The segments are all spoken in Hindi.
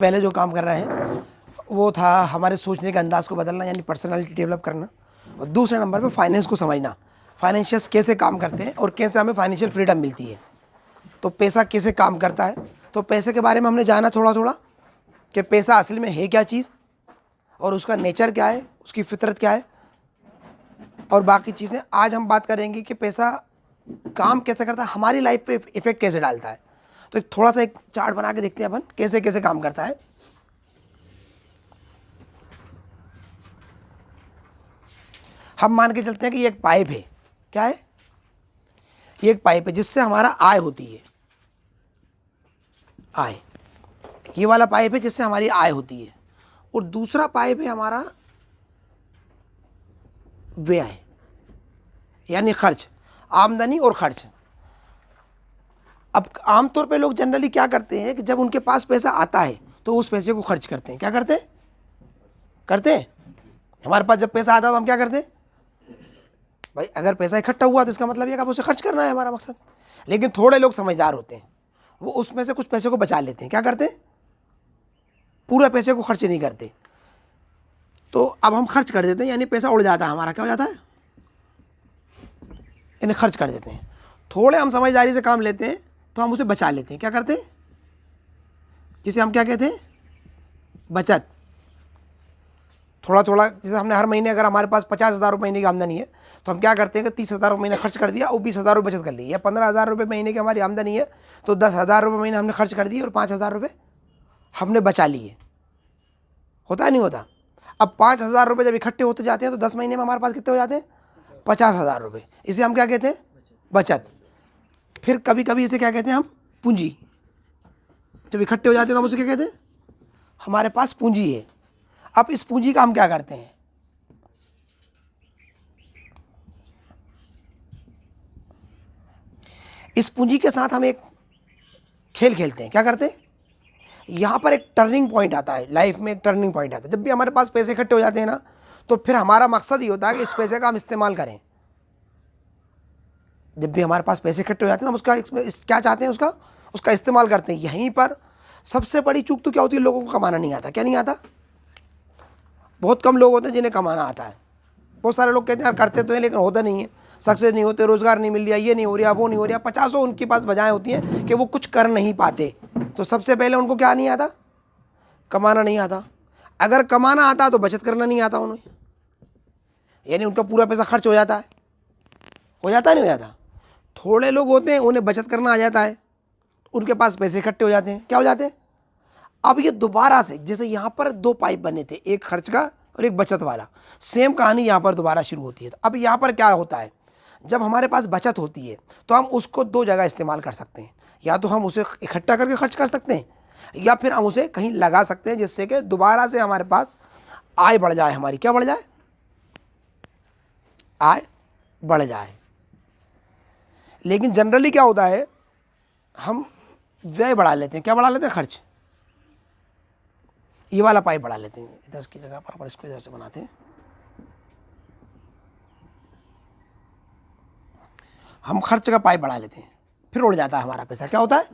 पहले जो काम कर रहे हैं वो था हमारे सोचने के अंदाज़ को बदलना, यानी पर्सनालिटी डेवलप करना। और दूसरे नंबर पे फाइनेंस को समझना, फाइनेंशियल्स कैसे काम करते हैं और कैसे हमें फाइनेंशियल फ्रीडम मिलती है। तो पैसा कैसे काम करता है, तो पैसे के बारे में हमने जाना थोड़ा थोड़ा कि पैसा असल में है क्या चीज़ और उसका नेचर क्या है, उसकी फितरत क्या है और बाकी चीज़ें। आज हम बात करेंगे कि पैसा काम कैसे करता है, हमारी लाइफ पे इफ़ेक्ट कैसे डालता है। तो एक थोड़ा सा एक चार्ट बना के देखते हैं अपन कैसे कैसे काम करता है। हम मान के चलते हैं कि ये एक पाइप है। क्या है? ये एक पाइप है जिससे हमारा आय होती है। आय, ये वाला पाइप है जिससे हमारी आय होती है। और दूसरा पाइप है हमारा व्यय, यानी खर्च, आमदनी और खर्च। अब आमतौर पे लोग जनरली क्या करते हैं कि जब उनके पास पैसा आता है तो उस पैसे को खर्च करते हैं। क्या करते हैं हमारे पास जब पैसा आता है तो हम क्या करते हैं भाई, अगर पैसा इकट्ठा हुआ तो इसका मतलब ये कि अब उसे खर्च करना है, हमारा मकसद। लेकिन थोड़े लोग समझदार होते हैं, वो उसमें से कुछ पैसे को बचा लेते हैं। क्या करते हैं? पूरे पैसे को खर्च नहीं करते। तो अब हम खर्च कर देते हैं, यानी पैसा उड़ जाता है हमारा। क्या हो जाता है? इन्हें खर्च कर देते हैं। थोड़े हम समझदारी से काम लेते हैं तो हम उसे बचा लेते हैं। क्या करते हैं? जिसे हम क्या कहते हैं, बचत। थोड़ा थोड़ा, जैसे हमने हर महीने, अगर हमारे पास 50,000 रुपये महीने की आमदनी है तो हम क्या करते हैं कि 30,000 रुपये महीने खर्च कर दिया और 20,000 रुपये बचत कर ली। या 15,000 रुपये महीने की हमारी आमदनी है तो 10,000 रुपये महीने हमने खर्च कर दिए और 5,000 रुपये हमने बचा लिए। होता है नहीं होता? अब 5,000 रुपये जब इकट्ठे होते जाते हैं तो 10 महीने में हमारे पास कितने हो जाते हैं? 50,000 रुपये। इसे हम क्या कहते हैं? बचत। फिर कभी कभी इसे क्या कहते हैं हम? पूंजी। जब इकट्ठे हो जाते हैं तो हम उसे क्या कहते हैं? हमारे पास पूंजी है। अब इस पूंजी का हम क्या करते हैं? इस पूंजी के साथ हम एक खेल खेलते हैं। क्या करते हैं? यहाँ पर एक टर्निंग पॉइंट आता है, लाइफ में एक टर्निंग पॉइंट आता है। जब भी हमारे पास पैसे इकट्ठे हो जाते हैं ना, तो फिर हमारा मकसद ये होता है कि इस पैसे का हम इस्तेमाल करें। जब भी हमारे पास पैसे इकट्ठे हो जाते हैं हम उसका क्या चाहते हैं, उसका इस्तेमाल करते हैं। यहीं पर सबसे बड़ी चूक तो क्या होती है, लोगों को कमाना नहीं आता। क्या नहीं आता? बहुत कम लोग होते हैं जिन्हें कमाना आता है। बहुत सारे लोग कहते हैं यार करते तो हैं लेकिन होता नहीं है, सक्सेस नहीं होते, रोज़गार नहीं मिल रहा, ये नहीं हो रहा, वो नहीं हो रहा। 50 उनके पास वजहें होती हैं कि वो कुछ कर नहीं पाते। तो सबसे पहले उनको क्या नहीं आता? कमाना नहीं आता। अगर कमाना आता तो बचत करना नहीं आता उन्हें, यानी उनका पूरा पैसा खर्च हो जाता है। नहीं हो जाता? थोड़े लोग होते हैं उन्हें बचत करना आ जाता है, उनके पास पैसे इकट्ठे हो जाते हैं। क्या हो जाते हैं? अब ये दोबारा से, जैसे यहाँ पर दो पाइप बने थे, एक खर्च का और एक बचत वाला, सेम कहानी यहाँ पर दोबारा शुरू होती है। तो अब यहाँ पर क्या होता है, जब हमारे पास बचत होती है तो हम उसको दो जगह इस्तेमाल कर सकते हैं। या तो हम उसे इकट्ठा करके खर्च कर सकते हैं या फिर हम उसे कहीं लगा सकते हैं जिससे कि दोबारा से हमारे पास आय बढ़ जाए। हमारी क्या बढ़ जाए? आय बढ़ जाए। लेकिन जनरली क्या होता है, हम व्यय बढ़ा लेते हैं। क्या बढ़ा लेते हैं? खर्च। ये वाला पाइप बढ़ा लेते हैं, इधर की जगह पर इसको इधर से बनाते हैं। हम खर्च का पाइप बढ़ा लेते हैं, फिर उड़ जाता है हमारा पैसा। क्या होता है?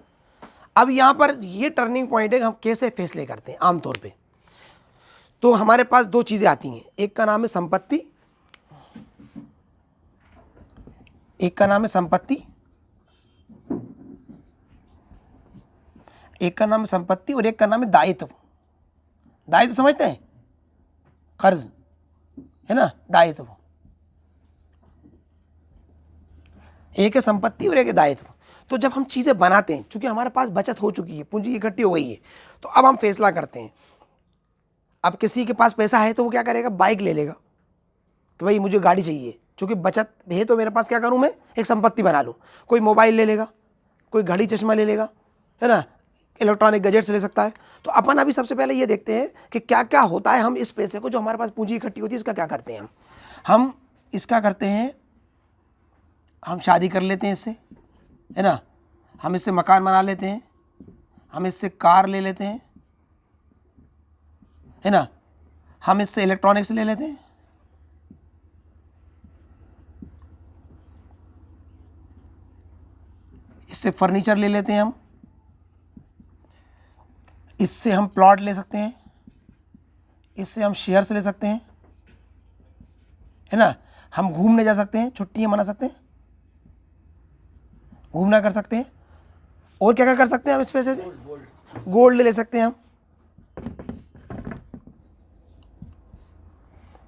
अब यहाँ पर ये टर्निंग पॉइंट है कि हम कैसे फैसले करते हैं आमतौर पे। तो हमारे पास दो चीज़ें आती हैं, एक का नाम है संपत्ति, एक का नाम है संपत्ति, एक का नाम है संपत्ति और एक का नाम है दायित्व। दायित्व समझते हैं? कर्ज है ना, दायित्व। एक है संपत्ति और एक है दायित्व। तो जब हम चीज़ें बनाते हैं, चूंकि हमारे पास बचत हो चुकी है, पूंजी इकट्ठी हो गई है, तो अब हम फैसला करते हैं। अब किसी के पास पैसा है तो वो क्या करेगा, बाइक ले लेगा कि भाई मुझे गाड़ी चाहिए। चूंकि बचत है तो मेरे पास क्या करूं, मैं एक संपत्ति बना लूं। कोई मोबाइल ले लेगा, कोई घड़ी चश्मा ले लेगा, है ना, इलेक्ट्रॉनिक गैजेट्स ले सकता है। तो अपन अभी सबसे पहले ये देखते हैं कि क्या क्या होता है। हम इस पैसे को, जो हमारे पास पूंजी इकट्ठी होती है, इसका क्या करते हैं। हम इसका करते हैं, हम शादी कर लेते हैं इससे, है ना, हम इससे मकान बना लेते हैं, हम इससे कार ले लेते हैं, है ना, हम इससे इलेक्ट्रॉनिक्स ले लेते हैं, इससे फर्नीचर ले लेते हैं हम, इससे हम प्लॉट ले सकते हैं, इससे हम शेयर्स ले सकते हैं, है ना। हम घूमने जा सकते हैं, छुट्टियां मना सकते हैं, घूमना कर सकते हैं। और क्या क्या कर सकते हैं हम इस पैसे से? गोल्ड ले सकते हैं हम।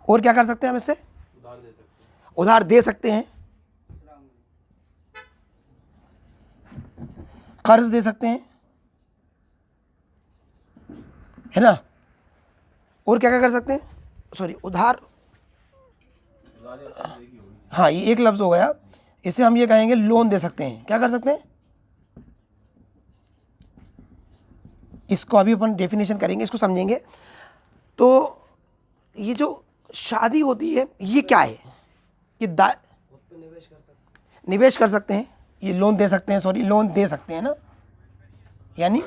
और क्या कर सकते हैं हम इससे? उधार दे सकते हैं, कर्ज दे सकते हैं, है ना। और क्या क्या कर सकते हैं? सॉरी, उधार, हाँ ये एक लफ्ज़ हो गया। इसे हम ये कहेंगे लोन दे सकते हैं। क्या कर सकते हैं? इसको अभी अपन डेफिनेशन करेंगे, इसको समझेंगे। तो ये जो शादी होती है ये क्या है? ये निवेश कर सकते हैं, ये लोन दे सकते हैं, सॉरी लोन दे सकते हैं ना, यानी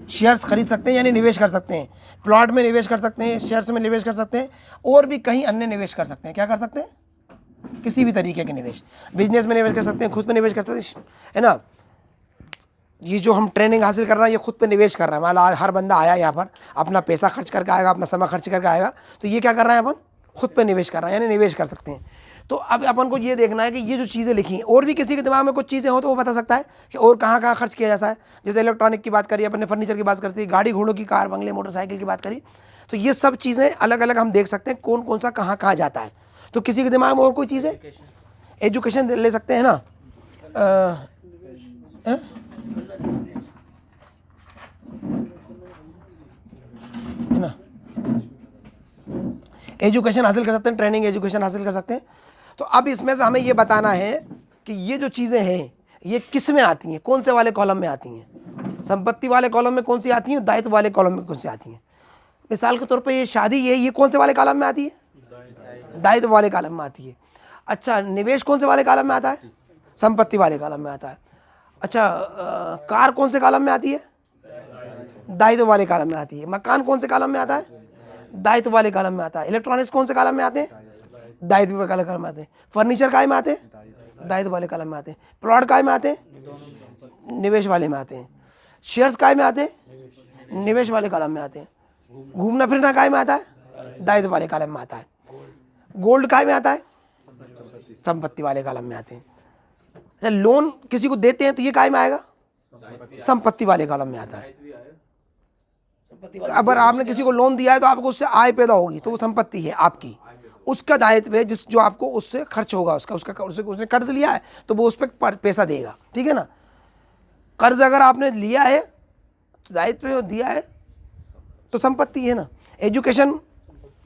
शेयर्स खरीद सकते हैं यानी निवेश कर सकते हैं। प्लॉट में निवेश कर सकते हैं, शेयर्स में निवेश कर सकते हैं, और भी कहीं अन्य निवेश कर सकते हैं। क्या कर सकते हैं? किसी भी तरीके के निवेश, बिजनेस में निवेश कर सकते हैं, खुद पे निवेश कर सकते हैं, है ना। ये जो हम ट्रेनिंग हासिल कर रहे हैं ये खुद पे निवेश कर रहे हैं। मान लो हर बंदा आया यहाँ पर, अपना पैसा खर्च करके आएगा, अपना समय खर्च करके आएगा, तो ये क्या कर रहे हैं अपन? खुद पे निवेश कर रहे हैं, यानी निवेश कर सकते हैं। तो अब अपन को ये देखना है कि ये जो चीज़ें लिखी हैं, और भी किसी के दिमाग में कुछ चीज़ें हो तो वो बता सकता है कि और कहाँ कहाँ खर्च किया जा सकता है। जैसे इलेक्ट्रॉनिक की बात करी अपन ने, फर्नीचर की बात करती है, गाड़ी घोड़ों की, कार बंगले मोटरसाइकिल की बात करी, तो ये सब चीज़ें अलग अलग हम देख सकते हैं कौन कौन सा कहाँ कहाँ जाता है। तो किसी के दिमाग में और कोई चीज़ है? एजुकेशन ले सकते हैं ना, है ना, एजुकेशन हासिल कर सकते हैं, ट्रेनिंग एजुकेशन हासिल कर सकते हैं। तो अब इसमें से हमें ये बताना है कि ये जो चीज़ें हैं ये किस में आती हैं, कौन से वाले कॉलम में आती हैं। संपत्ति वाले कॉलम में कौन सी आती हैं, दायित्व वाले कॉलम में कौन सी आती हैं। मिसाल के तौर पे ये शादी है, ये कौन से वाले कॉलम में आती है? दायित्व वाले कॉलम में आती है। अच्छा, निवेश कौन से वाले कॉलम में आता है? संपत्ति वाले कॉलम में आता है। अच्छा, कार कौन से कॉलम में आती है? दायित्व वाले कॉलम में आती है। मकान कौन से कॉलम में आता है? दायित्व वाले कॉलम में आता है। इलेक्ट्रॉनिक्स कौन से कॉलम में आते हैं? दायित्व वाले कॉलम में आते हैं। फर्नीचर काय में आते हैं? दायित्व वाले कॉलम में आते हैं। प्लॉट काय में आते हैं? निवेश वाले में आते हैं। शेयर्स काय में आते हैं? निवेश वाले कॉलम में आते हैं। घूमना फिरना काय में आता है? दायित्व वाले कॉलम में आता है। गोल्ड काय में आता है? संपत्ति वाले कॉलम में आते हैं। अच्छा, लोन किसी को देते हैं तो ये काय में आएगा? संपत्ति वाले कॉलम में आता है। अगर आपने किसी को लोन दिया है तो आपको उससे आय पैदा होगी, तो वो संपत्ति है आपकी। उसका दायित्व है जिस जो आपको उससे खर्च होगा, उसने कर्ज लिया है तो वो उस पर पैसा देगा, ठीक है ना। कर्ज अगर आपने लिया है तो दायित्व दिया है तो संपत्ति है ना। एजुकेशन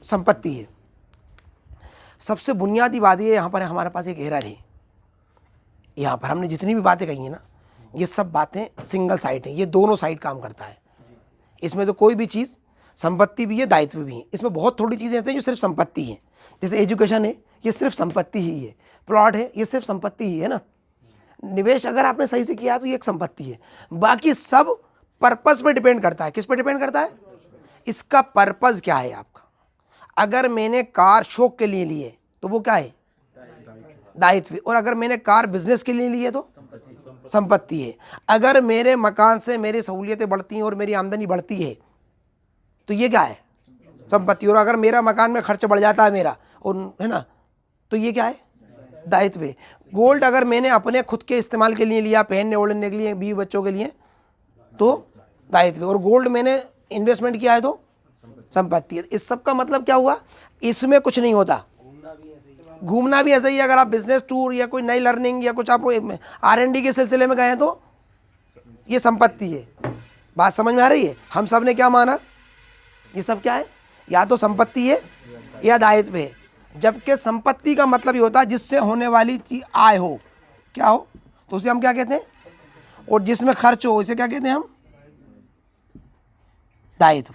संपत्ति है। सबसे बुनियादी बात ये यहाँ पर हमारे पास एक एरर है। यहाँ पर हमने जितनी भी बातें कही हैं ना, ये सब बातें सिंगल साइड हैं, ये दोनों साइड काम करता है। इसमें तो कोई भी चीज़, संपत्ति भी है दायित्व भी है। इसमें बहुत थोड़ी चीज़ें ऐसी हैं जो सिर्फ संपत्ति है। जैसे एजुकेशन है, ये सिर्फ संपत्ति ही है। प्लॉट है, ये सिर्फ संपत्ति ही है ना। निवेश अगर आपने सही से किया तो ये एक संपत्ति है। बाकी सब पर्पस पे डिपेंड करता है। किस पे डिपेंड करता है? इसका पर्पस क्या है आपका। अगर मैंने कार शौक के लिए ली है तो वो क्या है? दायित्व। और अगर मैंने कार बिजनेस के लिए ली है तो संपत्ति है। अगर मेरे मकान से मेरी सहूलियतें बढ़ती हैं और मेरी आमदनी बढ़ती है तो ये क्या है? संपत्ति। और अगर मेरा मकान में खर्च बढ़ जाता है मेरा, और है ना, तो ये क्या है? दायित्व। गोल्ड अगर मैंने अपने खुद के इस्तेमाल के लिए लिया, पहनने ओढ़ने के लिए, बीवी बच्चों के लिए, तो दायित्व। और गोल्ड मैंने इन्वेस्टमेंट किया है तो संपत्ति है। इस सब का मतलब क्या हुआ? इसमें कुछ नहीं होता। घूमना भी ऐसा ही है। अगर आप बिजनेस टूर या कोई नई लर्निंग या कुछ आप R&D के सिलसिले में गए हैं तो ये संपत्ति है। बात समझ में आ रही है? हम सब ने क्या माना? ये सब क्या है? या तो संपत्ति है या दायित्व है। जबकि संपत्ति का मतलब ये होता है जिससे होने वाली चीज आय हो, क्या हो, तो उसे हम क्या कहते हैं? और जिसमें खर्च हो उसे क्या कहते हैं हम? दायित्व।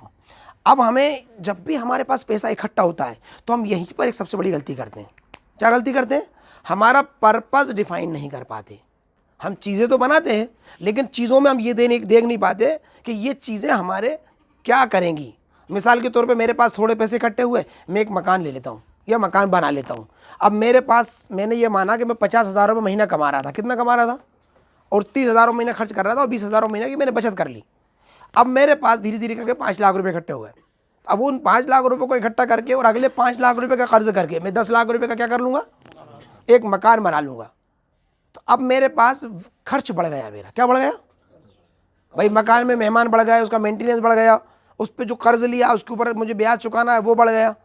अब हमें जब भी हमारे पास पैसा इकट्ठा होता है तो हम यहीं पर एक सबसे बड़ी गलती करते हैं। क्या गलती करते हैं? हमारा पर्पस डिफाइन नहीं कर पाते। हम चीज़ें तो बनाते हैं लेकिन चीज़ों में हम ये देख नहीं पाते कि ये चीज़ें हमारे क्या करेंगी। मिसाल के तौर पे मेरे पास थोड़े पैसे इकट्ठे हुए, मैं एक मकान ले लेता हूँ या मकान बना लेता हूँ। अब मेरे पास, मैंने ये माना कि मैं 50,000 रुपये महीना कमा रहा था। कितना कमा रहा था? और 30,000 महीना खर्च कर रहा था और 20,000 महीना की मैंने बचत कर ली। अब मेरे पास धीरे धीरे करके 5 लाख रुपए इकट्ठे हुए। अब उन 5 लाख रुपए को इकट्ठा करके और अगले 5 लाख रुपए का कर्ज करके मैं 10 लाख रुपए का क्या कर लूँगा, एक मकान बना लूँगा। तो अब मेरे पास खर्च बढ़ गया, मेरा क्या बढ़ गया भाई, मकान में मेहमान बढ़ गए, उसका मेंटेनेंस बढ़ गया, उस पर जो कर्ज लिया उसके ऊपर मुझे ब्याज चुकाना है वो बढ़ गया,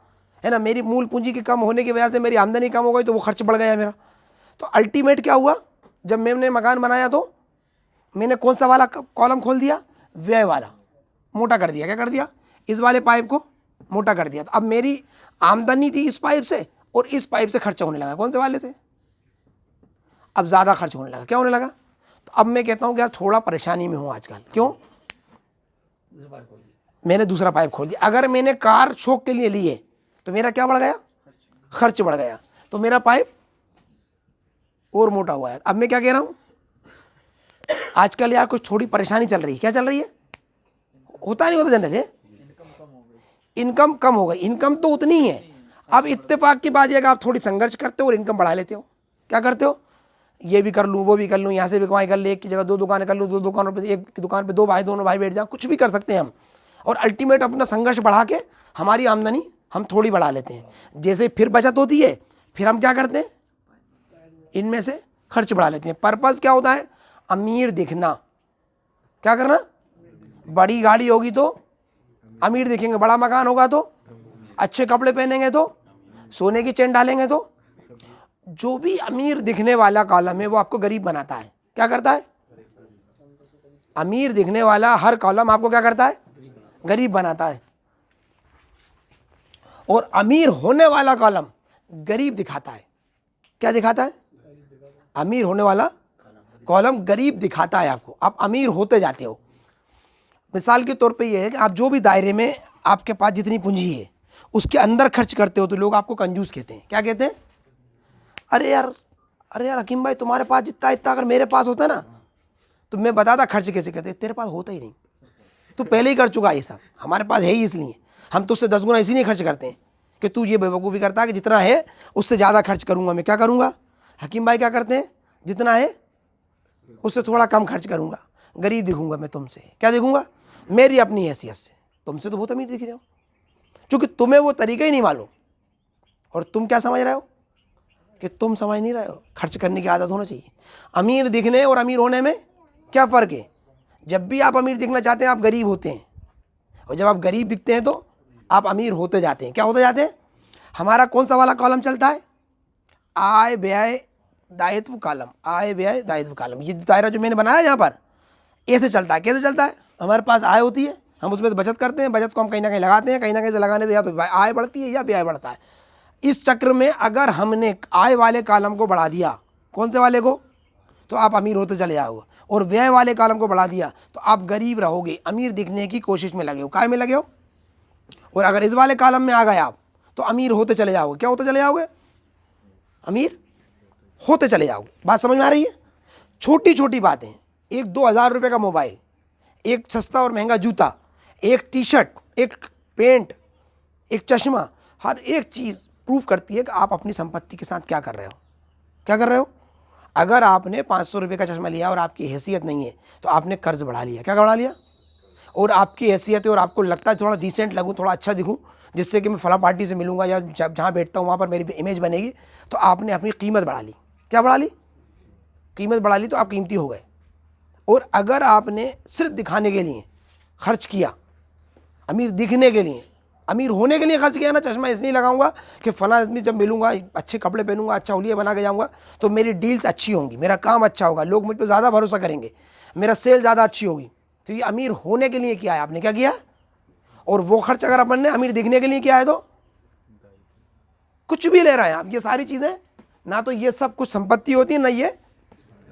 है ना। मेरी मूल पूंजी के कम होने की वजह से मेरी आमदनी कम हो गई तो वो खर्च बढ़ गया मेरा। तो अल्टीमेट क्या हुआ, जब मैंने मकान बनाया तो मैंने कौन सा वाला कॉलम खोल दिया, व्यय वाला, मोटा कर दिया। क्या कर दिया, इस वाले पाइप को मोटा कर दिया। तो अब मेरी आमदनी थी इस पाइप से और इस पाइप से खर्चा होने लगा, कौन से वाले से, अब ज़्यादा खर्च होने लगा। क्या होने लगा, तो अब मैं कहता हूँ कि यार थोड़ा परेशानी में हूँ आजकल। क्यों, मैंने दूसरा पाइप खोल दिया। अगर मैंने कार शौक के लिए ली है तो मेरा क्या बढ़ गया, खर्च बढ़ गया, तो मेरा पाइप और मोटा हुआ है। अब मैं क्या कह रहा हूँ, आजकल यार कुछ थोड़ी परेशानी चल रही है। क्या चल रही है, होता नहीं होता जनरल, इनकम कम हो गई। इनकम तो उतनी ही है, अब इत्तेफाक की बात यह कि आप थोड़ी संघर्ष करते हो और इनकम बढ़ा लेते हो। क्या करते हो, ये भी कर लूँ वो भी कर लूँ, यहाँ से भी कमाई कर ले, एक की जगह 2 दुकानें कर लूँ, 2 दुकानों पे, एक की दुकान पे 2 भाई, दोनों भाई बैठ जाओ, कुछ भी कर सकते हैं हम। और अल्टीमेट अपना संघर्ष बढ़ा के हमारी आमदनी हम थोड़ी बढ़ा लेते हैं। जैसे फिर बचत होती है, फिर हम क्या करते हैं, इनमें से खर्च बढ़ा लेते हैं। पर्पज़ क्या होता है, अमीर दिखना। क्या करना, बड़ी गाड़ी होगी तो अमीर दिखेंगे, बड़ा मकान होगा तो, अच्छे कपड़े पहनेंगे तो, सोने की चेन डालेंगे तो। जो भी अमीर दिखने वाला कॉलम है वो आपको गरीब बनाता है। क्या करता है, अमीर दिखने वाला हर कॉलम आपको क्या करता है, गरीब बनाता है। और अमीर होने वाला कॉलम गरीब दिखाता है। क्या दिखाता है, अमीर होने वाला कॉलम गरीब दिखाता है आपको। आप अमीर होते जाते हो। मिसाल के तौर पे ये है कि आप जो भी दायरे में आपके पास जितनी पूंजी है उसके अंदर खर्च करते हो तो लोग आपको कंजूस कहते हैं। क्या कहते हैं, अरे यार हकीम भाई तुम्हारे पास जितना इतना अगर मेरे पास होता ना तो मैं बताता खर्च कैसे करते। तेरे पास होता ही नहीं, तू पहले ही कर चुका है ये सब, हमारे पास है ही इसलिए हम तुझसे 10 गुना इसीलिए खर्च करते हैं कि तू ये बेवकूफ़ी करता है कि जितना है उससे ज़्यादा खर्च करूँगा मैं। क्या करूँगा, हकीम भाई क्या करते हैं, जितना है उससे थोड़ा कम खर्च करूँगा, गरीब दिखूँगा मैं तुमसे। क्या दिखूँगा, मेरी अपनी हैसियत से तुमसे तो बहुत अमीर दिख रहे हो, क्योंकि तुम्हें वो तरीका ही नहीं मालूम। और तुम क्या समझ रहे हो कि तुम समझ नहीं रहे हो, खर्च करने की आदत होना चाहिए। अमीर दिखने और अमीर होने में क्या फ़र्क है, जब भी आप अमीर दिखना चाहते हैं आप गरीब होते हैं, और जब आप गरीब दिखते हैं तो आप अमीर होते जाते हैं। क्या होते जाते हैं, हमारा कौन सा वाला कॉलम चलता है, आय व्यय दायित्व कॉलम, आय व्यय दायित्व कॉलम। ये दायरा जो मैंने बनाया यहाँ पर ऐसे चलता है। कैसे चलता है, हमारे पास आय होती है, हम उसमें तो बचत करते हैं, बचत को हम कहीं ना कहीं लगाते हैं, कहीं ना कहीं से लगाने से या तो आय बढ़ती है या व्यय बढ़ता है। इस चक्र में अगर हमने आय वाले कॉलम को बढ़ा दिया, कौन से वाले को, तो आप अमीर होते चले जाओगे, और व्यय वाले कॉलम को बढ़ा दिया तो आप गरीब रहोगे, अमीर दिखने की कोशिश में लगे हो, काय में लगे हो। और अगर इस वाले कॉलम में आ गए आप तो अमीर होते चले जाओगे। क्या होते चले जाओगे, अमीर होते चले जाओगे। बात समझ में आ रही है, छोटी छोटी बातें, एक 2,000 रुपये का मोबाइल, एक सस्ता और महंगा जूता, एक टी शर्ट, एक पेंट, एक चश्मा, हर एक चीज़ प्रूव करती है कि आप अपनी संपत्ति के साथ क्या कर रहे हो। क्या कर रहे हो, अगर आपने 500 रुपये का चश्मा लिया और आपकी हैसियत नहीं है तो आपने कर्ज बढ़ा लिया। क्या बढ़ा लिया, और आपकी हैसियत है और आपको लगता है थोड़ा डिसेंट लगूँ, थोड़ा अच्छा दिखूँ, जिससे कि मैं फला पार्टी से मिलूँगा या जहाँ बैठता हूँ वहाँ पर मेरी इमेज बनेगी, तो आपने अपनी कीमत बढ़ा ली। क्या बढ़ा ली, कीमत बढ़ा ली, तो आप कीमती हो गए। और अगर आपने सिर्फ दिखाने के लिए खर्च किया, अमीर दिखने के लिए, अमीर होने के लिए खर्च किया ना, चश्मा इसलिए लगाऊंगा कि फ़ला आदमी जब मिलूंगा अच्छे कपड़े पहनूंगा, अच्छा हुलिया बना के जाऊंगा तो मेरी डील्स अच्छी होंगी, मेरा काम अच्छा होगा, लोग मुझ पर ज़्यादा भरोसा करेंगे, मेरा सेल ज़्यादा अच्छी होगी। तो ये अमीर होने के लिए किया है आपने, क्या किया। और वो खर्च अगर अपन ने अमीर दिखने के लिए किया है तो कुछ भी ले रहे हैं आप। ये सारी चीज़ें ना तो ये सब कुछ संपत्ति होती है, ना ये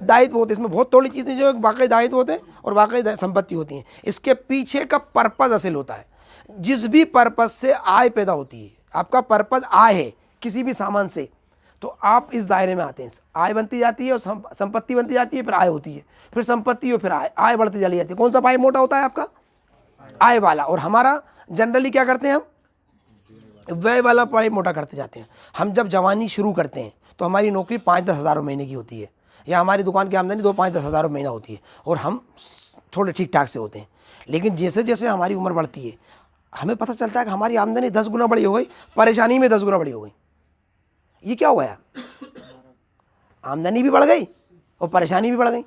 दायित्व होते हैं। इसमें बहुत थोड़ी चीज़ें जो वाकई दायित्व होते हैं और वाकई संपत्ति होती हैं। इसके पीछे का पर्पज़ असल होता है। जिस भी पर्पज़ से आय पैदा होती है, आपका पर्पज़ आय है किसी भी सामान से, तो आप इस दायरे में आते हैं। आय बनती जाती है और संपत्ति बनती जाती है, फिर आय होती है, फिर संपत्ति हो, फिर आय बढ़ती चली जाती है। कौन सा पाइप मोटा होता है आपका, आय वाला। और हमारा जनरली क्या करते हैं, हम व्यय वाला पाइप मोटा करते जाते हैं। हम जब जवानी शुरू करते हैं तो हमारी नौकरी 5-10 हज़ार महीने की होती है, या हमारी दुकान की आमदनी 2-5-10 हज़ार महीना होती है और हम थोड़े ठीक ठाक से होते हैं, लेकिन जैसे जैसे हमारी उम्र बढ़ती है हमें पता चलता है कि हमारी आमदनी 10 गुना बड़ी हो गई, परेशानी में 10 गुना बड़ी हो गई। ये क्या हुआ यार? आमदनी भी बढ़ गई और परेशानी भी बढ़ गई।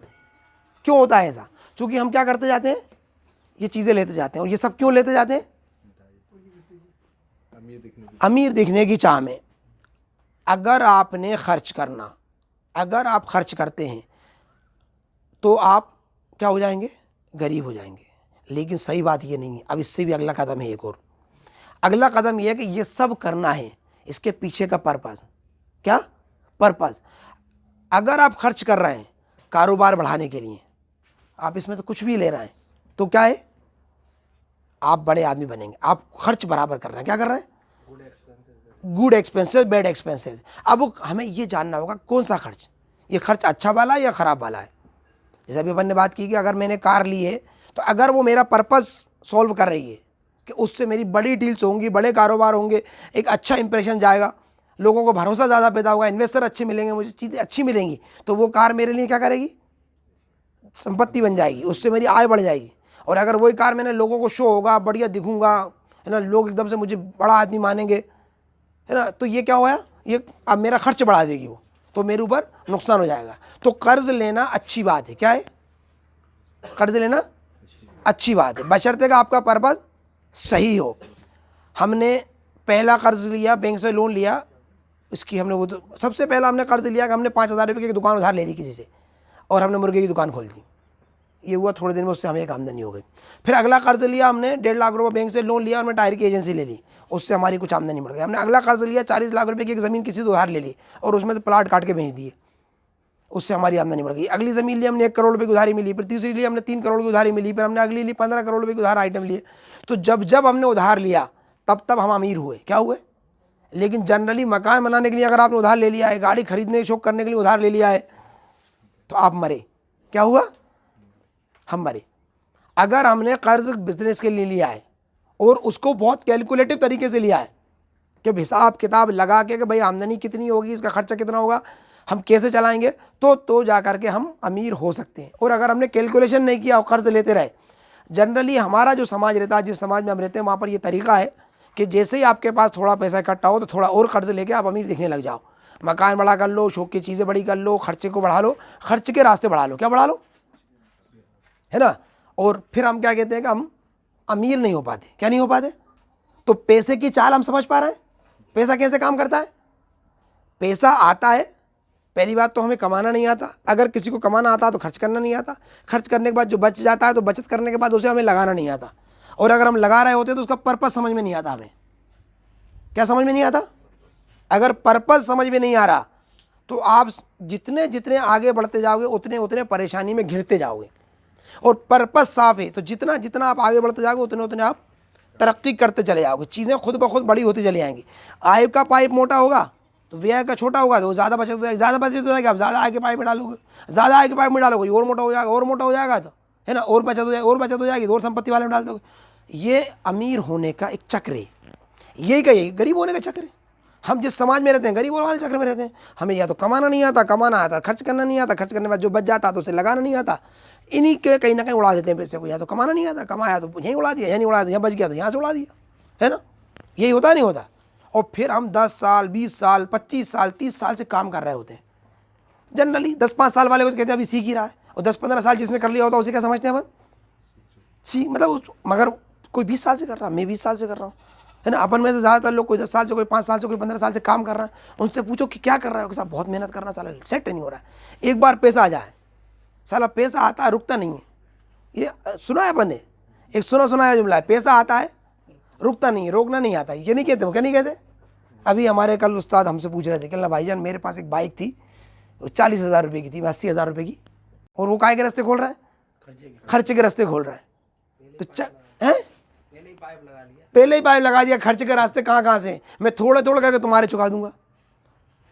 क्यों होता है ऐसा? क्योंकि हम क्या करते जाते हैं, ये चीज़ें लेते जाते हैं। और ये सब क्यों लेते जाते हैं? अमीर दिखने की चाह में। अगर आपने खर्च करना, अगर आप खर्च करते हैं तो आप क्या हो जाएंगे? गरीब हो जाएंगे। लेकिन सही बात ये नहीं है। अब इससे भी अगला कदम है एक और। अगला कदम यह है कि ये सब करना है, इसके पीछे का पर्पस क्या? पर्पस। अगर आप खर्च कर रहे हैं कारोबार बढ़ाने के लिए, आप इसमें तो कुछ भी ले रहे हैं, तो क्या है? आप बड़े आदमी बनेंगे। आप खर्च बराबर कर रहे हैं। क्या कर रहे हैं? Good expenses, bad expenses. अब हमें ये जानना होगा कौन सा खर्च, ये खर्च अच्छा वाला है या ख़राब वाला है। जैसे अभी अपन ने बात की कि अगर मैंने कार ली है तो अगर वो मेरा पर्पस सॉल्व कर रही है कि उससे मेरी बड़ी डील्स होंगी, बड़े कारोबार होंगे, एक अच्छा इंप्रेशन जाएगा, लोगों को भरोसा ज़्यादा पैदा होगा, इन्वेस्टर अच्छे मिलेंगे, मुझे चीज़ें अच्छी मिलेंगी, तो वो कार मेरे लिए क्या करेगी? संपत्ति बन जाएगी, उससे मेरी आय बढ़ जाएगी। और अगर वही कार मैंने, लोगों को शो होगा, बढ़िया दिखूंगा, है ना, लोग एकदम से मुझे बड़ा आदमी मानेंगे, है ना, तो ये क्या हुआ? ये अब मेरा खर्च बढ़ा देगी वो, तो मेरे ऊपर नुकसान हो जाएगा। तो कर्ज लेना अच्छी बात है। क्या है? कर्ज लेना अच्छी बात है, बशर्ते का आपका पर्पस सही हो। हमने पहला कर्ज लिया, बैंक से लोन लिया, इसकी हमने वो तो सबसे पहला हमने कर्ज लिया कि हमने 5,000 रुपये की दुकान उधार ले ली किसी से और हमने मुर्गे की दुकान खोल दी। ये हुआ थोड़े दिन में, उससे हमें एक आमदनी हो गई। फिर अगला कर्ज लिया हमने 1.5 लाख रुपये बैंक से लोन लिया और हमने टायर की एजेंसी ले ली, उससे हमारी कुछ आमदनी बढ़ गई। हमने अगला कर्ज लिया 40 लाख रुपये की एक ज़मीन किसी से उधार ले ली और उसमें तो प्लाट काट के बेच दिए, उससे हमारी आमदनी बढ़ गई। अगली ज़मीन ली हमने 1 करोड़ रुपये की उधारी मिली, फिर तीसरी ली हमने 3 करोड़ की उधारी मिली, फिर हमने अगली ली 15 करोड़ रुपये की उधार आइटम लिए। तो जब जब हमने उधार लिया तब हम अमीर हुए। क्या हुए? लेकिन जनरली मकान बनाने के लिए अगर आपने उधार ले लिया है, गाड़ी खरीदने शौक करने के लिए उधार ले लिया है, तो आप मरे। क्या हुआ? हम मरे। अगर हमने कर्ज बिजनेस के लिए लिया है और उसको बहुत कैलकुलेटिव तरीके से लिया है कि हिसाब किताब लगा के कि भाई आमदनी कितनी होगी, इसका खर्चा कितना होगा, हम कैसे चलाएंगे, तो जा करके हम अमीर हो सकते हैं। और अगर हमने कैलकुलेशन नहीं किया और कर्ज लेते रहे, जनरली हमारा जो समाज रहता है, जिस समाज में हम रहते हैं, वहाँ पर ये तरीका है कि जैसे ही आपके पास थोड़ा पैसा इकट्ठा हो तो थोड़ा और कर्ज लेके आप अमीर दिखने लग जाओ। मकान बड़ा कर लो, शौक की चीज़ें बड़ी कर लो, खर्चे को बढ़ा लो, खर्च के रास्ते बढ़ा लो। क्या बढ़ा लो? है ना। और फिर हम क्या कहते हैं कि हम अमीर नहीं हो पाते। क्या नहीं हो पाते? तो पैसे की चाल हम समझ पा रहे हैं, पैसा कैसे काम करता है। पैसा आता है, पहली बात तो हमें कमाना नहीं आता। अगर किसी को कमाना आता तो खर्च करना नहीं आता। खर्च करने के बाद जो बच जाता है तो बचत करने के बाद उसे हमें लगाना नहीं आता। और अगर हम लगा रहे होते तो उसका पर्पस समझ में नहीं आता हमें। क्या समझ में नहीं आता? अगर पर्पस समझ में नहीं आ रहा तो आप जितने जितने आगे बढ़ते जाओगे उतने उतने परेशानी में घिरते जाओगे। और पर्पस साफ है तो जितना जितना आप आगे बढ़ते जाओगे उतने उतने आप तरक्की करते चले जाओगे, चीज़ें खुद ब खुद बड़ी होती चली आएंगी। आय का पाइप मोटा होगा तो व्यय का छोटा होगा, तो ज़्यादा बचत हो जाएगी, ज़्यादा बचत हो जाएगी, आप ज़्यादा आय के पाइप में डालोगे, ज़्यादा आय के पाइप में डालोगे और मोटा हो जाएगा, और मोटा हो जाएगा, तो है ना, और बचत हो जाएगी, और बचत हो जाएगी, और संपत्ति वाले में डाल दोगे। ये अमीर होने का एक चक्र है, यही का यही गरीब होने का चक्र है। हम जिस समाज में रहते हैं गरीब वाले चक्र में रहते हैं। हमें या तो कमाना नहीं आता, कमाना आता, खर्च करना नहीं आता, खर्च करने के बाद जो बच जाता तो उसे लगाना नहीं आता। इन्हीं के कहीं ना कहीं उड़ा देते हैं पैसे को। या तो कमाना नहीं आता, कमाया तो यहीं उड़ा दिया, यहाँ नहीं उड़ा दिया, यहाँ बच गया तो यहाँ से उड़ा दिया, है ना। यही होता नहीं होता। और फिर हम 10 साल 20 साल 25 साल 30 साल से काम कर रहे होते हैं। जनरली 10-5 साल वाले को तो कहते हैं अभी सीख ही रहा है, और 10-15 साल जिसने कर लिया होता है उसे क्या समझते हैं अपन? सीख मतलब मगर कोई 20 साल से कर रहा, मैं 20 साल से कर रहा हूँ, है ना। अपन में से ज़्यादातर लोग कोई 10 साल से, कोई 5 साल से, कोई 15 साल से काम कर रहा है। उनसे पूछो कि क्या कर रहा है, साहब बहुत मेहनत करना, साला सेट नहीं हो रहा है। एक बार पैसा आ जाए, साला पैसा आता है रुकता नहीं है। ये सुना है अपन ने, एक सुना है जुमला है, पैसा आता है रुकता नहीं है, रोकना नहीं आता। ये नहीं कहते, वो क्या नहीं कहते। अभी हमारे कल उस्ताद हमसे पूछ रहे थे कि भाईजान मेरे पास एक बाइक थी, 40,000 रुपये की थी, 80,000 रुपये की, और वो काय के रास्ते खोल रहा है, खर्चे के रास्ते खोल रहा है। तो हैं पहले ही पाइप लगा दिया, खर्च के रास्ते कहाँ से, मैं थोड़ा थोड़ा करके तुम्हारे चुका दूंगा,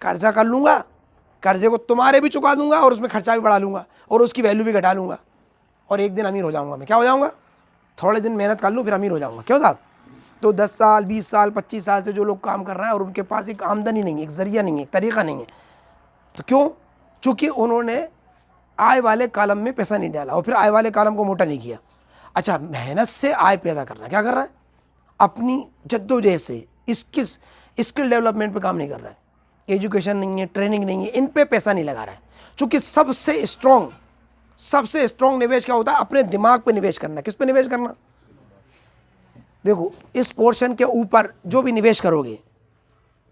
कर्जा कर लूँगा, कर्जे को तुम्हारे भी चुका दूंगा और उसमें खर्चा भी बढ़ा लूँगा और उसकी वैल्यू भी घटा लूँगा, और एक दिन अमीर हो जाऊँगा मैं। क्या हो जाऊँगा? थोड़े दिन मेहनत कर लूँ फिर अमीर हो जाऊँगा। क्यों था? तो 10 साल 20 साल 25 साल से जो लोग काम कर रहे हैं और उनके पास एक आमदनी नहीं है, एक ज़रिया नहीं है, एक तरीका नहीं है, तो क्यों? चूँकि उन्होंने आय वाले कॉलम में पैसा नहीं डाला और फिर आय वाले कॉलम को मोटा नहीं किया। अच्छा, मेहनत से आय पैदा करना, क्या कर रहा है? अपनी जद्दोजहद से स्किल डेवलपमेंट पे काम नहीं कर रहा है, एजुकेशन नहीं है, ट्रेनिंग नहीं है, इन पे पैसा नहीं लगा रहा है। चूँकि सबसे स्ट्रॉन्ग निवेश क्या होता है? अपने दिमाग पे निवेश करना। किस पे निवेश करना? देखो, इस पोर्शन के ऊपर जो भी निवेश करोगे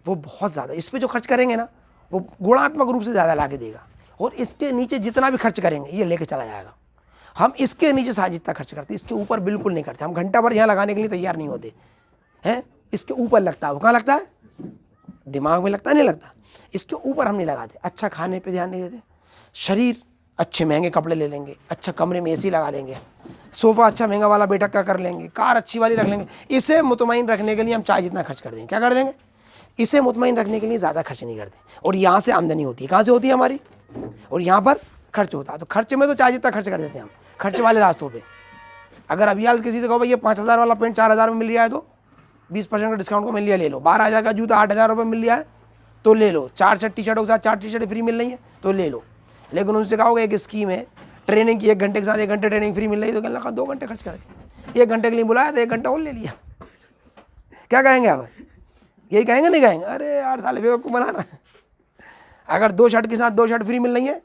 वो बहुत ज़्यादा, इस पे जो खर्च करेंगे ना वो गुणात्मक रूप से ज़्यादा ला के देगा, और इसके नीचे जितना भी खर्च करेंगे ये लेके चला जाएगा। हम इसके नीचे साथ जितना खर्च करते, इसके ऊपर बिल्कुल नहीं करते। हम घंटा भर यहाँ लगाने के लिए तैयार नहीं होते हैं। इसके ऊपर लगता है, वो कहाँ लगता है? दिमाग में लगता है, नहीं लगता? इसके ऊपर हम नहीं लगाते। अच्छा खाने पे ध्यान नहीं देते, शरीर अच्छे महंगे कपड़े ले लेंगे, अच्छा कमरे में एसी लगा लेंगे, सोफ़ा अच्छा महंगा वाला बैठक का कर लेंगे, कार अच्छी वाली रख लेंगे। इसे मुतमईन रखने के लिए हम चाहे जितना खर्च कर देंगे, क्या कर देंगे? इसे मुतमईन रखने के लिए ज़्यादा खर्च नहीं करते। और यहाँ से आमदनी होती है, कहाँ से होती है? हमारी। और यहाँ पर खर्च होता है, तो खर्च में तो चाहे जितना खर्च कर देते हैं हम, खर्च वाले रास्तों पे। अगर अभी हाल किसी से कहो भाई ये 5,000 वाला पेंट 4,000 में मिल गया है तो 20% का डिस्काउंट को मिल लिया, ले लो। 12,000 का जूता 8,000 रुपये मिल लिया है तो ले लो। 4 टी शर्टों के साथ 4 टी शर्टें फ्री मिल रही है तो ले लो। लेकिन उनसे कहोगे एक स्कीम है ट्रेनिंग की, 1 घंटे के साथ 1 घंटे ट्रेनिंग फ्री मिल रही है, तो कहने लगा 2 घंटे खर्च कर दिए। 1 घंटे के लिए बुलाया तो 1 घंटा और ले लिया। क्या कहेंगे आप? यही कहेंगे, नहीं कहेंगे? अरे यार साले बेवकूफ़ बना रहा है। अगर 2 शर्ट के साथ 2 शर्ट फ्री मिल रही है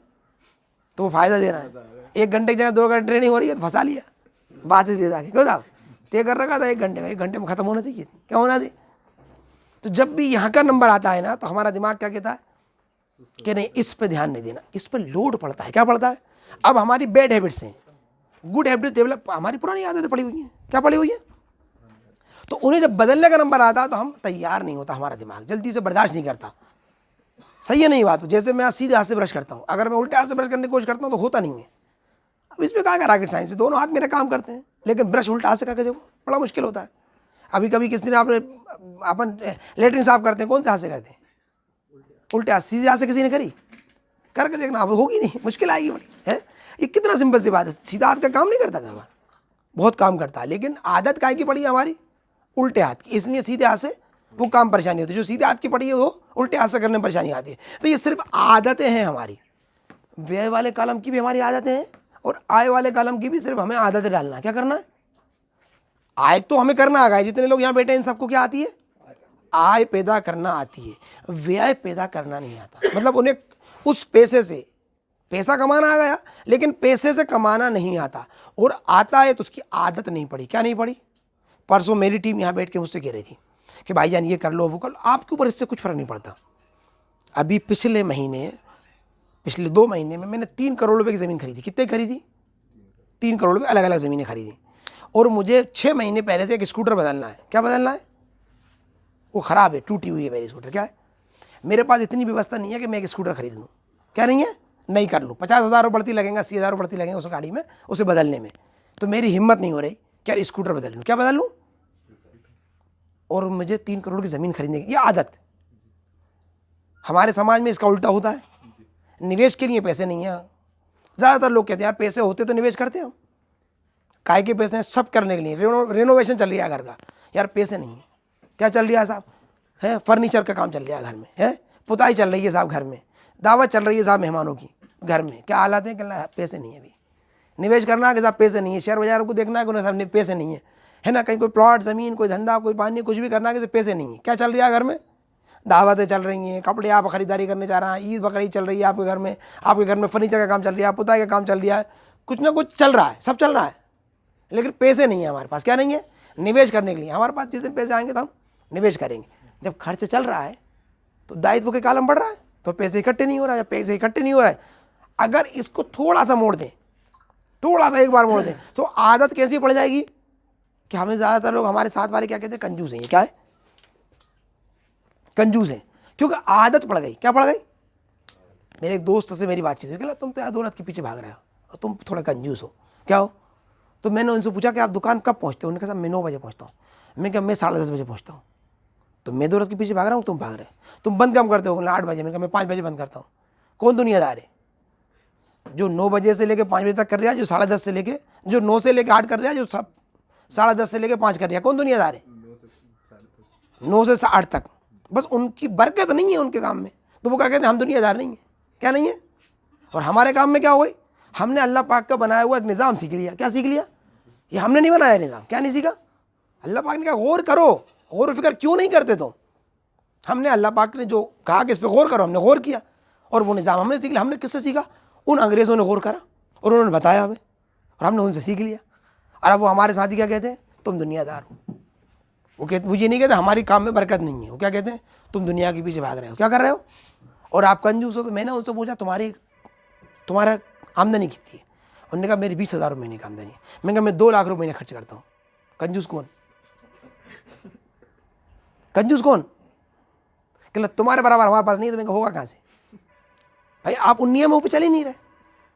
तो वो फ़ायदा दे रहा है। 1 घंटे की जगह 2 घंटे ट्रेनिंग हो रही है तो फंसा लिया, बात ही दे दागे। क्यों साहब? तय कर रखा था 1 घंटे का, 1 घंटे में ख़त्म होना चाहिए, क्या होना चाहिए? तो जब भी यहाँ का नंबर आता है ना तो हमारा दिमाग क्या कहता है कि नहीं, इस पे ध्यान नहीं देना, इस पर लोड पड़ता है। क्या पड़ता है? अब हमारी बैड हैबिट्स हैं, गुड हैबिट्स डेवलप, हमारी पुरानी आदतें पड़ी हुई हैं। क्या पड़ी हुई है? तो उन्हें जब बदलने का नंबर आता है तो हम तैयार नहीं होता, हमारा दिमाग जल्दी से बर्दाश्त नहीं करता। सही है नहीं बात? जैसे मैं सीधे हाथ से ब्रश करता हूँ, अगर मैं उल्टे हाथ से ब्रश करने की कोशिश करता हूँ तो होता नहीं है। अब इसमें कहाँ का रॉकेट साइंस है? दोनों हाथ मेरे काम करते हैं, लेकिन ब्रश उल्टा हाथ से करके देखो, बड़ा मुश्किल होता है। अभी कभी किसी ने अपन लेटरिन साफ करते हैं, कौन से हाथ से करते हैं? उल्टे हाथ। सीधे हाथ से किसी ने करी? करके देखना, अब होगी नहीं, मुश्किल आएगी बड़ी है। ये कितना सिंपल सी बात है। सीधा हाथ का काम नहीं करता हमारा, बहुत काम करता है, लेकिन आदत काय की पड़ी है हमारी? उल्टे हाथ की। इसलिए सीधे हाथ से वो काम परेशानी होती है, जो सीधे हाथ की पड़ी है वो उल्टे हाथ से करने में परेशानी आती है। तो ये सिर्फ आदतें हैं हमारी। व्यय वाले कॉलम की भी हमारी आदतें हैं और आय वाले कॉलम की भी सिर्फ हमें आदतें डालना है। क्या करना है? आय तो हमें करना आ गया। जितने लोग यहाँ बैठे हैं इन सबको क्या आती है? आय पैदा करना आती है, व्यय पैदा करना नहीं आता। मतलब उन्हें उस पैसे से पैसा कमाना आ गया, लेकिन पैसे से कमाना नहीं आता, और आता है तो उसकी आदत नहीं पड़ी। क्या नहीं पड़ी? परसों मेरी टीम यहाँ बैठ के मुझसे कह रही थी कि भाईजान ये कर लो वो कर लो। आपके ऊपर इससे कुछ फ़र्क नहीं पड़ता। अभी पिछले 2 महीने में मैंने 3 करोड़ रुपए की ज़मीन खरीदी। कितने खरीदी? 3 करोड़ रुपए अलग अलग ज़मीनें खरीदी। और मुझे 6 महीने पहले से एक स्कूटर बदलना है। क्या बदलना है? वो ख़राब है, टूटी हुई है मेरी स्कूटर। क्या है? मेरे पास इतनी व्यवस्था नहीं है कि मैं एक स्कूटर खरीद लूँ। क्या नहीं है? नहीं कर लूँ। 50,000 रुपये बढ़ती लगेंगे, 80,000 रुपये बढ़ती लगेंगे उस गाड़ी में, उसे बदलने में। तो मेरी हिम्मत नहीं हो रही कि यार स्कूटर बदल लूँ। क्या बदल लूँ? और मुझे 3 करोड़ की ज़मीन खरीदने की ये आदत। हमारे समाज में इसका उल्टा होता है। निवेश के लिए पैसे नहीं है। ज़्यादातर लोग कहते हैं यार पैसे होते तो निवेश करते हम। काय के पैसे हैं? सब करने के लिए। रेनोवेशन चल रहा है घर का, यार पैसे नहीं है। क्या चल रहा है साहब? है फर्नीचर का काम चल रहा है घर में, है पुताई चल रही है साहब घर में, दावत चल रही है साहब मेहमानों की घर में। क्या हालात है? कहना पैसे नहीं है। अभी निवेश करना है कि साहब पैसे नहीं है। शेयर बाजार को देखना है कि साहब पैसे नहीं है ना? कहीं कोई प्लॉट ज़मीन, कोई धंधा, कोई पानी, कुछ भी करना है कि पैसे नहीं है। क्या चल रहा है घर में? दावतें चल रही हैं, कपड़े आप खरीदारी करने जा रहे हैं, ईद बकरीद चल रही है आपके घर में, आपके घर में फर्नीचर का काम चल रहा है, पुताई का काम चल रहा है, कुछ ना कुछ चल रहा है, सब चल रहा है, लेकिन पैसे नहीं है हमारे पास। क्या नहीं है? निवेश करने के लिए। हमारे पास जिस दिन पैसे आएंगे तो हम निवेश करेंगे। जब खर्च चल रहा है तो दायित्व के कॉलम बढ़ रहा है, तो पैसे इकट्ठे नहीं हो रहा है। पैसे इकट्ठे नहीं हो रहा है, अगर इसको थोड़ा सा मोड़ दें, थोड़ा सा एक बार मोड़ दें, तो आदत कैसी पड़ जाएगी कि हमें ज़्यादातर लोग, हमारे साथ वाले क्या कहते हैं? कंजूस हैं। क्या है? कंजूस हैं, क्योंकि आदत पड़ गई। क्या पड़ गई? मेरे एक दोस्त से मेरी बातचीत हुई, तुम तो यार दौलत के पीछे भाग रहे हो और तुम थोड़ा कंजूस हो। क्या हो? तो मैंने उनसे पूछा कि आप दुकान कब पहुँचते हो? उन्होंने कहा मैं 9 बजे पहुँचता हूँ। मैं क्या, मैं 10:30 बजे पहुँचता हूँ। तो मैं दौलत के पीछे भाग रहा हूँ, तुम भाग रहे हो। तुम बंद कम करते हो? 8 बजे। मैंने कहा मैं 5 बजे बंद करता हूँ। कौन दुनियादार है जो 9 बजे से लेकर 5 बजे तक कर रहा है, जो 10:30 से लेके, जो 9 से लेकर 8 कर रहा है, जो 10:30 से लेकर 5 कर रहा है? कौन दुनियादार है? 9 से 8 तक। बस उनकी बरकत नहीं है उनके काम में, तो वो क्या कहते हैं? हम दुनियादार नहीं है। क्या नहीं है? और हमारे काम में क्या हो गई, हमने अल्लाह पाक का बनाया हुआ एक निज़ाम सीख लिया। क्या सीख लिया? ये हमने नहीं बनाया निज़ाम। क्या नहीं सीखा? अल्लाह पाक ने कहा गौर करो, गौर फिक्र क्यों नहीं करते तुम? हमने अल्लाह पाक ने जो कहा कि इस पर गौर करो, हमने गौर किया और वो निज़ाम हमने सीख लिया। हमने किससे सीखा? उन अंग्रेज़ों ने गौर करा और उन्होंने बताया हमें और हमने उनसे सीख लिया। और अब वो हमारे साथ ही क्या कहते हैं? तुम दुनियादार हो। वो ये नहीं कहते हमारी काम में बरकत नहीं है, वो क्या कहते हैं? तुम दुनिया के पीछे भाग रहे हो, क्या कर रहे हो? और आप कंजूस हो। तो मैंने उनसे पूछा तुम्हारा आमदनी कितनी है? उन्होंने कहा मेरी 20,000 रुपये महीने की आमदनी है। मैंने कहा मैं 2 लाख रुपये महीने खर्च करता हूँ। कंजूस कौन? कंजूस कौन? कहला तुम्हारे बराबर हमारे पास नहीं है। तो मैं होगा कहाँ से भाई? आप उन नियमों पे चल ही नहीं रहे,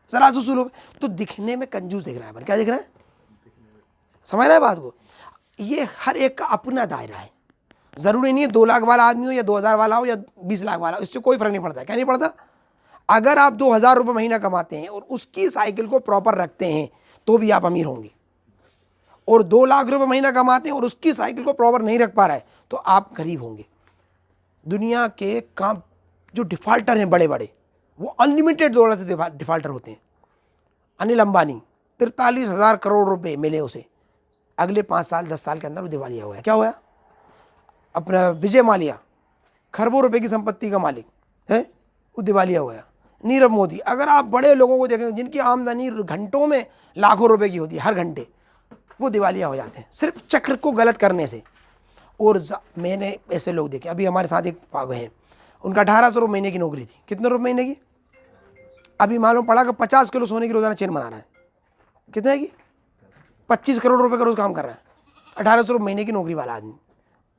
जरा उसूलों पे। तो दिखने में कंजूस दिख रहा है, पर क्या दिख रहा है? समझ रहा है बात को? ये हर एक का अपना दायरा है। ज़रूरी नहीं है 2 लाख वाला आदमी हो या 2,000 वाला हो या 20 लाख वाला हो, इससे कोई फ़र्क नहीं पड़ता। क्या नहीं पड़ता? अगर आप 2,000 रुपये महीना कमाते हैं और उसकी साइकिल को प्रॉपर रखते हैं तो भी आप अमीर होंगे, और 2 लाख रुपये महीना कमाते हैं और उसकी साइकिल को प्रॉपर नहीं रख पा रहा है तो आप गरीब होंगे। दुनिया के काम जो डिफ़ाल्टर हैं बड़े बड़े, वो अनलिमिटेड दौलत से डिफ़ाल्टर होते हैं। अनिल अंबानी 43,000 करोड़ रुपए मिले उसे, अगले 5 साल 10 साल के अंदर वो दिवालिया हुआ है। क्या हुआ? अपना विजय माल्या खरबों रुपए की संपत्ति का मालिक है, वो दिवालिया हुआ है। नीरव मोदी, अगर आप बड़े लोगों को देखें जिनकी आमदनी घंटों में लाखों रुपए की होती है हर घंटे, वो दिवालिया हो जाते हैं सिर्फ चक्र को गलत करने से। और मैंने ऐसे लोग देखे, अभी हमारे साथ एक पागल हैं, उनका 1,800 रुपये महीने की नौकरी थी। कितने रुपये महीने की? अभी मालूम पड़ा कि 50 किलो सोने की रोज़ाना चेन बना रहा है। कितने की? 25 करोड़ रुपए का रोज़ काम कर रहा है। 1,800 रुपये महीने की नौकरी वाला आदमी,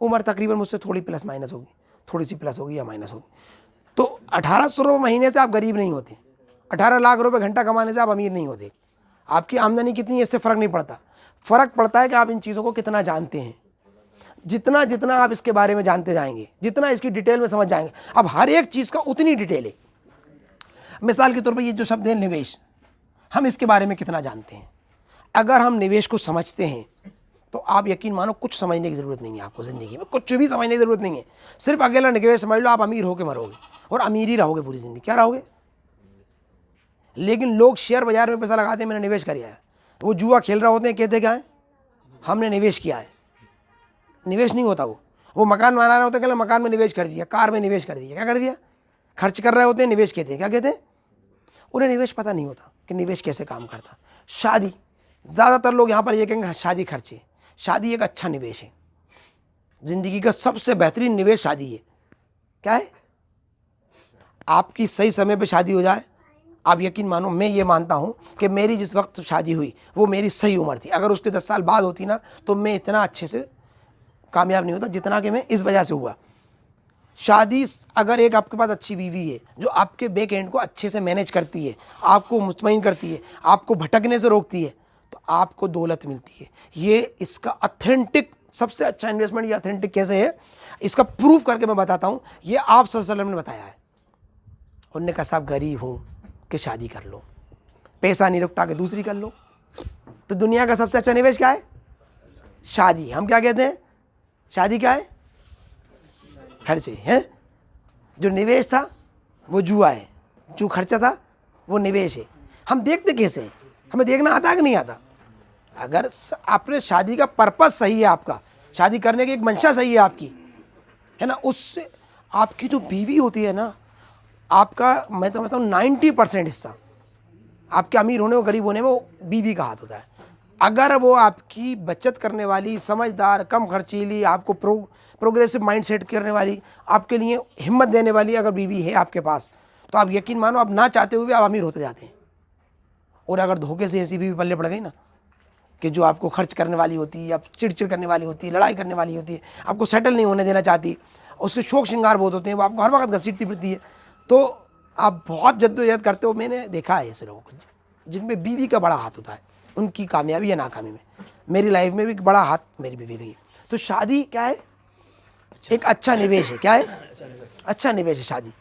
उम्र तकरीबन मुझसे थोड़ी प्लस माइनस होगी, थोड़ी सी प्लस होगी या माइनस होगी। तो 1,800 रुपये महीने से आप गरीब नहीं होते, 18 लाख रुपए घंटा कमाने से आप अमीर नहीं होते। आपकी आमदनी कितनी है इससे फ़र्क नहीं पड़ता। फ़र्क पड़ता है कि आप इन चीज़ों को कितना जानते हैं। जितना जितना आप इसके बारे में जानते जाएंगे, जितना इसकी डिटेल में समझ जाएंगे, अब हर एक चीज़ का उतनी डिटेल है। मिसाल के तौर पर ये जो शब्द है निवेश, हम इसके बारे में कितना जानते हैं? अगर हम निवेश को समझते हैं तो आप यकीन मानो कुछ समझने की ज़रूरत नहीं है। आपको ज़िंदगी में कुछ भी समझने की ज़रूरत नहीं है। सिर्फ अकेला निवेश समझ लो, आप अमीर होकर मरोगे और अमीर ही रहोगे पूरी ज़िंदगी। क्या रहोगे? लेकिन लोग शेयर बाज़ार में पैसा लगाते हैं, मैंने निवेश किया है। वो जुआ खेल रहे होते हैं, कहते क्या है? हमने निवेश किया है। निवेश नहीं होता। वो मकान बना रहे होते हैं, मकान में निवेश कर दिया, कार में निवेश कर दिया। क्या कर दिया? खर्च कर रहे होते हैं, निवेश कहते हैं। क्या कहते हैं? उन्हें निवेश पता नहीं होता कि निवेश कैसे काम करता। शादी, ज़्यादातर लोग यहाँ पर ये कहेंगे शादी खर्चे। शादी एक अच्छा निवेश है, ज़िंदगी का सबसे बेहतरीन निवेश शादी है। क्या है? आपकी सही समय पे शादी हो जाए, आप यकीन मानो, मैं ये मानता हूँ कि मेरी जिस वक्त शादी हुई वो मेरी सही उम्र थी। अगर उसके 10 साल बाद होती ना तो मैं इतना अच्छे से कामयाब नहीं होता जितना कि मैं इस वजह से हुआ। शादी, अगर एक आपके पास अच्छी बीवी है जो आपके बैक एंड को अच्छे से मैनेज करती है, आपको मुतमईन करती है, आपको भटकने से रोकती है, तो आपको दौलत मिलती है। ये इसका ऑथेंटिक सबसे अच्छा इन्वेस्टमेंट। ये ऑथेंटिक कैसे है इसका प्रूफ करके मैं बताता हूँ। ये आप सल्लल्लाहु अलैहि वसल्लम ने बताया है। उन्होंने कहा साहब गरीब हूँ कि शादी कर लो, पैसा नहीं रुकता कि दूसरी कर लो। तो दुनिया का सबसे अच्छा निवेश क्या है? शादी। हम क्या कहते हैं? शादी क्या है? खर्चे हैं। जो निवेश था वो जुआ है, जो खर्चा था वो निवेश है। हम देखते कैसे हैं? हमें देखना आता है कि नहीं आता? अगर आपने शादी का पर्पस सही है, आपका शादी करने की एक मंशा सही है आपकी, है ना, उससे आपकी जो बीवी होती है ना, आपका मैं तो समझता हूँ 90% हिस्सा आपके अमीर होने और गरीब होने में वो बीवी का हाथ होता है। अगर वो आपकी बचत करने वाली, समझदार, कम खर्चीली, आपको प्रोग्रेसिव माइंड सेट करने वाली, आपके लिए हिम्मत देने वाली अगर बीवी है आपके पास, तो आप यकीन मानो आप ना चाहते हुए भी आप अमीर होते जाते हैं। और अगर धोखे से ऐसी बीवी पल्ले पड़ गई ना कि जो आपको खर्च करने वाली होती है, आप चिड़चिड़ करने वाली होती है, लड़ाई करने वाली होती है, आपको सेटल नहीं होने देना चाहती, उसके शौक श्रृंगार बहुत होते हैं, वो आपको हर वक्त घसीटती फिरती है, तो आप बहुत जद्दोजहद करते हो। मैंने देखा है ऐसे लोगों को जिनमें बीवी का बड़ा हाथ होता है उनकी कामयाबी या नाकामी में। मेरी लाइफ में भी बड़ा हाथ मेरी बीवी का ही। तो शादी क्या है? एक अच्छा निवेश है। क्या है? अच्छा निवेश है शादी।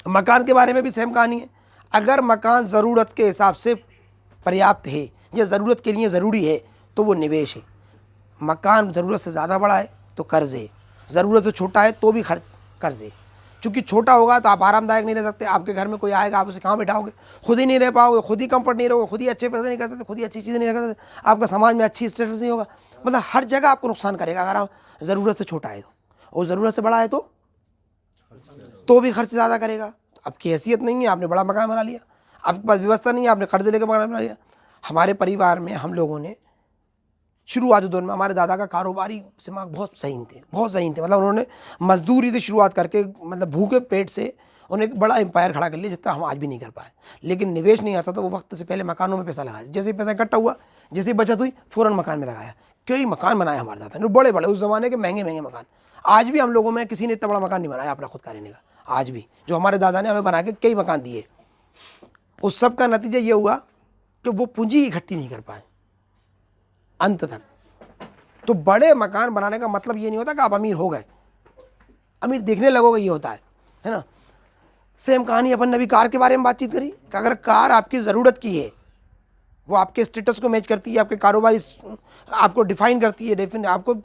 मकान के बारे में भी सेम कहानी है। अगर मकान ज़रूरत के हिसाब से पर्याप्त है या ज़रूरत के लिए ज़रूरी है तो वो निवेश है। मकान ज़रूरत से ज़्यादा बड़ा है तो कर्ज़ है, ज़रूरत से छोटा है तो भी कर्ज़ है। चूँकि छोटा होगा तो आप आरामदायक नहीं रह सकते, आपके घर में कोई आएगा आप उसे कहाँ बैठाओगे, खुद ही नहीं रह पाओगे, खुद ही कंफर्ट नहीं रहोगे, खुद ही अच्छे फैसले नहीं कर सकते, खुद ही अच्छी चीज़ें नहीं कर सकते, आपका समाज में अच्छी स्टेटस नहीं होगा। मतलब हर जगह आपको नुकसान करेगा अगर आप ज़रूरत से छोटा है तो, और ज़रूरत से बड़ा है तो भी खर्च ज़्यादा करेगा। आपकी हैसियत नहीं है, आपने बड़ा मकान बना लिया, आपके पास व्यवस्था नहीं है, आपने कर्ज लेकर मकान बना लिया। हमारे परिवार में हम लोगों ने शुरुआती दौर में हमारे दादा का कारोबारी दिमाग बहुत सही थे, बहुत सही थे। मतलब उन्होंने मजदूरी से शुरुआत करके मतलब भूखे पेट से उन्होंने एक बड़ा एम्पायर खड़ा कर लिया जितना हम आज भी नहीं कर पाए। लेकिन निवेश नहीं आता तो वो वक्त से पहले मकानों में पैसा लगाया, जैसे ही पैसा इकट्ठा हुआ, जैसे ही बचत हुई, फ़ौरन मकान में लगाया। कई मकान बनाए हमारे दादा ने, बड़े बड़े उस ज़माने के महंगे महंगे मकान। आज भी हम लोगों में किसी ने इतना बड़ा मकान नहीं बनाया अपना खुद का रहने का, आज भी जो हमारे दादा ने हमें बना के कई मकान दिए। उस सब का नतीजा ये हुआ कि वो पूंजी इकट्ठी नहीं कर पाए अंत तक। तो बड़े मकान बनाने का मतलब ये नहीं होता कि आप अमीर हो गए, अमीर देखने लगोगे, ये होता है ना। सेम कहानी अपन ने अभी कार के बारे में बातचीत करी कि अगर कार आपकी ज़रूरत की है, वो आपके स्टेटस को मैच करती है, आपके कारोबारी आपको डिफाइन करती है, आपको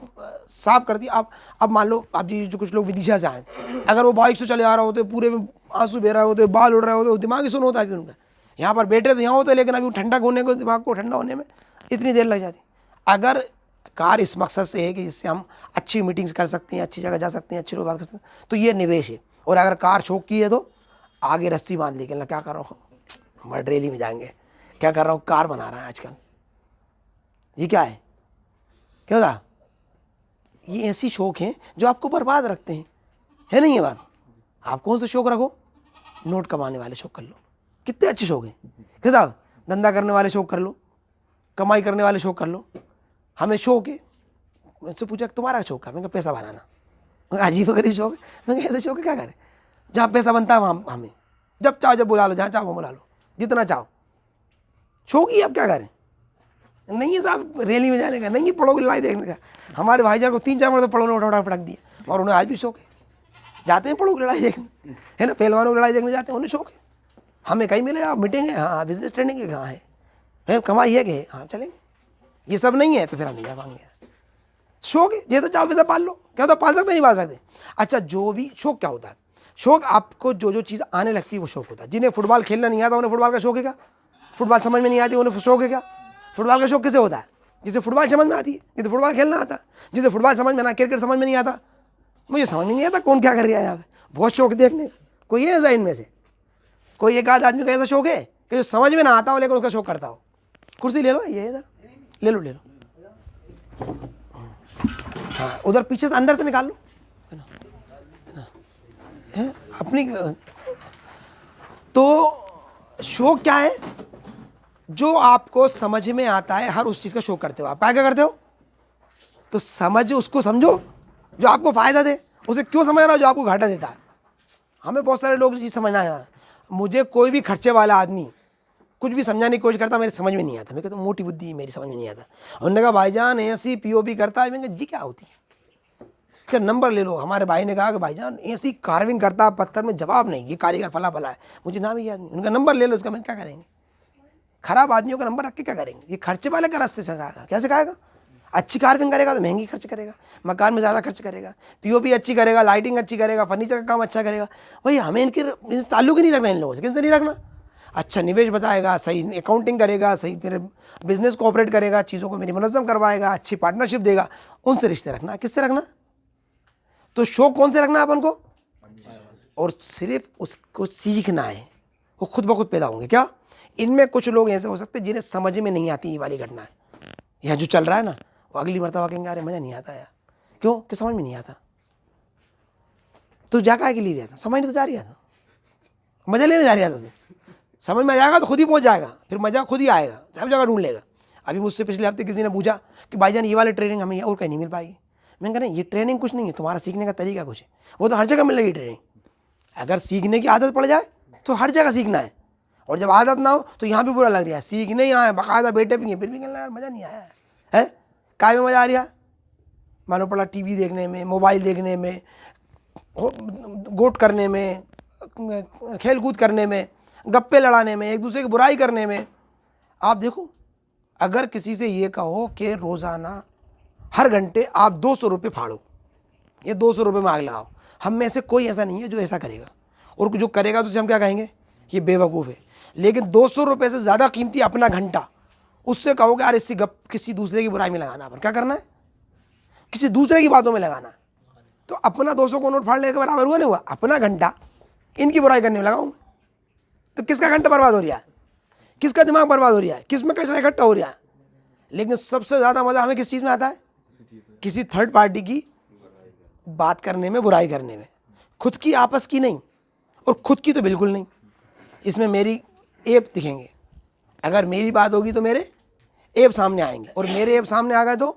साफ करती है। आप अब मान लो आप जी जो कुछ लोग विदिशा से आए, अगर वो बाइक से चले आ रहे होते, पूरे में आंसू बह रहे होते, बाल उड़ रहे होते, दिमाग ही सुन होता है अभी उनका, यहाँ पर बैठे तो यहाँ होते, लेकिन अभी ठंडा होने को, दिमाग को ठंडा होने में इतनी देर लग जाती। अगर कार इस मकसद से है कि जिससे हम अच्छी मीटिंग्स कर सकते हैं, अच्छी जगह जा सकते हैं, अच्छी लोग बात कर सकते हैं, तो ये निवेश है। और अगर कार शौक की है तो आगे रस्सी बांध ली कि क्या कर रहा हूँ, मड्रेली में जाएंगे, क्या कर रहा हूँ, कार बना रहा है आजकल, ये क्या है, क्या था? ये ऐसी शौक हैं जो आपको बर्बाद रखते हैं, है नहीं ये बात? आप कौन सा शौक रखो, नोट कमाने वाले शौक कर लो, कितने अच्छे शौक हैं। क्या साहब, धंधा करने वाले शौक कर लो, कमाई करने वाले शौक कर लो। हमें शौक है, मुझसे पूछा तुम्हारा शौक है, मैंने कहा पैसा बनाना। अजीब गरीब शौक है, मैंने कहा ऐसे शौक है क्या करें, जहाँ पैसा बनता है वहाँ हमें जब चाहो जब बुला लो, जहाँ चाहो बुला लो, जितना चाहो। शौक ही अब क्या करें, नहीं है साहब रैली में जाने का, नहीं है पड़ों की लड़ाई देखने का। हमारे भाईजान को 3-4 मरतबा पड़ों ने उठा पटक दिया, और उन्हें आज भी शौक है, जाते हैं पड़ों की लड़ाई देखने, है ना, पहलवानों की लड़ाई देखने जाते हैं, उन्हें शौक है। हमें कहीं मिलेगा मीटिंग है, हाँ बिजनेस ट्रेनिंग है, कहाँ है कमाई है कि हाँ चलेंगे, ये सब नहीं है तो फिर हम नहीं जा पाएंगे। शौक है, जैसा चाहो वैसा पाल लो, क्या होता, पाल सकते नहीं पाल सकते। अच्छा, जो भी शौक क्या होता है, शौक आपको जो जो चीज़ आने लगती है वो शौक होता है। जिन्हें फुटबॉल खेलना नहीं आता उन्हें फुटबॉल का शौक है क्या, फुटबॉल समझ में नहीं आती उन्हें शौक है क्या। फुटबॉल का शौक किसे होता है, जिसे फुटबॉल समझ में आती है, जिसे फुटबॉल खेलना आता है, जिसे फुटबॉल समझ में ना, क्रिकेट समझ में नहीं आता, मुझे समझ में नहीं आता कौन क्या कर रहा है यहाँ पे, बहुत शौक देखने का। कोई है ऐसा इनमें से, कोई एक आध आदमी का ऐसा शौक है कि जो समझ में ना आता हो लेकिन उसका शौक करता हो। कुर्सी ले लो, ये इधर ले लो, ले लो, हाँ उधर पीछे से अंदर से निकाल लो, है ना, है अपनी। तो शौक क्या है, जो आपको समझ में आता है, हर उस चीज़ का शौक करते हो। आप क्या क्या करते हो, तो समझ उसको समझो जो आपको फ़ायदा दे, उसे क्यों समझना जो आपको घाटा देता है। हमें बहुत सारे लोग चीज़ समझना है, मुझे कोई भी खर्चे वाला आदमी कुछ भी समझाने की कोशिश करता, मेरे समझ में नहीं आता। मैं कहता हूँ मोटी बुद्धि मेरी समझ में नहीं आता। उन्होंने कहा भाईजान ऐसी पीओपी करता है, मैंने कहा जी क्या होती है, इसका नंबर ले लो। हमारे भाई ने कहा कि भाईजान ऐसी कार्विंग करता है पत्थर में, जवाब नहीं, ये कारीगर फला फला है, मुझे नाम ही याद नहीं। उनका नंबर ले लो, इसका मैं क्या करेंगे, खराब आदमियों का नंबर रख के क्या करेंगे। ये खर्चे वाले का रास्ते सिखाएगा, क्या सिखाएगा। अच्छी कार्विंग करेगा तो महंगी खर्च करेगा, मकान में ज़्यादा खर्च करेगा, पीओपी अच्छी करेगा, लाइटिंग अच्छी करेगा, फर्नीचर का काम अच्छा करेगा। भाई हमें इनके ताल्लुक ही नहीं रखना इन लोगों से, किनसे नहीं रखना। अच्छा निवेश बताएगा, सही अकाउंटिंग करेगा, सही मेरे बिजनेस को ऑपरेट करेगा, चीज़ों को मेरी मुनज़्ज़म करवाएगा, अच्छी पार्टनरशिप देगा, उनसे रिश्ते रखना। किससे रखना, तो शौक कौन से रखना है अपन को, और सिर्फ उसको सीखना है, वो खुद ब खुद पैदा होंगे। क्या इनमें कुछ लोग ऐसे हो सकते हैं जिन्हें समझ में नहीं आती ये वाली घटना है, यह जो चल रहा है ना, वो अगली मरतबा कहेंगे अरे मज़ा नहीं आता यार, क्यों कि समझ में नहीं आता। तो जा काहे के लिए रहा था, समझ नहीं तो जा रहा था, मज़ा लेने जा रहा था। तो समझ में आ जाएगा तो खुद ही पहुंच जाएगा, फिर मज़ा खुद ही आएगा, सब जगह ढूंढ लेगा। अभी मुझसे पिछले हफ्ते किसी ने पूछा कि भाईजान ये वाली ट्रेनिंग हमें और कहीं नहीं मिल पाएगी। मैंने कहा नहीं, ये ट्रेनिंग कुछ नहीं है, तुम्हारा सीखने का तरीका कुछ है, वो तो हर जगह मिल रही ट्रेनिंग। अगर सीखने की आदत पड़ जाए तो हर जगह सीखना है, और जब आदत ना हो तो यहाँ भी बुरा लग रहा है, सीखने यहाँ है बाकायदा बैठे भी हैं, फिर भी कहना यार मज़ा नहीं आया है। काय में मज़ा आ रहा है, मालूम पड़ा टीवी देखने में, मोबाइल देखने में, गोट करने में, खेल कूद करने में, गप्पे लड़ाने में, एक दूसरे की बुराई करने में। आप देखो, अगर किसी से ये कहो कि रोज़ाना हर घंटे आप 200 रुपये फाड़ो, ये 200 रुपये में आग लगाओ, हम में से कोई ऐसा नहीं है जो ऐसा करेगा, और जो करेगा तो उसे हम क्या कहेंगे, ये बेवकूफ़ है। लेकिन 200 रुपये से ज़्यादा कीमती अपना घंटा, उससे कहोगे यार इससे गप किसी दूसरे की बुराई में लगाना, अपन क्या करना है, किसी दूसरे की बातों में लगाना है। तो अपना 200 को नोट फाड़ लेने के बराबर हुआ नहीं हुआ, अपना घंटा इनकी बुराई करने में लगाऊंगा, तो किसका घंटा बर्बाद हो रहा है, किसका दिमाग बर्बाद हो रहा है, किस में कचरा इकट्ठा हो रहा है। लेकिन सबसे ज़्यादा मज़ा हमें किस चीज़ में आता है, किसी थर्ड पार्टी की बात करने में, बुराई करने में, खुद की आपस की नहीं, और खुद की तो बिल्कुल नहीं। इसमें मेरी ऐब दिखेंगे, अगर मेरी बात होगी तो मेरे ऐब सामने आएंगे, और मेरे ऐब सामने आ गए तो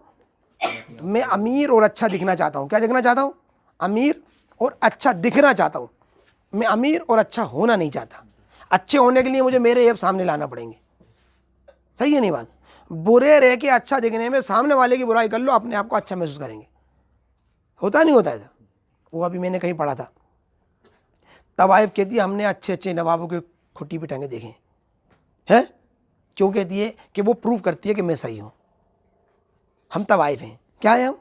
मैं अमीर और अच्छा दिखना चाहता हूँ। क्या दिखना चाहता हूँ, अमीर और अच्छा दिखना चाहता हूँ। मैं अमीर और अच्छा होना नहीं चाहता। अच्छे होने के लिए मुझे मेरे ऐब सामने लाना पड़ेंगे। सही है नहीं बात? बुरे रह के अच्छा दिखने में सामने वाले की बुराई कर लो, अपने आप को अच्छा महसूस करेंगे। होता नहीं होता है? वो अभी मैंने कहीं पढ़ा था, तवाइफ कहती है हमने अच्छे अच्छे नवाबों के खुट्टी पे टंगे देखे हैं। क्यों कहती है? कि वो प्रूव करती है कि मैं सही हूँ, हम तवाइफ हैं। क्या है हम?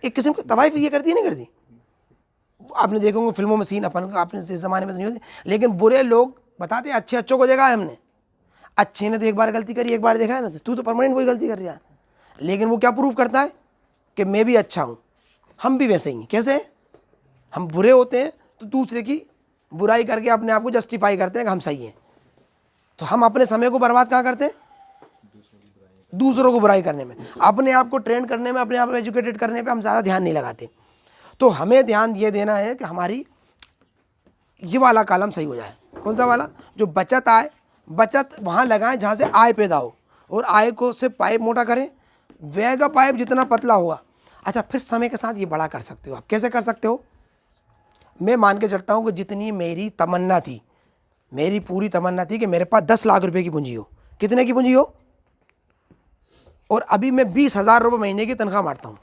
एक किस्म की तवाइफ ये करती है, नहीं करती? आपने देखोगे फिल्मों में सीन, अपन आपने इस ज़माने में तो नहीं होती, लेकिन बुरे लोग बताते हैं अच्छे अच्छों को देखा है हमने, अच्छे ने तो एक बार गलती करी, एक बार देखा है ना, तो तू तो परमानेंट वही गलती कर रहा है। लेकिन वो क्या प्रूव करता है कि मैं भी अच्छा हूँ, हम भी वैसे ही हैं। कैसे? हम बुरे होते हैं तो दूसरे की बुराई करके अपने आप को जस्टिफाई करते हैं कि हम सही हैं। तो हम अपने समय को बर्बाद कहाँ करते हैं? दूसरों को बुराई करने में। अपने आप को ट्रेंड करने में, अपने आप को एजुकेटेड करने पे हम ज़्यादा ध्यान नहीं लगाते। तो हमें ध्यान ये देना है कि हमारी ये वाला कॉलम सही हो जाए। कौन सा वाला? जो बचत आए, बचत वहाँ लगाएं जहाँ से आय पैदा हो, और आय को से पाइप मोटा करें, व्यय का पाइप जितना पतला होगा। अच्छा, फिर समय के साथ ये बड़ा कर सकते हो। आप कैसे कर सकते हो? मैं मान के चलता हूँ कि जितनी मेरी तमन्ना थी, मेरी पूरी तमन्ना थी कि मेरे पास 10 लाख रुपए की पूंजी हो। कितने की पूंजी हो? और अभी मैं 20,000 रुपये महीने की तनख्वाह मारता हूँ।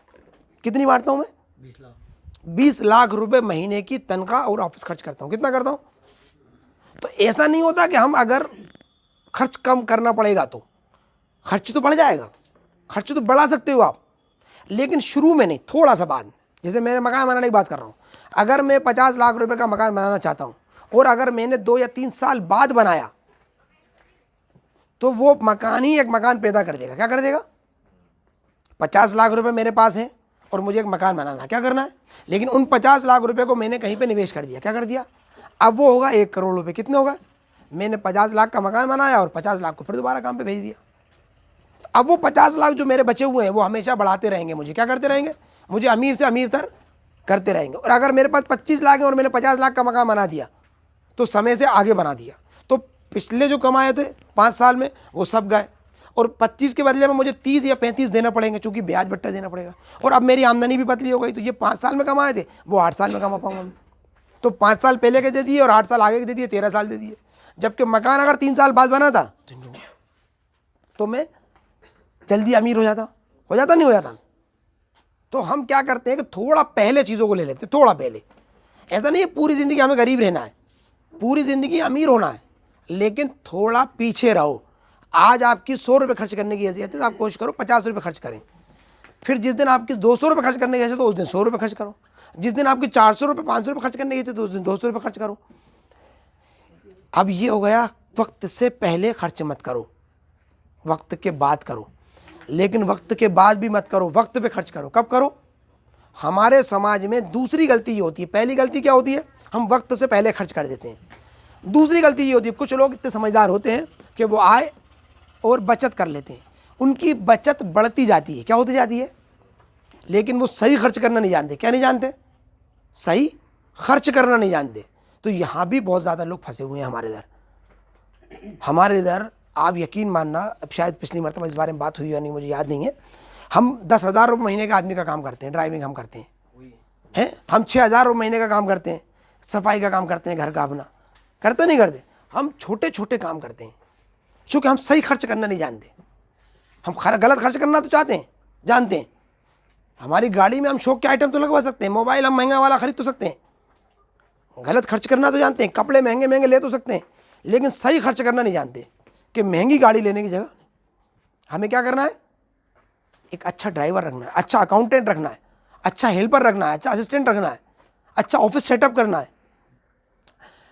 कितनी मारता हूँ मैं? 20 लाख रुपए महीने की तनख्वाह, और ऑफिस खर्च करता हूँ। कितना करता हूँ? तो ऐसा नहीं होता कि हम अगर खर्च कम करना पड़ेगा तो खर्च तो बढ़ जाएगा, खर्च तो बढ़ा सकते हो आप, लेकिन शुरू में नहीं, थोड़ा सा बाद में। जैसे मैं मकान बनाने की बात कर रहा हूँ, अगर मैं 50 लाख रुपए का मकान बनाना चाहता हूँ, और अगर मैंने 2 या 3 साल बाद बनाया, तो वो मकान ही एक मकान पैदा कर देगा। क्या कर देगा? 50 लाख रुपए मेरे पास हैं और मुझे एक मकान बनाना, क्या करना है? लेकिन उन 50 लाख रुपए को मैंने कहीं पे निवेश कर दिया। क्या कर दिया? अब वो होगा 1 करोड़ रुपए। कितने होगा? मैंने 50 लाख का मकान बनाया और 50 लाख को फिर दोबारा काम पे भेज दिया। अब वो 50 लाख जो मेरे बचे हुए हैं, वो हमेशा बढ़ाते रहेंगे। मुझे क्या करते रहेंगे? मुझे अमीर से अमीर तर करते रहेंगे। और अगर मेरे पास 25 लाख है और मैंने 50 लाख का मकान बना दिया, तो समय से आगे बना दिया, तो पिछले जो कमाए थे 5 साल में वो सब गए, और 25 के बदले में मुझे 30 या 35 देना पड़ेंगे, चूँकि ब्याज बट्टा देना पड़ेगा। और अब मेरी आमदनी भी पतली हो गई, तो ये 5 साल में कमाए थे वो 8 साल में कमा पाऊंगा मैं। तो 5 साल पहले के दे दिए और 8 साल आगे के दे दिए, 13 साल दे दिए। जबकि मकान अगर 3 साल बाद बना था तो मैं जल्दी अमीर हो जाता नहीं हो जाता? तो हम क्या करते हैं कि थोड़ा पहले चीज़ों को ले लेते हैं, थोड़ा पहले। ऐसा नहीं है पूरी ज़िंदगी हमें गरीब रहना है, पूरी ज़िंदगी अमीर होना है, लेकिन थोड़ा पीछे रहो। आज आपकी 100 रुपये खर्च करने की हैसियत है तो आप कोशिश करो 50 रुपये खर्च करें। फिर जिस दिन आपकी 200 रुपये खर्च करने की हैसियत तो उस दिन 100 रुपये खर्च करो। जिस दिन आपकी 400 रुपये 500 रुपये खर्च करने की हैसियत तो उस दिन 200 रुपये खर्च करो। अब ये हो गया, वक्त से पहले खर्च मत करो, वक्त के बाद करो। लेकिन वक्त के बाद भी मत करो, वक्त पे खर्च करो। कब करो? हमारे समाज में दूसरी गलती ये होती है। पहली गलती क्या होती है? हम वक्त से पहले खर्च कर देते हैं। दूसरी गलती ये होती है, कुछ लोग इतने समझदार होते हैं कि वो आए और बचत कर लेते हैं, उनकी बचत बढ़ती जाती है। क्या होती जाती है? लेकिन वो सही खर्च करना नहीं जानते। क्या नहीं जानते? सही खर्च करना नहीं जानते। तो यहाँ भी बहुत ज़्यादा लोग फंसे हुए हैं हमारे इधर। आप यकीन मानना, अब शायद पिछली मरतबा इस बारे में बात हुई या नहीं मुझे याद नहीं है, हम 10,000 रुपये महीने का आदमी का काम करते हैं, ड्राइविंग हम करते हैं। हम 6,000 रुपये महीने का काम करते हैं, सफाई का काम करते हैं, घर का अपना करते नहीं करते? हम छोटे छोटे काम करते हैं क्योंकि हम सही खर्च करना नहीं जानते। हम गलत खर्च करना तो चाहते हैं, जानते हैं। हमारी गाड़ी में हम शौक के आइटम तो लगवा सकते हैं, मोबाइल हम महंगा वाला खरीद तो सकते हैं, गलत खर्च करना तो जानते हैं, कपड़े महंगे महंगे ले तो सकते हैं, लेकिन सही खर्च करना नहीं जानते। कि महंगी गाड़ी लेने की जगह हमें क्या करना है? एक अच्छा ड्राइवर रखना है, अच्छा अकाउंटेंट रखना है, अच्छा हेल्पर रखना है, अच्छा असिस्टेंट रखना है, अच्छा ऑफिस सेटअप करना है।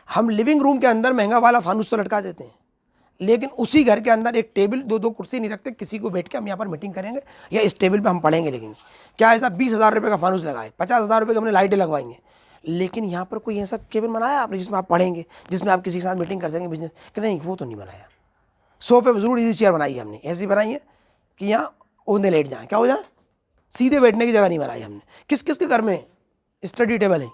हम लिविंग रूम के अंदर महंगा वाला फानूस तो लटका देते हैं, लेकिन उसी घर के अंदर एक टेबल, दो दो कुर्सी नहीं रखते, किसी को बैठ के हम यहाँ पर मीटिंग करेंगे या इस टेबल पे हम पढ़ेंगे। लेकिन क्या ऐसा 20,000 रुपये का फानूस लगाए, 50,000 रुपये की हमने लाइटें लगवाएंगे, लेकिन यहाँ पर कोई ऐसा केबिन बनाया आपने जिसमें आप पढ़ेंगे, जिसमें आप किसी के साथ मीटिंग कर सकेंगे बिजनेस कि नहीं? वो तो नहीं बनाया। सोफे पर जरूर इजी चेयर बनाई है हमने, ऐसी बनाई है कि यहाँ ओंधे लेट जाएँ, क्या हो जाए, सीधे बैठने की जगह नहीं बनाई हमने। किस किस के घर में स्टडी टेबल है?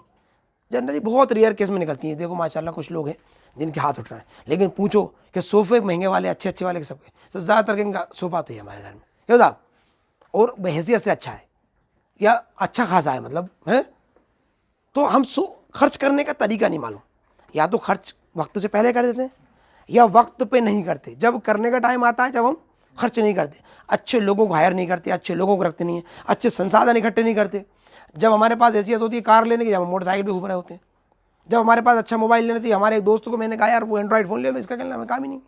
जनरली बहुत रेयर केस में निकलती है। देखो माशाल्लाह कुछ लोग हैं जिनके हाथ उठ रहे हैं, लेकिन पूछो कि सोफे महंगे वाले, अच्छे अच्छे वाले सबके, तो ज़्यादातर के सोफा तो है हमारे घर में, क्यों साहब, और बहैसियत से अच्छा है या अच्छा खासा है, मतलब है। तो हम खर्च करने का तरीका नहीं मालूम, या तो खर्च वक्त से पहले कर देते हैं या वक्त पे नहीं करते। जब करने का टाइम आता है जब हम खर्च नहीं करते, अच्छे लोगों को हायर नहीं करते, अच्छे लोगों को रखते नहीं है, अच्छे संसाधन इकट्ठे नहीं करते। जब हमारे पास हैसियत होती है कार लेने की, जब हम मोटरसाइकिल पे घूम रहे होते हैं, जब हमारे पास अच्छा मोबाइल लेना चाहिए। हमारे एक दोस्त को मैंने कहा यार वो एंड्रॉइड फ़ोन ले लो, इसका कहना हमें काम ही नहीं।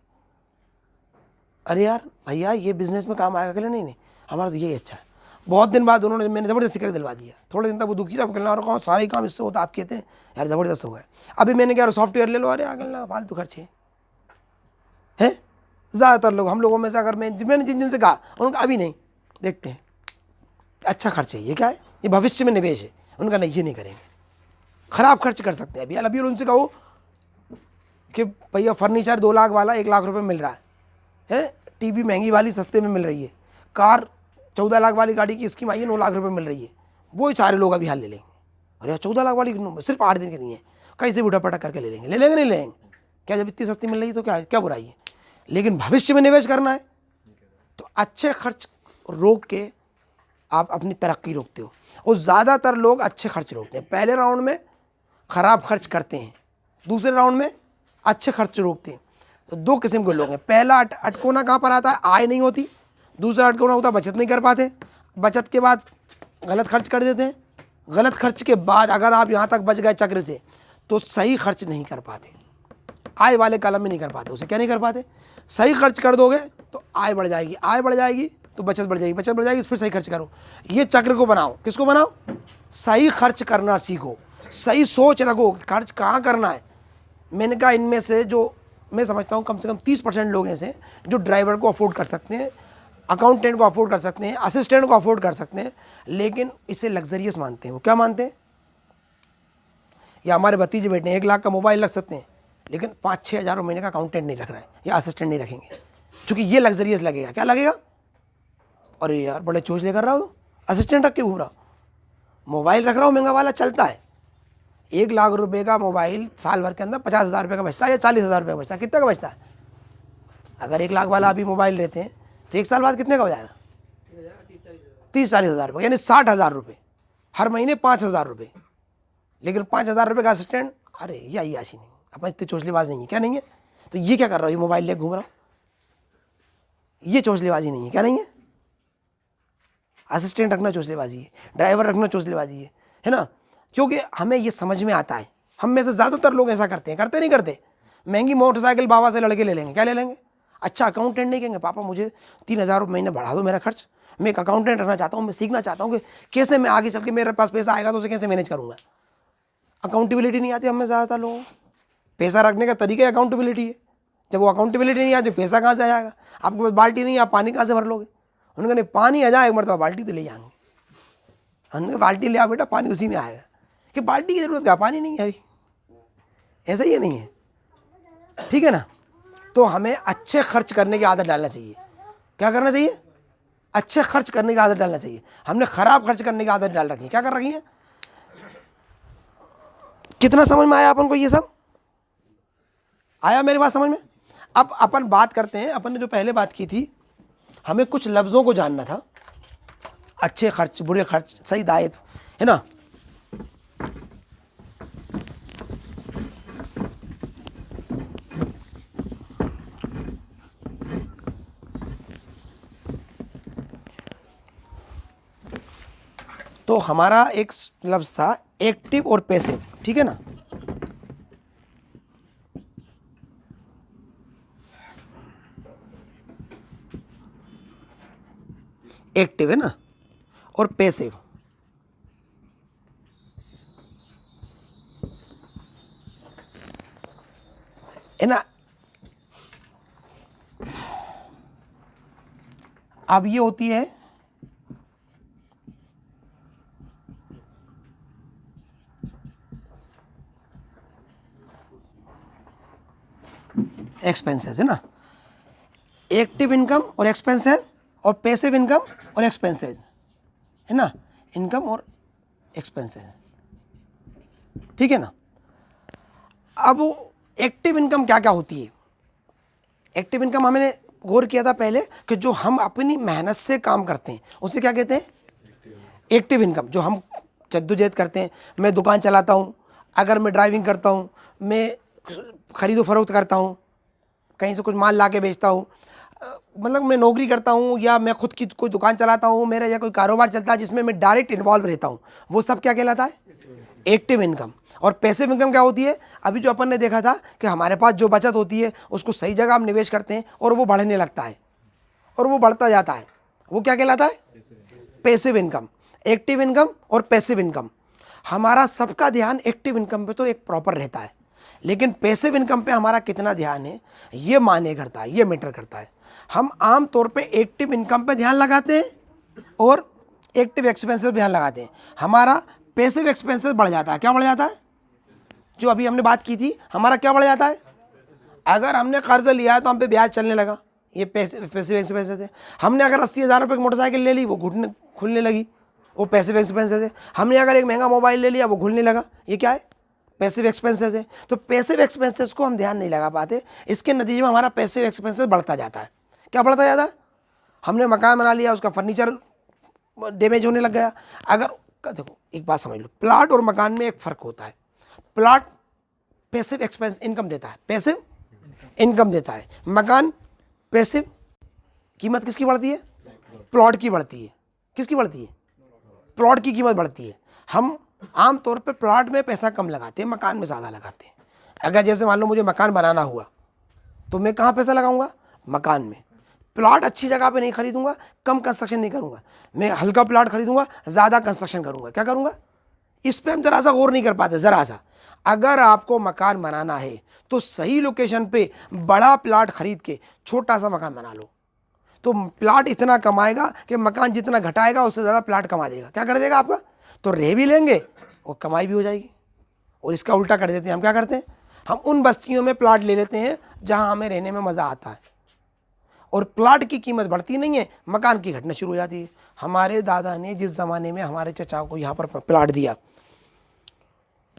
अरे यार भैया ये बिज़नेस में काम आएगा, कहना नहीं नहीं हमारा तो यही अच्छा है। बहुत दिन बाद उन्होंने, मैंने ज़बरदस्ती करके दिलवा दिया। थोड़े दिन तक वो दुखी रहा, कहना और कौन सारे काम इससे होता, आप कहते हैं यार ज़बरदस्त हो गए। अभी मैंने कहा सॉफ्टवेयर ले लो, अरे कहना फालतू खर्चे है। ज़्यादातर लोग, हम लोगों में से अगर मैंने जिन जिनसे कहा उनका अभी नहीं, देखते हैं अच्छा खर्च है, ये क्या है, ये भविष्य में निवेश है। उनका नहीं, ये नहीं करेंगे, ख़राब खर्च कर सकते हैं। अभी उनसे कहो कि भैया फर्नीचर 2 लाख वाला 1 लाख रुपए में मिल रहा है, टीवी महंगी वाली सस्ते में मिल रही है, कार 14 लाख वाली गाड़ी की स्कीम आई है 9 लाख रुपए मिल रही है, वो सारे लोग अभी हाल ले लेंगे। अरे 14 लाख वाली सिर्फ 8 दिन की नहीं है, कहीं से भी उठा पटक करके ले लेंगे नहीं लेंगे क्या? जब इतनी सस्ती मिल रही है तो क्या क्या बुराई है? लेकिन भविष्य में निवेश करना है तो अच्छे खर्च रोक के आप अपनी तरक्की रोकते हो। और ज़्यादातर लोग अच्छे खर्च रोकते हैं। पहले राउंड में ख़राब खर्च करते हैं, दूसरे राउंड में अच्छे खर्च रोकते हैं। तो 2 किस्म के लोग हैं। पहला अटकोना कहाँ पर आता है? आय नहीं होती। दूसरा अटकोना होता है बचत नहीं कर पाते, बचत के बाद गलत खर्च कर देते हैं, गलत खर्च के बाद अगर आप यहाँ तक बच गए चक्र से तो सही खर्च नहीं कर पाते। आय वाले कलम में नहीं कर पाते, उसे क्या नहीं कर पाते? सही खर्च कर दोगे तो आय बढ़ जाएगी, आय बढ़ जाएगी तो बचत बढ़ जाएगी, बचत बढ़ जाएगी तो फिर सही खर्च करो। ये चक्र को बनाओ। किसको बनाओ? सही खर्च करना सीखो, सही सोच रखो कि खर्च कहाँ करना है। मैंने कहा इनमें से जो मैं समझता हूँ कम से कम 30% लोग ऐसे जो ड्राइवर को अफोर्ड कर सकते हैं, अकाउंटेंट को अफोर्ड कर सकते हैं, असिस्टेंट को अफोर्ड कर सकते हैं, लेकिन इसे लग्जरियस मानते हैं। वो क्या मानते हैं? या हमारे भतीजे बेटे 1 लाख का मोबाइल रख सकते हैं, लेकिन 5-6 हज़ार महीने का अकाउंटेंट नहीं रख रहा है या असिस्टेंट नहीं रखेंगे, क्योंकि ये लग्जरियस लगेगा। क्या लगेगा? अरे यार बड़े चोच लेकर रहा हो, असिस्टेंट रख के घूम रहा हो, मोबाइल रख रहा हो महंगा वाला, चलता है। 1 लाख रुपए का मोबाइल साल भर के अंदर 50,000 रुपये का बचता है या 40,000 रुपये का बचता है? कितने का बचता है? अगर 1 लाख वाला अभी मोबाइल लेते हैं तो 1 साल बाद कितने का हो जाएगा? 30-40 हज़ार रुपये, यानी 60,000 रुपये हर महीने, 5,000 रुपये। लेकिन 5,000 रुपये का असिस्टेंट, अरे ये आशी नहीं, अपन इतने चोचलेबाज नहीं है। क्या नहीं है? तो ये क्या कर रहा हो? ये मोबाइल लेकर घूम रहा हो, ये चोचलेबाजी नहीं है। क्या नहीं है? असिस्टेंट रखना चोचलेबाजी है, ड्राइवर रखना चोचलेबाजी है ना? क्योंकि हमें ये समझ में आता है। हम में से ज़्यादातर लोग ऐसा करते हैं, करते नहीं करते? महंगी मोटरसाइकिल बाबा से लड़के ले लेंगे, क्या ले लेंगे? अच्छा अकाउंटेंट नहीं कहेंगे पापा मुझे 3,000 रुपये महीने बढ़ा दो मेरा खर्च, मैं एक अकाउंटेंट रखना चाहता हूँ, मैं सीखना चाहता हूँ कि कैसे मैं आगे चल के मेरे पास पैसा आएगा तो उसे कैसे मैनेज करूँगा। अकाउंटेबिलिटी नहीं आती हमें ज़्यादातर लोगों को। पैसा रखने का तरीका अकाउंटेबिलिटी है। जब वो अकाउंटेबिलिटी नहीं आती, पैसा कहाँ से आएगा? आपके पास बाल्टी नहीं है, आप पानी कहाँ से भर लोगे? उन्होंने नहीं, पानी आ जाए एक मरतबा बाल्टी तो ले जाएंगे। हमने बाल्टी ले आओ बेटा, पानी उसी में आएगा। कि बाल्टी की ज़रूरत क्या, पानी नहीं है अभी। ऐसा ही नहीं है, ठीक है ना? तो हमें अच्छे खर्च करने की आदत डालना चाहिए। क्या करना चाहिए? अच्छे खर्च करने की आदत डालना चाहिए। हमने ख़राब खर्च करने की आदत डाल रखी है। क्या कर रखी है? कितना समझ में आया अपन को? ये सब आया मेरी बात समझ में? अब अपन बात करते हैं, अपन ने जो पहले बात की थी, हमें कुछ लफ्ज़ों को जानना था। अच्छे खर्च, बुरे खर्च, सही दायित्व, है ना? तो हमारा एक लफ्ज़ था एक्टिव और पैसिव, ठीक है ना? एक्टिव है ना, और पैसिव। है ना। अब ये होती है एक्सपेंसेस, है ना। एक्टिव इनकम और एक्सपेंस है, और पैसिव इनकम और एक्सपेंसेस, है ना, इनकम और एक्सपेंसेस, ठीक है ना। अब एक्टिव इनकम क्या क्या होती है? एक्टिव इनकम हमने गौर किया था पहले कि जो हम अपनी मेहनत से काम करते हैं उसे क्या कहते हैं? Active income. जो हम जद्दोजहद करते हैं, मैं दुकान चलाता हूँ, अगर मैं ड्राइविंग करता हूँ, मैं ख़रीदो फरोख्त करता हूँ, कहीं से कुछ माल ला के बेचता हूँ, मतलब मैं नौकरी करता हूँ या मैं खुद की कोई दुकान चलाता हूँ, मेरा या कोई कारोबार चलता है जिसमें मैं डायरेक्ट इन्वॉल्व रहता हूँ, वो सब क्या कहलाता है? Active income. और पैसिव इनकम क्या होती है? अभी जो अपन ने देखा था कि हमारे पास जो बचत होती है उसको सही जगह हम निवेश करते हैं और वो बढ़ने लगता है और वो बढ़ता जाता है, वो क्या कहलाता है? Passive income. एक्टिव इनकम और पैसिव इनकम। हमारा सबका ध्यान एक्टिव इनकम पे तो एक प्रॉपर रहता है, लेकिन पैसिव इनकम पे हमारा कितना ध्यान है ये माने करता है, ये मैटर करता है। हम आम तौर पे एक्टिव इनकम पे ध्यान लगाते हैं और एक्टिव एक्सपेंसेस पे ध्यान लगाते हैं। हमारा पैसिव एक्सपेंसेस बढ़ जाता है। क्या बढ़ जाता है? जो अभी हमने बात की थी, हमारा क्या बढ़ जाता है? अगर हमने कर्ज लिया है तो हम पे ब्याज चलने लगा, ये पैसिव एक्सपेंसेस है। हमने अगर 80,000 रुपये की मोटरसाइकिल ले ली, वो घुटने खुलने लगी, वो पैसिव एक्सपेंसेस है। हमने अगर एक महंगा मोबाइल ले लिया, वो घुलने लगा, ये क्या है? पैसिव एक्सपेंसेस है। तो पैसिव एक्सपेंसेस को हम ध्यान नहीं लगा पाते, इसके नतीजे में हमारा पैसिव एक्सपेंसेस बढ़ता जाता है। क्या बढ़ता जाता है? हमने मकान बना लिया, उसका फर्नीचर डैमेज होने लग गया। अगर देखो एक बात समझ लो, प्लाट और मकान में एक फ़र्क होता है। प्लाट पैसिव एक्सपेंस इनकम देता है, पैसिव इनकम देता है। मकान पैसिव, कीमत किसकी बढ़ती है? प्लॉट की बढ़ती है। किसकी बढ़ती है? प्लॉट की कीमत बढ़ती है। हम आम तौर पे प्लॉट में पैसा कम लगाते हैं, मकान में ज़्यादा लगाते हैं। अगर जैसे मान लो मुझे मकान बनाना हुआ तो मैं कहाँ पैसा लगाऊंगा? मकान में। प्लॉट अच्छी जगह पे नहीं खरीदूंगा, कम कंस्ट्रक्शन नहीं करूंगा, मैं हल्का प्लॉट खरीदूंगा, ज़्यादा कंस्ट्रक्शन करूंगा। क्या करूंगा? इस पे हम ज़रा सा गौर नहीं कर पाते, ज़रा सा। अगर आपको मकान बनाना है तो सही लोकेशन पे बड़ा प्लॉट खरीद के छोटा सा मकान बना लो, तो प्लॉट इतना कमाएगा कि मकान जितना घटाएगा उससे ज़्यादा प्लॉट कमा देगा। क्या कर देगा आपका? तो रह भी लेंगे और कमाई भी हो जाएगी। और इसका उल्टा कर देते हैं हम। क्या करते हैं? हम उन बस्तियों में प्लॉट ले लेते हैं जहाँ हमें रहने में मज़ा आता है, और प्लॉट की कीमत बढ़ती नहीं है, मकान की घटना शुरू हो जाती है। हमारे दादा ने जिस ज़माने में हमारे चचा को यहाँ पर प्लॉट दिया,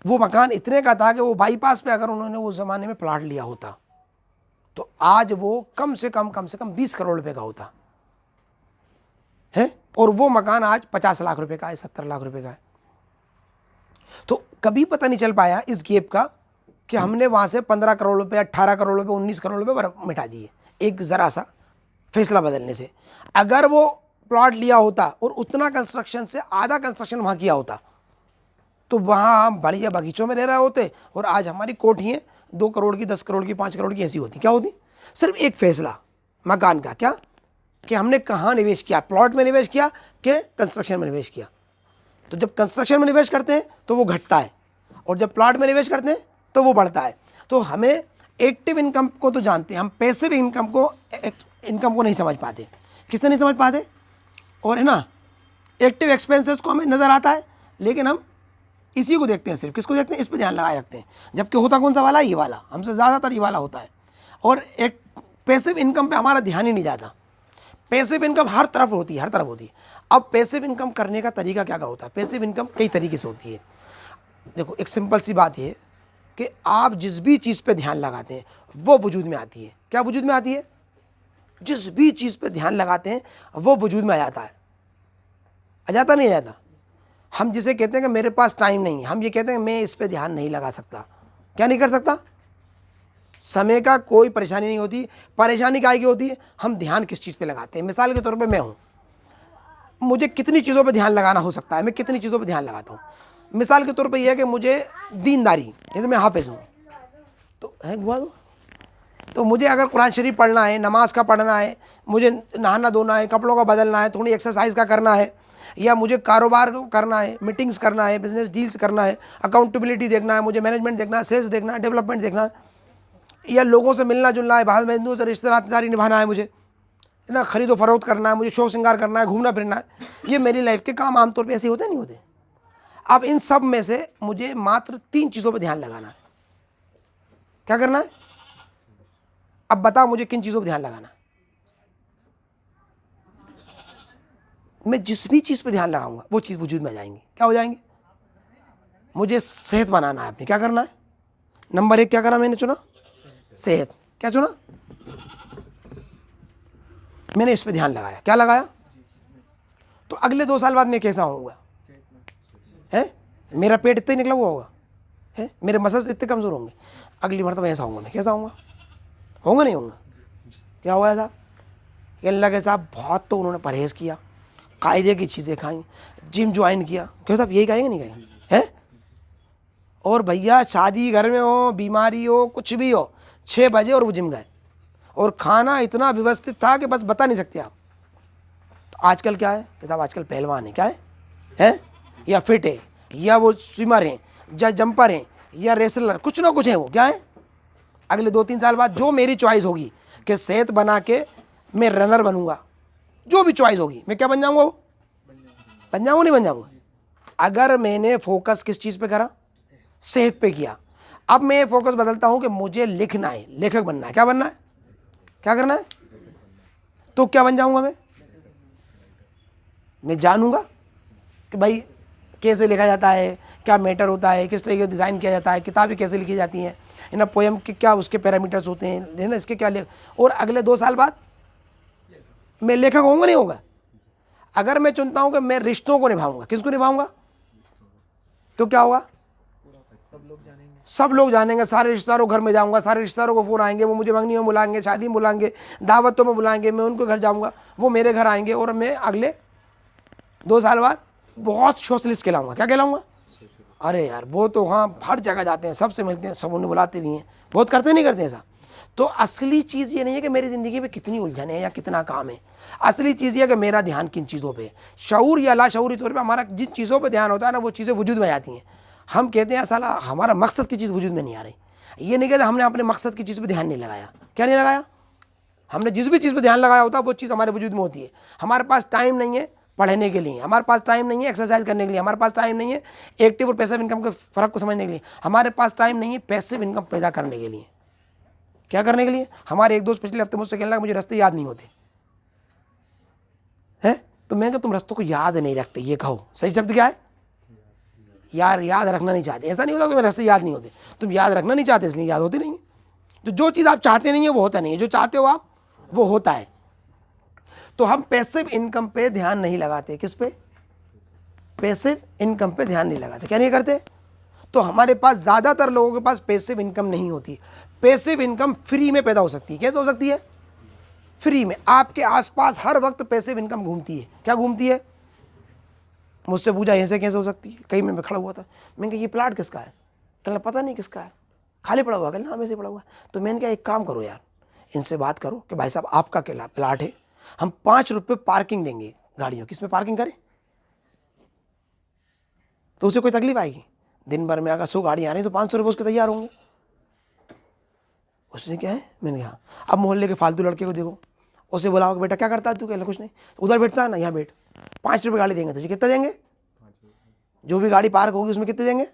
वो मकान इतने का था कि वो बाईपास पे अगर उन्होंने उस ज़माने में प्लॉट लिया होता तो आज वो कम से कम 20 करोड़ रुपए का होता है, और वो मकान आज 50 लाख रुपए का है, 70 लाख रुपए का है। तो कभी पता नहीं चल पाया इस गैप का कि हमने वहाँ से 15 करोड़ रुपए, 18 करोड़ रुपए, 19 करोड़ रुपए मिटा दिए एक ज़रा सा फैसला बदलने से। अगर वो प्लॉट लिया होता और उतना कंस्ट्रक्शन से आधा कंस्ट्रक्शन वहाँ किया होता तो वहाँ हम बढ़िया बगीचों में रह रहे होते, और आज हमारी कोठियाँ 2 करोड़ की, 10 करोड़ की, 5 करोड़ की ऐसी होती। क्या होती? सिर्फ एक फैसला मकान का, क्या कि हमने कहाँ निवेश किया, प्लॉट में निवेश किया कि कंस्ट्रक्शन में निवेश किया। तो जब कंस्ट्रक्शन में निवेश करते हैं तो वो घटता है, और जब प्लॉट में निवेश करते हैं तो वो बढ़ता है। तो हमें एक्टिव इनकम को तो जानते हैं, हम पैसिव इनकम को नहीं समझ पाते। किससे नहीं समझ पाते? और है ना, एक्टिव एक्सपेंसेस को हमें नज़र आता है, लेकिन हम इसी को देखते हैं, सिर्फ किसको देखते हैं? इस पर ध्यान लगाए रखते हैं। जबकि होता कौन सा वाला? ये वाला, हमसे ज़्यादातर ये वाला होता है। और एक पैसिव इनकम पे हमारा ध्यान ही नहीं जाता। पैसिव इनकम हर तरफ होती है, हर तरफ होती है। अब पैसिव इनकम करने का तरीका क्या होता है? पैसिव इनकम कई तरीके से होती है। देखो एक सिंपल सी बात है कि आप जिस भी चीज़ पे ध्यान लगाते हैं वो वजूद में आती है। क्या वजूद में आती है? जिस भी चीज़ पे ध्यान लगाते हैं वो वजूद में आ जाता है। आ जाता नहीं आ जाता? हम जिसे कहते हैं कि मेरे पास टाइम नहीं है, हम ये कहते हैं मैं इस पे ध्यान नहीं लगा सकता। क्या नहीं कर सकता? समय का कोई परेशानी नहीं होती। परेशानी क्या की होती है? हम ध्यान किस चीज़ पे लगाते हैं। मिसाल के तौर पे मैं हूँ, मुझे कितनी चीज़ों पे ध्यान लगाना हो सकता है, मैं कितनी चीज़ों पे ध्यान लगाता हूँ। मिसाल के तौर पे यह है कि मुझे दीनदारी, जैसे मैं हाफिज़ हूँ तो है हुआ तो मुझे अगर कुरान शरीफ पढ़ना है, नमाज का पढ़ना है, मुझे नहाना धोना है, कपड़ों का बदलना है, थोड़ी एक्सरसाइज का करना है, या मुझे कारोबार करना है, मीटिंग्स करना है, बिजनेस डील्स करना है, अकाउंटेबिलिटी देखना है, मुझे मैनेजमेंट देखना है, सेल्स देखना है, डेवलपमेंट देखना है, या लोगों से मिलना जुलना है, बाहर में तो रिश्तेदारी निभाना है मुझे, है ना, खरीदो फरोख्त करना है मुझे, शौक श्रृंगार करना है, घूमना फिरना है, ये मेरी लाइफ के काम आमतौर पे ऐसे होते नहीं होते। अब इन सब में से मुझे मात्र 3 चीज़ों पे ध्यान लगाना है। क्या करना है? अब बता मुझे किन चीज़ों पे ध्यान लगाना है। मैं जिस भी चीज़ पे ध्यान लगाऊंगा वो चीज़ वजूद में आ जाएंगी। क्या हो जाएंगे? मुझे सेहत बनाना है अपनी। क्या करना है? नंबर 1 क्या करना मैंने चुना? सेहत। क्या चुना? मैंने इस पे ध्यान लगाया। क्या लगाया? तो अगले 2 साल बाद मैं कैसा होऊंगा? है मेरा पेट इतना ही निकला हुआ होगा, है मेरे मसल्स इतने कमज़ोर होंगे, अगली मरतबा ऐसा होऊंगा मैं। कैसा होऊंगा? होगा नहीं होगा? क्या हुआ साहब? कहने लगे साहब बहुत तो उन्होंने परहेज़ किया, कायदे की चीज़ें खाई, जिम ज्वाइन किया। क्यों साहब यही कहेंगे नहीं कहेंगे? हैं? और भैया शादी घर में हो, बीमारी हो, कुछ भी हो, 6 बजे और वो जिम गए, और खाना इतना व्यवस्थित था कि बस बता नहीं सकते आप। तो आजकल क्या है कि साहब आजकल पहलवान है। क्या है? हैं? या फिट है, या वो स्विमर हैं, या जंपर हैं, या रेसलर, कुछ ना कुछ है वो। क्या है? अगले 2-3 साल बाद जो मेरी चॉइस होगी कि सेहत बना के मैं रनर बनूंगा, जो भी चॉइस होगी, मैं क्या बन जाऊंगा? वो बन जाऊंगा नहीं बन जाऊंगा? अगर मैंने फोकस किस चीज़ पे करा? सेहत पे किया। अब मैं फोकस बदलता हूं कि मुझे लिखना है, लेखक बनना है। क्या बनना है? क्या करना है? तो क्या बन जाऊंगा मैं जानूंगा कि भाई कैसे लिखा जाता है, क्या मैटर होता है, किस तरीके से डिज़ाइन किया जाता है, किताबें कैसे लिखी जाती हैं, है ना, पोएम के क्या उसके पैरामीटर्स होते हैं, है ना, इसके क्या और अगले 2 साल बाद मैं लेखक होऊंगा नहीं होगा? अगर मैं चुनता हूं कि मैं रिश्तों को निभाऊंगा, किसको निभाऊंगा, तो क्या होगा? सब लोग जानेंगे, सारे रिश्तेदारों घर में जाऊंगा, सारे रिश्तेदारों को फ़ोन आएंगे, वो मुझे मंगनी में बुलाएंगे, शादी में बुलाएंगे, दावतों में बुलाएंगे, मैं उनको घर जाऊंगा, वो मेरे घर आएंगे, और मैं अगले 2 साल बाद बहुत सोशलिस्ट कहलाऊंगा। क्या कहलाऊंगा? अरे यार वो तो हाँ हर जगह जाते हैं, सबसे मिलते हैं, सब उन्हें बुलाते भी हैं, बहुत करते नहीं करते ऐसा। तो असली चीज़ ये नहीं है कि मेरी ज़िंदगी में कितनी उलझन है या कितना काम है। असली चीज़ ये है कि मेरा ध्यान किन चीज़ों पे है। शऊर या लाशऊरी तौर पे हमारा जिन चीज़ों पे ध्यान होता है ना, वो चीज़ें वजूद में आ जाती हैं। हम कहते हैं साला हमारा मकसद की चीज़ वजूद में नहीं आ रही। ये नहीं कहते हमने अपने मकसद की चीज़ पर ध्यान नहीं लगाया। क्या नहीं लगाया? हमने जिस भी चीज़ पर ध्यान लगाया होता है वो चीज़ हमारे वजूद में होती है। हमारे पास टाइम नहीं है पढ़ने के लिए, हमारे पास टाइम नहीं है एक्सरसाइज करने के लिए, हमारे पास टाइम नहीं है एक्टिव और पैसिव इनकम के फ़र्क को समझने के लिए, हमारे पास टाइम नहीं है पैसिव इनकम पैदा करने के लिए। क्या करने के लिए? हमारे एक दोस्त पिछले हफ्ते मुझसे कहने लगा मुझे रास्ते याद नहीं होते हैं। तो मैंने कहा तुम रास्तों को याद नहीं रखते, ये कहो सही शब्द क्या है? यार याद रखना नहीं चाहते। ऐसा नहीं होता तुम्हें रास्ते याद नहीं होते, तुम याद रखना नहीं चाहते इसलिए याद होते नहीं है। तो जो चीज़ आप चाहते नहीं है वो होता नहीं है, जो चाहते हो आप वो होता है। तो हम पैसिव इनकम पे ध्यान नहीं लगाते। किस पे? पैसिव इनकम पे ध्यान नहीं लगाते। क्या नहीं करते? तो हमारे पास ज़्यादातर लोगों के पास पैसिव इनकम नहीं होती। पैसिव इनकम फ्री में पैदा हो सकती है। कैसे हो सकती है? फ्री में। आपके आसपास हर वक्त पैसिव इनकम घूमती है। क्या घूमती है? मुझसे पूछा ऐसे कैसे हो सकती है? कहीं मैं खड़ा हुआ था, मैंने कहा ये प्लाट किसका है? कहना पता नहीं किसका है, खाली पड़ा हुआ। कहना हाँ वैसे पड़ा हुआ है। तो मैंने कहा एक काम करो यार, इनसे बात करो कि भाई साहब आपका क्या प्लाट है, हम 5 रुपये पार्किंग देंगे गाड़ियों की, इसमें पार्किंग करें तो उसे कोई तकलीफ आएगी? दिन भर में अगर 100 गाड़ियाँ आ रही तो 500 रुपये उसके तैयार होंगे। उसने क्या है? मैंने कहा अब मोहल्ले के फालतू लड़के को देखो, उसे बुलाओ कि बेटा क्या करता है तू? कहना कुछ नहीं। तो उधर बैठता है ना, यहाँ बैठ, 5 रुपये गाड़ी देंगे तुझे। कितना देंगे? जो भी गाड़ी पार्क होगी उसमें कितने देंगे?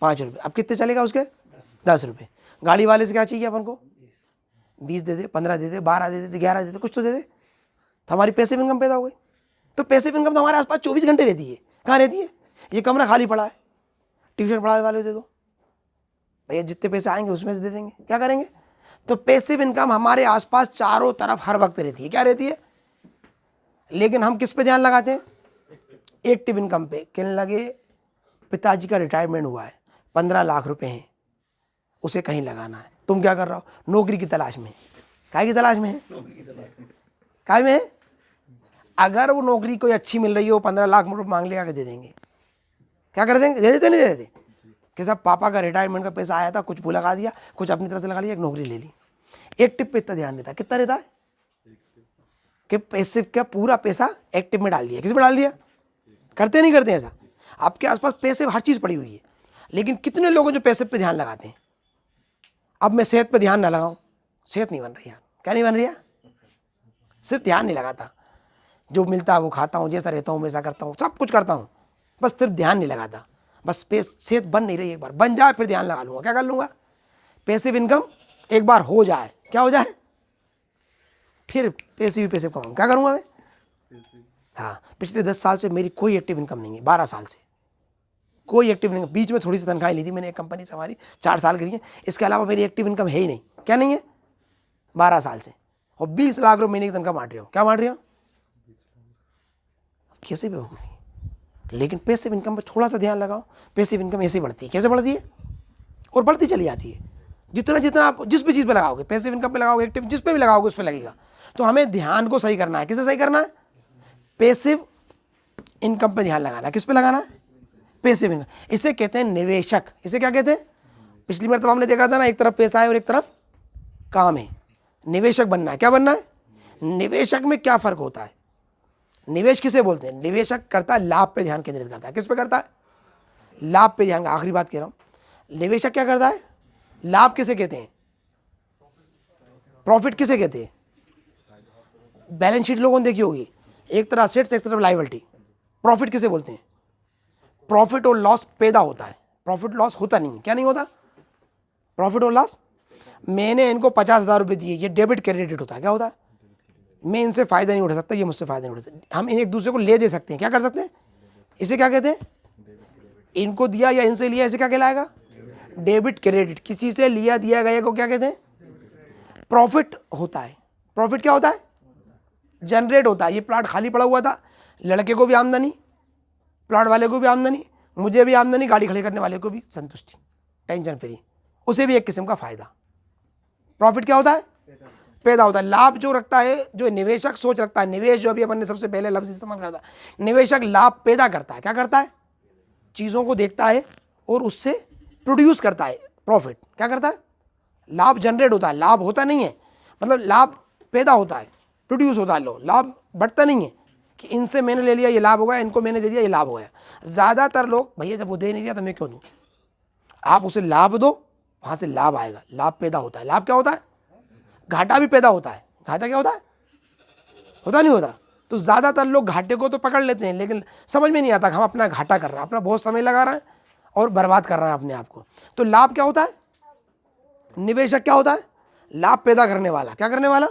5 रुपये। अब कितने चलेगा उसके? 10 रुपये। गाड़ी वाले से क्या चाहिए अपन को? 20 दे दे, 15 दे दे, 12 दे दे, 11 दे दे, कुछ तो दे दे, तो हमारी पैसिव इनकम पैदा हो गई। तो पैसिव इनकम तो हमारे आसपास 24 घंटे रहती है। कहाँ रहती है? ये कमरा खाली पड़ा है, ट्यूशन पढ़ाने वाले दे दो भैया, जितने पैसे आएंगे उसमें से दे देंगे। क्या करेंगे? तो पैसिव इनकम हमारे आसपास चारों तरफ हर वक्त रहती है। क्या रहती है? लेकिन हम किस पे ध्यान लगाते हैं? एक्टिव इनकम पे। कहने लगे पिताजी का रिटायरमेंट हुआ है, 15 लाख रुपए हैं, उसे कहीं लगाना है। तुम क्या कर रहा हो? नौकरी की तलाश में। काहे की तलाश में है? काहे में है? अगर वो नौकरी कोई अच्छी मिल रही हो, 15 लाख रुपये मांग लेगा कि दे देंगे? क्या कर देंगे? दे देते नहीं दे देते? कि साहब पापा का रिटायरमेंट का पैसा आया था, कुछ लगा दिया, कुछ अपनी तरफ से लगा लिया, एक नौकरी ले ली। एक्टिव पे इतना ध्यान रहता है। कितना रहता है? कि पैसिव का पूरा पैसा एक्टिव में डाल दिया। किस में डाल दिया? करते नहीं करते ऐसा? आपके आसपास पैसिव हर चीज़ पड़ी हुई है, लेकिन कितने लोग हैं जो पैसिव पे ध्यान लगाते हैं? अब मैं सेहत पे ध्यान ना लगाऊं, सेहत नहीं बन रही यार। क्या नहीं बन रही है? सिर्फ ध्यान नहीं लगाता, जो मिलता है वो खाता हूँ, जैसा रहता हूँ वैसा करता हूँ, सब कुछ करता हूँ, बस सिर्फ ध्यान नहीं लगाता। बस सेहत बन नहीं रही, एक बार बन जाए फिर ध्यान लगा लूँगा। क्या कर लूँगा? पैसिव इनकम एक बार हो जाए, क्या हो जाए, फिर पैसिव कमाऊँ। क्या करूँगा मैं? हाँ, पिछले 10 साल से मेरी कोई एक्टिव इनकम नहीं है, 12 साल से कोई एक्टिव इनकम। बीच में थोड़ी सी तनख्वाह ली थी मैंने एक कंपनी से, हमारी 4 साल के लिए, इसके अलावा मेरी एक्टिव इनकम है ही नहीं। क्या नहीं है? 12 साल से। और 20 लाख रुपये महीने की तनख्वाह बांट रहे हो। क्या बांट रहे हो? कैसे बेवकूफ़ी। लेकिन पैसिव इनकम पर थोड़ा सा ध्यान लगाओ, पैसिव इनकम ऐसे बढ़ती है। कैसे बढ़ती है? और बढ़ती चली जाती है। जितना जितना आप जिस भी चीज़ पे लगाओगे, पैसिव इनकम पे लगाओगे, एक्टिव जिस पे भी लगाओगे उस पे लगेगा। तो हमें ध्यान को सही करना है। किसे सही करना है? पैसिव इनकम पे ध्यान लगाना है। किस पे लगाना है? Passive income. इसे कहते हैं निवेशक। इसे क्या कहते हैं? पिछली बार तो हमने देखा था ना, एक तरफ पैसा है और एक तरफ काम है। निवेशक बनना है। क्या बनना है? निवेशक में क्या फर्क होता है? निवेश किसे बोलते हैं? निवेशक करता है लाभ पे ध्यान केंद्रित करता है। किस पे करता है? लाभ पे ध्यान। आखिरी बात कह रहा हूं, निवेशक क्या करता है? लाभ किसे कहते हैं? प्रॉफिट किसे कहते हैं? बैलेंस शीट लोगों ने देखी होगी, एक तरफ असेट्स एक तरफ लायबिलिटी। प्रॉफिट किसे बोलते हैं? प्रॉफिट और लॉस पैदा होता है, प्रॉफिट लॉस होता नहीं। क्या नहीं होता? प्रॉफिट और लॉस। मैंने इनको 50,000 रुपये दिए, ये डेबिट क्रेडिट होता है। क्या होता है? मैं इनसे फ़ायदा नहीं उठा सकता, ये मुझसे फ़ायदा नहीं उठा सकते। हम एक दूसरे को ले दे सकते हैं। क्या कर सकते हैं? इसे क्या कहते हैं? इनको दिया या इनसे लिया, इसे क्या कहलाएगा? Debit credit. किसी से लिया दिया गया को क्या कहते हैं? प्रॉफिट होता है। प्रॉफिट क्या होता है? जनरेट होता है। ये प्लाट खाली पड़ा हुआ था, लड़के को भी आमदनी, प्लाट वाले को भी आमदनी, मुझे भी आमदनी, गाड़ी खड़ी करने वाले को भी संतुष्टि, टेंशन फ्री, उसे भी एक किस्म का फायदा। प्रॉफिट क्या होता है? पैदा होता है। लाभ जो रखता है, जो निवेशक सोच रखता है, निवेश जो अभी अपन ने सबसे पहले लफ्ज इस्तेमाल करता है, निवेशक लाभ पैदा करता है। क्या करता है? चीज़ों को देखता है और उससे प्रोड्यूस करता है प्रॉफिट। क्या करता है? लाभ जनरेट होता है, लाभ होता नहीं है, मतलब लाभ पैदा होता है, प्रोड्यूस होता है। लो, लाभ बढ़ता नहीं है कि इनसे मैंने ले लिया ये लाभ हो गया, इनको मैंने दे दिया ये लाभ हो गया। ज़्यादातर लोग, भैया जब वो दे नहीं दिया तो मैं क्यों दूँ? आप उसे लाभ दो, वहाँ से लाभ आएगा, लाभ पैदा होता है। लाभ क्या होता है? घाटा भी पैदा होता है। घाटा क्या होता है? होता नहीं होता? तो ज़्यादातर लोग घाटे को तो पकड़ लेते हैं, लेकिन समझ में नहीं आता कि हम अपना घाटा कर रहे हैं, अपना बहुत समय लगा रहे हैं और बर्बाद कर रहे हैं अपने आप को। तो लाभ क्या होता है? निवेशक क्या होता है? लाभ पैदा करने वाला। क्या करने वाला?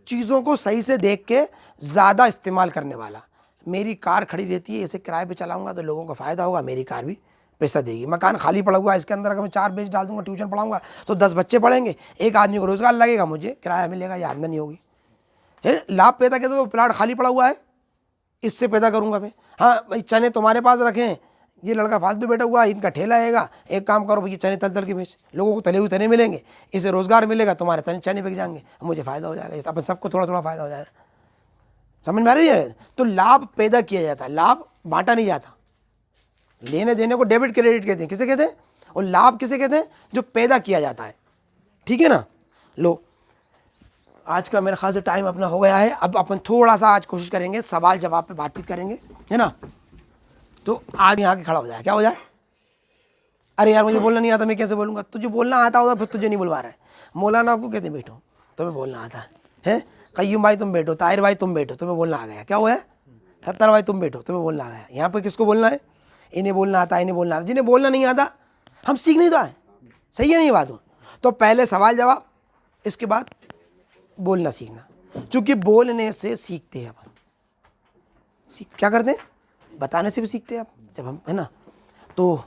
चीज़ों को सही से देख के ज़्यादा इस्तेमाल करने वाला। मेरी कार खड़ी रहती है, इसे किराए पे चलाऊंगा तो लोगों को फ़ायदा होगा, मेरी कार भी पैसा देगी। मकान खाली पड़ा हुआ है, इसके अंदर अगर मैं 4 बेंच डाल दूंगा, ट्यूशन पढ़ाऊंगा तो 10 बच्चे पढ़ेंगे, एक आदमी को रोज़गार लगेगा, मुझे किराया मिलेगा, या आमदनी होगी। लाभ पैदा कैसे? वो प्लाट खाली पड़ा हुआ है, इससे पैदा करूंगा मैं। हाँ भाई, चने तुम्हारे पास रखें, ये लड़का फालतू बैठा हुआ है, इनका ठेला आएगा, एक काम करो भैया, चने तल तल के बेच, लोगों को तले हुए चने मिलेंगे, इससे रोजगार मिलेगा, तुम्हारे तने चने बिक जाएंगे, मुझे फ़ायदा हो जाएगा, अपन सबको थोड़ा थोड़ा फ़ायदा हो जाएगा। समझ में आ रही है? तो लाभ पैदा किया जाता है, लाभ बांटा नहीं जाता। लेने देने को डेबिट क्रेडिट कहते हैं। किसे कहते हैं? और लाभ किसे कहते हैं? जो पैदा किया जाता है। ठीक है ना? लो, आज का मेरे ख्याल से टाइम अपना हो गया है। अब अपन थोड़ा सा आज कोशिश करेंगे सवाल जवाब पे बातचीत करेंगे, है ना? तो आज यहाँ के खड़ा हो जाए। क्या हो जाए? अरे यार मुझे बोलना नहीं आता, मैं कैसे बोलूँगा? तुझे बोलना आता होगा फिर तुझे नहीं बुलवा रहा है। मौलाना को कहते बैठो, तुम्हें बोलना आता है? कय्यूम भाई तुम बैठो, ताहिर भाई तुम बैठो, तुम्हें बोलना आ गया। क्या हुआ है? सत्तर भाई तुम बैठो, तुम्हें बोलना आ गया। यहाँ पर किसको बोलना है? इन्हें बोलना आता है, इन्हें बोलना आता। जिन्हें बोलना नहीं आता, हम सीख नहीं तो आए। सही है नहीं बात? हो तो पहले सवाल जवाब, इसके बाद बोलना सीखना, क्योंकि बोलने से सीखते हैं अपन। क्या करते हैं? बताने से भी सीखते हैं आप, जब हम, है ना? तो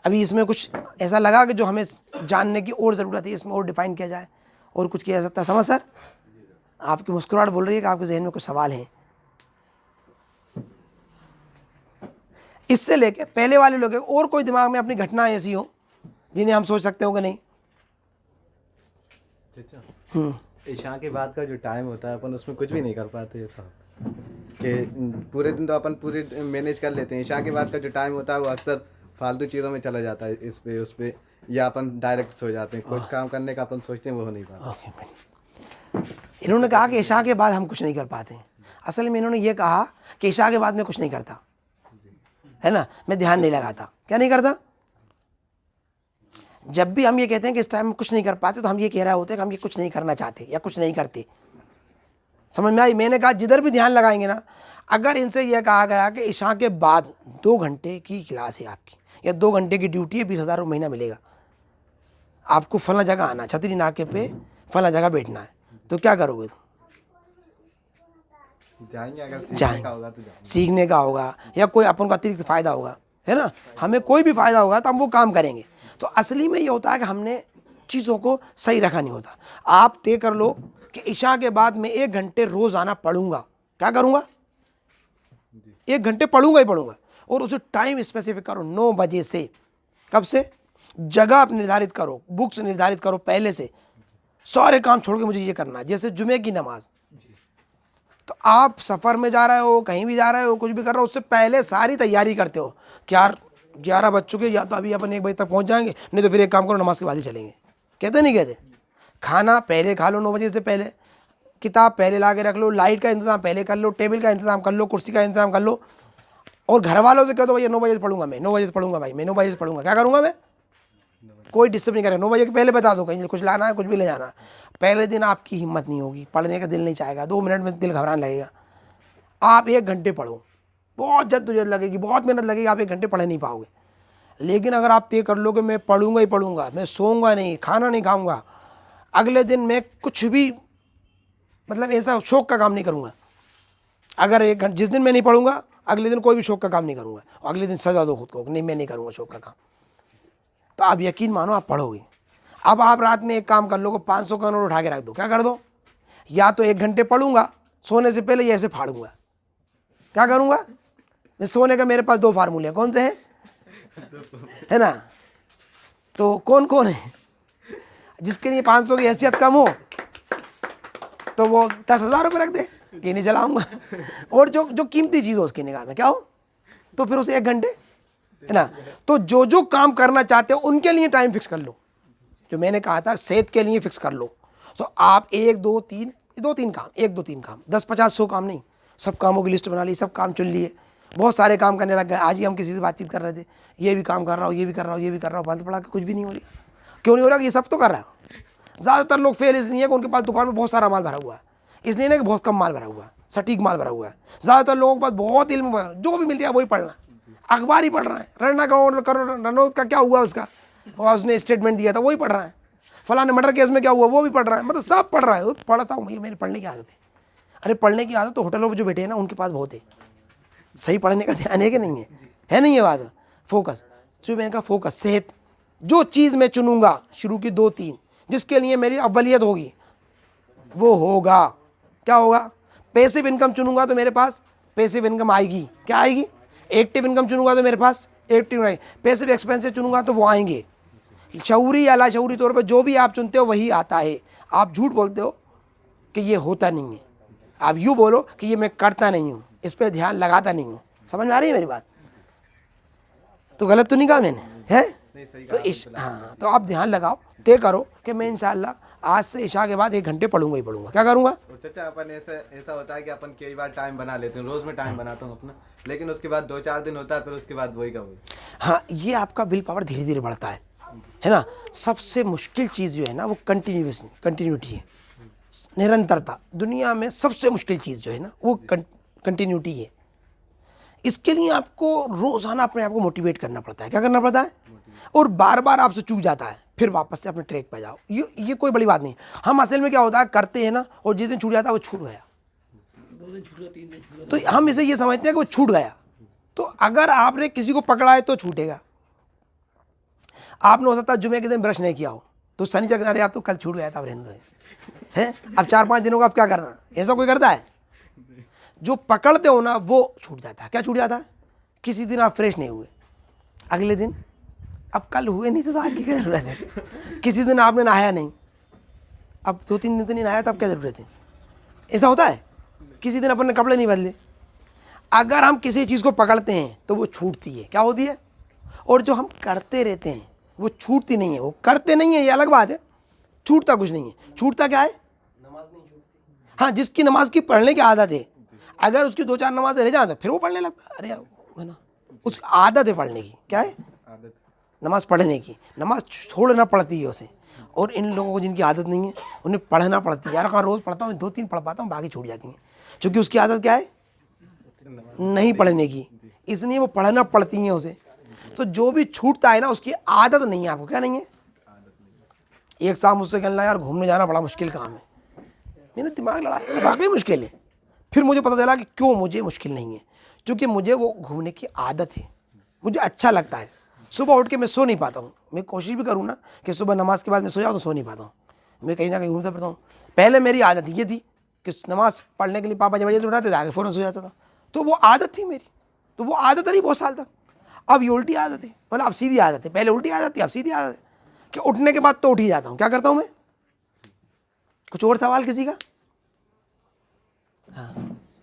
अभी इसमें कुछ ऐसा लगा कि जो हमें जानने की और ज़रूरत है, इसमें और डिफाइन किया जाए और कुछ किया जा सकता है। समझ सर? आपकी मुस्कुराहट बोल रही है कि आपके जहन में कुछ सवाल हैं। इससे लेके पहले वाले लोग, और कोई दिमाग में अपनी घटना ऐसी हो जिन्हें हम सोच सकते हो कि नहीं? ईशा के बाद का जो टाइम होता है अपन उसमें कुछ भी नहीं कर पाते ऐसा कि पूरे दिन तो अपन पूरे मैनेज कर लेते हैं। ईशा के बाद का जो टाइम होता है वो अक्सर फालतू चीज़ों में चला जाता है, इस पे उस पे, या अपन डायरेक्ट सो जाते हैं। कुछ काम करने का अपन सोचते हैं वो हो नहीं पाता। इन्होंने कहा कि ईशा के बाद हम कुछ नहीं कर पाते। असल में इन्होंने ये कहा कि ईशा के बाद मैं कुछ नहीं करता, है ना? मैं ध्यान नहीं लगाता। क्या नहीं करता? जब भी हम ये कहते हैं कि इस टाइम में कुछ नहीं कर पाते, तो हम ये कह रहे होते हैं कि हम ये कुछ नहीं करना चाहते या कुछ नहीं करते। समझ में आई? मैंने कहा जिधर भी ध्यान लगाएंगे ना, अगर इनसे यह कहा गया कि इशा के बाद 2 घंटे की क्लास है आपकी या 2 घंटे की ड्यूटी है, 20,000 रुपये महीना मिलेगा, आपको फला जगह आना, छतरी नाके पे फला जगह बैठना है, तो क्या करोगे? जाएंगे, अगर सीखने जाएंगे, का होगा तो जाएंगे। सीखने का होगा या कोई अपन को अतिरिक्त फ़ायदा होगा, है ना, हमें कोई भी फ़ायदा होगा तो हम वो काम करेंगे। तो असली में ये होता है कि हमने चीज़ों को सही रखा नहीं होता। आप तय कर लो कि इशा के बाद मैं 1 घंटे रोज़ आना पढ़ूंगा। क्या करूंगा? 1 घंटे पढ़ूंगा ही पढ़ूंगा, और उसे टाइम स्पेसिफिक करो, 9 बजे से। कब से? जगह आप निर्धारित करो, बुक्स निर्धारित करो पहले से, सारे काम छोड़ के मुझे ये करना है। जैसे जुमे की नमाज, तो आप सफ़र में जा रहे हो, कहीं भी जा रहे हो, कुछ भी कर रहे हो, उससे पहले सारी तैयारी करते हो कि यार 11 बज चुके, या तो अभी अपन 1 बजे तक पहुंच जाएंगे, नहीं तो फिर एक काम करो, नमाज के बाद ही चलेंगे। कहते नहीं कहते? खाना पहले खा लो 9 बजे से पहले, किताब पहले ला के रख लो, लाइट का इंतज़ाम पहले कर लो, टेबल का इंतज़ाम कर लो, कुर्सी का इंतज़ाम कर लो, और घर वालों से कह दो भैया 9 बजे से पढ़ूंगा मैं, 9 बजे से पढ़ूंगा भाई, मैं 9 बजे से पढ़ूंगा। क्या करूँगा मैं? कोई डिस्टर्ब नहीं करेगा। 9 बजे के पहले बता दो, कहीं कुछ लाना है, कुछ भी ले जाना है। पहले दिन आपकी हिम्मत नहीं होगी, पढ़ने का दिल नहीं चाहेगा, 2 मिनट में दिल घबराने लगेगा। आप 1 घंटे पढ़ो, बहुत जद्दोजहद लगेगी, बहुत मेहनत लगेगी, आप 1 घंटे पढ़ नहीं पाओगे। लेकिन अगर आप तय कर लो कि मैं पढ़ूंगा ही पढ़ूंगा, मैं सोऊंगा नहीं, खाना नहीं खाऊंगा, अगले दिन मैं कुछ भी मतलब ऐसा शौक का काम नहीं करूंगा। अगर 1 घंटे जिस दिन मैं नहीं पढ़ूंगा, अगले दिन कोई भी शौक का काम नहीं करूंगा, और अगले दिन सजा दो खुद को, नहीं मैं नहीं करूंगा शौक का काम, तो आप यकीन मानो आप पढ़ोगे। अब आप रात में एक काम कर लो कि 500 का नोट उठा के रख दो। क्या कर दो? या तो 1 घंटे पढ़ूंगा सोने से पहले, या ऐसे फाड़ूंगा। क्या करूंगा मैं? सोने का मेरे पास 2 फार्मूले हैं। कौन से हैं? है ना? तो कौन कौन है? जिसके लिए 500 की हैसियत कम हो तो वो 10,000 रुपये रख दे कि नहीं चलाऊंगा, और जो जो कीमती चीज़ हो उसकी निगाह में क्या हो, तो फिर उसे 1 घंटे, है ना। तो जो जो काम करना चाहते हो उनके लिए टाइम फिक्स कर लो। जो मैंने कहा था सेहत के लिए फिक्स कर लो, तो आप 1 2 3 2 3 काम, 1 2 3 काम, 10 50 100 काम नहीं, सब कामों की लिस्ट बना ली, सब काम चुन लिए, बहुत सारे काम करने लग गए। आज ही हम किसी से बातचीत कर रहे थे, ये भी काम कर रहा हूँ, ये भी कर रहा हूँ, ये भी कर रहा हूँ, बंद पड़ा के कुछ भी नहीं हो रही। क्यों नहीं हो रहा? कि ये सब तो कर रहा है। ज़्यादातर लोग फेल इसलिए है कि उनके पास दुकान में बहुत सारा माल भरा हुआ है, इसलिए नहीं कि बहुत कम माल भरा हुआ है, सटीक माल भरा हुआ है। ज़्यादातर लोगों के पास बहुत इल्म, जो भी मिल रहा है वही पढ़ना, अखबार ही पढ़ रहा है। रनौत का क्या हुआ उसका, और उसने स्टेटमेंट दिया था वही पढ़ रहा है। फलाने मर्डर केस में क्या हुआ वो भी पढ़ रहा है, मतलब सब पढ़ रहा है। पढ़ता हूँ भैया, मेरे पढ़ने की आदत है। अरे पढ़ने की आदत तो होटलों में जो बैठे हैं ना उनके पास बहुत है। सही पढ़ने का ध्यान है कि नहीं है? है नहीं ये बात? फोकस, जो मैंने कहा फोकस, सेहत, जो चीज़ मैं चुनूंगा शुरू की 2 3 जिसके लिए मेरी अव्वलियत होगी वो होगा। क्या होगा? पैसिव इनकम चुनूंगा तो मेरे पास पैसिव इनकम आएगी। क्या आएगी? एक्टिव इनकम चुनूंगा तो मेरे पास एक्टिव आएगी। पैसिव एक्सपेंसेस चुनूंगा तो वो आएंगे। शऊरी या लाशऊरी तौर पर जो भी आप चुनते हो वही आता है। आप झूठ बोलते हो कि ये होता नहीं है, आप यूँ बोलो कि ये मैं करता नहीं हूँ, इस पर ध्यान लगाता नहीं हूँ। समझ में आ रही है मेरी बात? तो गलत तो नहीं कहा मैंने, है? नहीं, सही तो कहा। हाँ, तो आप ध्यान लगाओ, तय करो कि मैं इंशाल्लाह आज से इशा के बाद 1 घंटे पढ़ूंगा ही पढ़ूंगा। क्या करूँगा? और चाचा अपन ऐसा होता है कि अपन कई बार टाइम बना लेते हैं, रोज में टाइम बनाता हूँ अपना, लेकिन उसके बाद 2 4 दिन होता है, फिर उसके बाद वही का वही। हाँ, ये आपका विल पावर धीरे धीरे बढ़ता है ना। सबसे मुश्किल चीज़ जो है ना वो कंटिन्यूटी है, निरंतरता। दुनिया में सबसे मुश्किल चीज़ जो है ना वो कंटिन्यूटी है। इसके लिए आपको रोज़ाना अपने आप को मोटिवेट करना पड़ता है। क्या करना पड़ता है? और बार बार आपसे चूक जाता है, फिर वापस से अपने ट्रैक पर जाओ। ये कोई बड़ी बात नहीं। हम असल में क्या होता है, करते हैं ना, और जिस दिन छूट जाता है वो छूट गया, 2 दिन छूट गया, 3 दिन छूट गया, तो हम इसे ये समझते हैं कि वो छूट गया। तो अगर आपने किसी को पकड़ा है तो छूटेगा। आपने हो सकता है जुमे के दिन ब्रश नहीं किया हो, तो शनिचर के दिन आप तो कल छूट गया था, अब रहने दो है। अब 4 5 दिनों का आप क्या करना? ऐसा कोई करता है? जो पकड़ते हो ना वो छूट जाता है। क्या छूट जाता है? किसी दिन आप फ्रेश नहीं हुए, अगले दिन अब कल हुए नहीं तो आज की क्या जरूरत है? किसी दिन आपने नहाया नहीं, अब 2 3 दिन तो नहीं नहाया तो अब क्या जरूरत है? ऐसा होता है? किसी दिन अपन ने कपड़े नहीं बदले। अगर हम किसी चीज़ को पकड़ते हैं तो वो छूटती है। क्या होती है? और जो हम करते रहते हैं वो छूटती नहीं है। वो करते नहीं है ये अलग बात है, छूटता कुछ नहीं है। छूटता क्या है? नमाज नहीं छूटती। हाँ, जिसकी नमाज की पढ़ने की आदत है, अगर उसकी 2 4 नमाजें रह जाए तो फिर वो पढ़ने लगता है। अरे है ना, उसकी आदत है पढ़ने की। क्या है? आदत। नमाज़ पढ़ने की, नमाज़ छोड़ना पड़ती है उसे। और इन लोगों को जिनकी आदत नहीं है उन्हें पढ़ना पड़ती है। यार कहाँ रोज़ पढ़ता हूँ, 2-3 पढ़ पाता हूँ, बाकी छूट जाती हैं, क्योंकि उसकी आदत क्या है, नहीं पढ़ने की, इसलिए वो पढ़ना पड़ती हैं उसे। तो जो भी छूटता है ना उसकी आदत नहीं है, आपको क्या नहीं है। एक साहब मुझसे कहना यार घूमने जाना बड़ा मुश्किल काम है। मैंने दिमाग लड़ाया, वाकई मुश्किल है। फिर मुझे पता चला कि क्यों मुझे मुश्किल नहीं है, क्योंकि मुझे वो घूमने की आदत है, मुझे अच्छा लगता है। सुबह उठ के मैं सो नहीं पाता हूँ, मैं कोशिश भी करूँ ना कि सुबह नमाज के बाद मैं सो जाऊँ तो सो नहीं पाता हूँ, मैं कहीं ना कहीं घूमता फिरता हूँ। पहले मेरी आदत ये थी कि नमाज पढ़ने के लिए पापा जब बजे उठाते थे आगे फ़ौरन सो जाता था, तो वो आदत थी मेरी, तो वो आदत रही बहुत साल तक। अब ये उल्टी आदत है, मतलब अब सीधी आदत है। पहले उल्टी आदत थी, अब सीधी आदत है कि उठने के बाद तो उठ ही जाता हूँ। क्या करता हूँ मैं? कुछ और सवाल किसी का?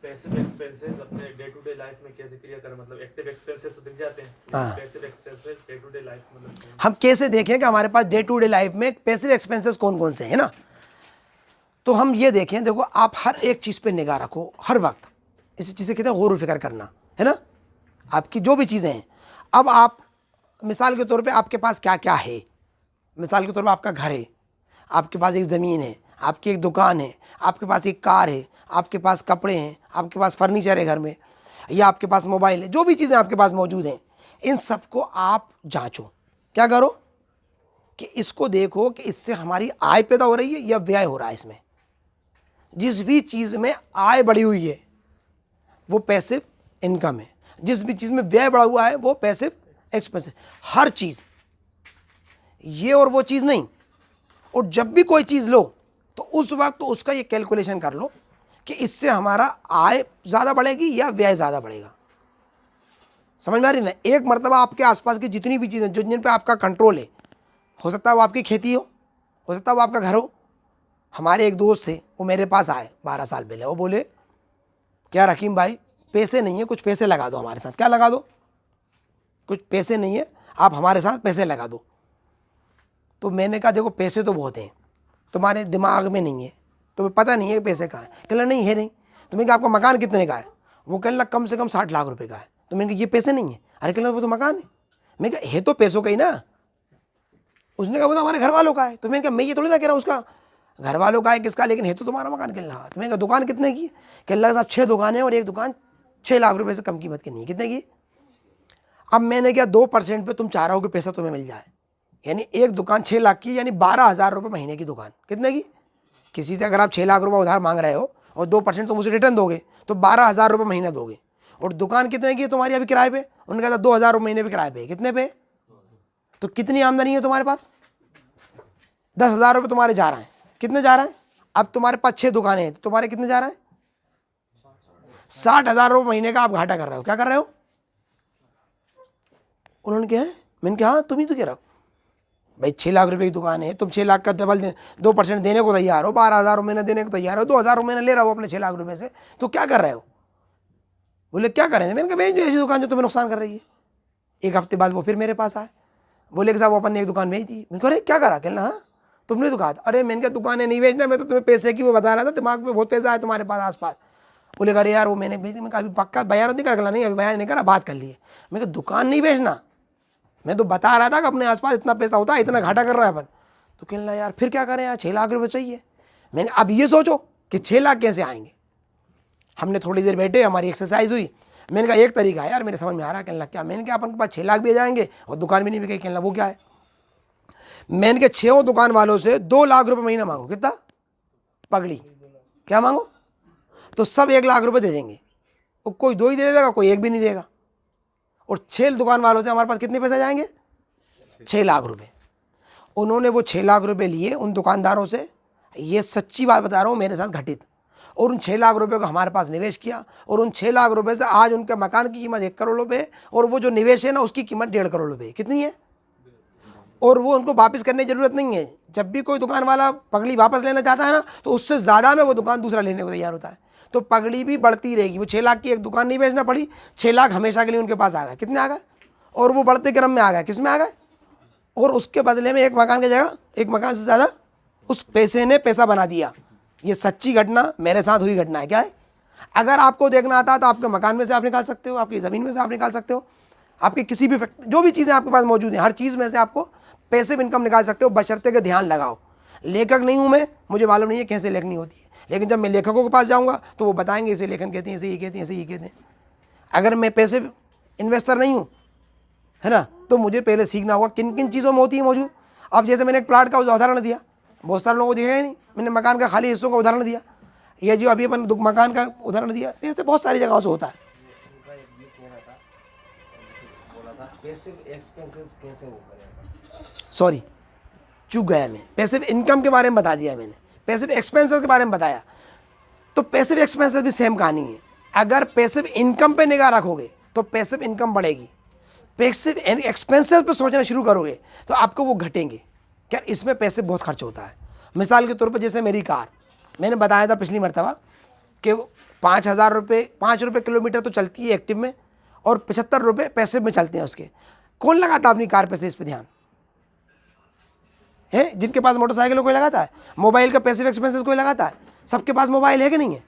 पैसिव एक्सपेंसेस अपने डे टू डे लाइफ में कैसे क्लियर करें? मतलब एक्टिव एक्सपेंसेस तो दिख जाते हैं, हाँ। Passive expenses day to day life मतलब हम कैसे देखें कि हमारे पास डे टू डे लाइफ में पैसिव एक्सपेंसेस कौन कौन से हैं ना। तो हम ये देखें, देखो आप हर एक चीज़ पे निगाह रखो हर वक्त, इसी चीज़ से कहते हैं गौर फिक्र करना, है ना। आपकी जो भी चीज़ें हैं, अब आप मिसाल के तौर पे आपके पास क्या क्या है, मिसाल के तौर पे आपका घर है, आपके पास एक ज़मीन है, आपकी एक दुकान है, आपके पास एक कार है, आपके पास कपड़े हैं, आपके पास फर्नीचर है घर में, या आपके पास मोबाइल है, जो भी चीज़ें आपके पास मौजूद हैं, इन सबको आप जांचो। क्या करो कि इसको देखो कि इससे हमारी आय पैदा हो रही है या व्यय हो रहा है इसमें। जिस भी चीज़ में आय बढ़ी हुई है वो पैसिव इनकम है, जिस भी चीज़ में व्यय बढ़ा हुआ है वो पैसिव एक्सपेंस है। हर चीज़, ये और वो चीज़ नहीं। और जब भी कोई चीज़ लो तो उस वक्त तो उसका ये कैलकुलेशन कर लो कि इससे हमारा आय ज़्यादा बढ़ेगी या व्यय ज़्यादा बढ़ेगा। समझ में आ रही ना। एक मरतबा आपके आसपास की जितनी भी चीज़ें जो जिन पे आपका कंट्रोल है, हो सकता है वो आपकी खेती हो सकता है वो आपका घर हो। हमारे एक दोस्त थे, वो मेरे पास आए 12 साल पहले, वो बोले क्या रकीम भाई पैसे नहीं है, कुछ पैसे लगा दो हमारे साथ। क्या लगा दो? कुछ पैसे नहीं है, आप हमारे साथ पैसे लगा दो। तो मैंने कहा देखो पैसे तो बहुत हैं, तुम्हारे दिमाग में नहीं है, तुम्हें पता नहीं है पैसे कहाँ हैं। कहला नहीं है नहीं। तो मैंने कहा आपका मकान कितने का है? वो कहला कम से कम 60 लाख रुपए का है। तो मैंने कहा ये पैसे नहीं है। अरे कहला वो तो मकान है। मैंने कहा है तो पैसों का ही ना। उसने कहा वो तो हमारे घर वालों का है। तो मैंने कहा मैं ये थोड़ी ना कह रहा हूँ उसका घर वालों का है किसका, लेकिन है तो तुम्हारा मकान। कहला तो मैंने कहा दुकान कितने की? कहला साहब 6 दुकानें हैं और एक दुकान 6 लाख रुपये से कम कीमत की नहीं है। कितने की? अब मैंने क्या 2% पे तुम चाह रहे हो कि पैसा तुम्हें मिल जाए, यानी एक दुकान 6 लाख की, यानी 12,000 रुपये महीने की दुकान। कितने की? किसी से अगर आप 6 लाख रुपये उधार मांग रहे हो और 2% तुम उसे रिटर्न दोगे तो 12,000 रुपये महीना दोगे। और दुकान कितने की है तुम्हारी अभी किराए पे? उन्होंने कहा था 2,000 रुपये महीने पे किराए पे। कितने पे? तो कितनी आमदनी है तुम्हारे पास? 10,000 रुपये तुम्हारे जा रहे हैं। कितने जा रहे हैं? अब तुम्हारे पास 6 दुकानें हैं तो तुम्हारे कितने जा रहे हैं? 60,000 रुपये महीने का आप घाटा कर रहे हो। क्या कर रहे हो? उन्होंने कहा मैंने कहा हाँ तुम ही तो कह रहे हो भाई 6 लाख रुपए की दुकान है, तुम 6 लाख का डबल 2% देने को तैयार हो, 12,000 रुपये महीना देने को तैयार हो, 2,000 रुपये महीना ले रहा हो अपने 6 लाख रुपए से, तो क्या कर रहे हो? बोले क्या करें? मैंने कहा मैं जो ऐसी दुकान जो तुम्हें नुकसान कर रही है। एक हफ्ते बाद वो फिर मेरे पास आए, बोले कि साहब वो अपन ने एक दुकान बेच दी। मैंने कहा अरे क्या करा? कहना हाँ तुमने तो कहा था। अरे मैंने कहा दुकानें नहीं बेचना, मैं तो तुम्हें पैसे की वो बता रहा था, दिमाग में बहुत पैसा है तुम्हारे पास आसपास। बोले अरे यार वो मैंने बेच दी। मैं कहा अभी पक्का बयान नहीं कर? नहीं अभी बयान नहीं करा, बात कर लिए। मैं कहा दुकान नहीं बेचना, मैं तो बता रहा था कि अपने आसपास इतना पैसा होता है, इतना घाटा कर रहा है अपन। तो कहना यार फिर क्या करें यार 6 लाख रुपए चाहिए। मैंने अब ये सोचो कि 6 लाख कैसे आएंगे। हमने थोड़ी देर बैठे, हमारी एक्सरसाइज हुई। मैंने कहा एक तरीका है यार मेरे समझ में आ रहा है। कहने लगा क्या? मैंने कहा अपन के पास 6 लाख भी आ जाएंगे और दुकान भी नहीं बिकेगी। कहने लगा वो क्या है? मैंने कहा 6 दुकान वालों से 2 लाख रुपये महीना मांगो। कितना? पगड़ी क्या मांगो? तो सब 1 लाख रुपये दे देंगे, और कोई 2 ही दे देगा, कोई 1 भी नहीं देगा। और 6 दुकान वालों से हमारे पास कितने पैसे जाएंगे? 6 लाख रुपए। उन्होंने वो 6 लाख रुपए लिए उन दुकानदारों से, ये सच्ची बात बता रहा हूँ मेरे साथ घटित। और उन 6 लाख रुपए को हमारे पास निवेश किया, और उन 6 लाख रुपए से आज उनके मकान की कीमत 1 करोड़ रुपए, और वो जो निवेश है ना उसकी कीमत 1.5 करोड़ रुपए। कितनी है? और वो उनको वापस करने की ज़रूरत नहीं है। जब भी कोई दुकान वाला पगड़ी वापस लेना चाहता है ना तो उससे ज़्यादा में वो दुकान दूसरा लेने को तैयार होता है। तो पगड़ी भी बढ़ती रहेगी। वो 6 लाख की एक दुकान नहीं बेचना पड़ी, 6 लाख हमेशा के लिए उनके पास आ गए। कितने आ गए? और वो बढ़ते क्रम में आ गए। किस में आ गए? और उसके बदले में एक मकान की जगह एक मकान से ज़्यादा उस पैसे ने पैसा बना दिया। ये सच्ची घटना मेरे साथ हुई घटना है। क्या है? अगर आपको देखना आता है तो आपके मकान में से आप निकाल सकते हो, आपकी ज़मीन में से आप निकाल सकते हो। आपके किसी भी जो भी चीज़ें आपके पास मौजूद हैं, हर चीज़ में से आपको पैसिव इनकम निकाल सकते हो, बशर्ते कि ध्यान लगाओ। लेखक नहीं हूँ मैं, मुझे मालूम नहीं है कैसे लेखनी होती है, लेकिन जब मैं लेखकों के पास जाऊँगा तो वो बताएंगे इसे लेखन कहते हैं, इसे ये कहते हैं, इसे ये कहते हैं। अगर मैं पैसिव इन्वेस्टर नहीं हूँ, है ना, तो मुझे पहले सीखना होगा किन किन चीज़ों में होती है मौजूद। अब जैसे मैंने एक प्लाट का उदाहरण दिया, बहुत सारे लोगों को दिखेगा ही नहीं, मैंने मकान का खाली हिस्सों का उदाहरण दिया, ये जो अभी अपन मकान का उदाहरण दिया, तो ऐसे बहुत सारी जगहों से होता है। उनका एक ये कहना था, जैसे बोला था पैसिव एक्सपेंसेस कैसे वो करेगा। सॉरी, चूक गया मैं, पैसिव इनकम के बारे में बता दिया मैंने, पैसिव एक्सपेंसेस के बारे में बताया। तो पैसिव एक्सपेंसेस भी सेम कहानी है। अगर पैसिव इनकम पे निगाह रखोगे तो पैसिव इनकम बढ़ेगी, पैसिव एक्सपेंसेस पे सोचना शुरू करोगे तो आपको वो घटेंगे। क्या इसमें पैसे बहुत खर्च होता है। मिसाल के तौर पर जैसे मेरी कार, मैंने बताया था पिछली मरतबा कि 5,000 रुपये, 5 रुपये किलोमीटर तो चलती है एक्टिव में, और 75 रुपये पैसिव में चलते हैं उसके। कौन लगाता अपनी कार पैसे, इस पर ध्यान है? जिनके पास मोटरसाइकिल है कोई लगाता है? मोबाइल का पैसिव एक्सपेंसेस कोई लगाता है? सबके पास मोबाइल है कि नहीं है?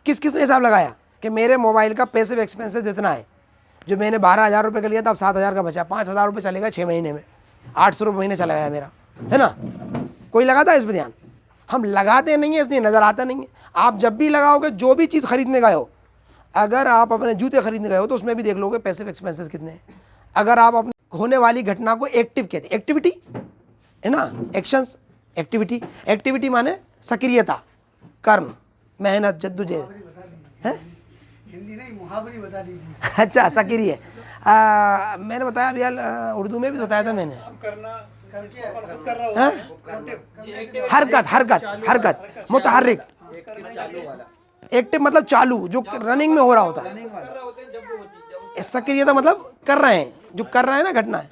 किस किस ने हिसाब लगाया कि मेरे मोबाइल का पैसिव एक्सपेंसेस इतना है, जो मैंने 12,000 रुपये का लिया था, अब 7,000 का बचा, 5,000 रुपये चलेगा 6 महीने में, 800 रुपये महीने चला गया मेरा, है ना? कोई लगाता है इस पर ध्यान? हम लगाते नहीं हैं, इसलिए नज़र आता नहीं है। आप जब भी लगाओगे, जो भी चीज़ खरीदने गए हो, अगर आप अपने जूते खरीदने गए हो तो उसमें भी देख लोगे पैसिव एक्सपेंसेस कितने हैं। अगर आप अपने होने वाली घटना को एक्टिव कहते हैं, एक्टिविटी है ना, एक्शंस, एक्टिविटी, एक्टिविटी माने सक्रियता, कर्म, मेहनत, जद्दोजहद है। हिंदी नहीं, मुहावरी बता दीजिए। अच्छा, सक्रिय, मैंने बताया अभी उर्दू में भी बताया था मैंने, हाँ? हरकत, हरकत, हरकत, मुतहर्रिक। एक्टिव मतलब चालू, जो रनिंग में हो रहा होता है। सक्रियता मतलब कर रहे हैं, जो कर रहे हैं ना घटना है।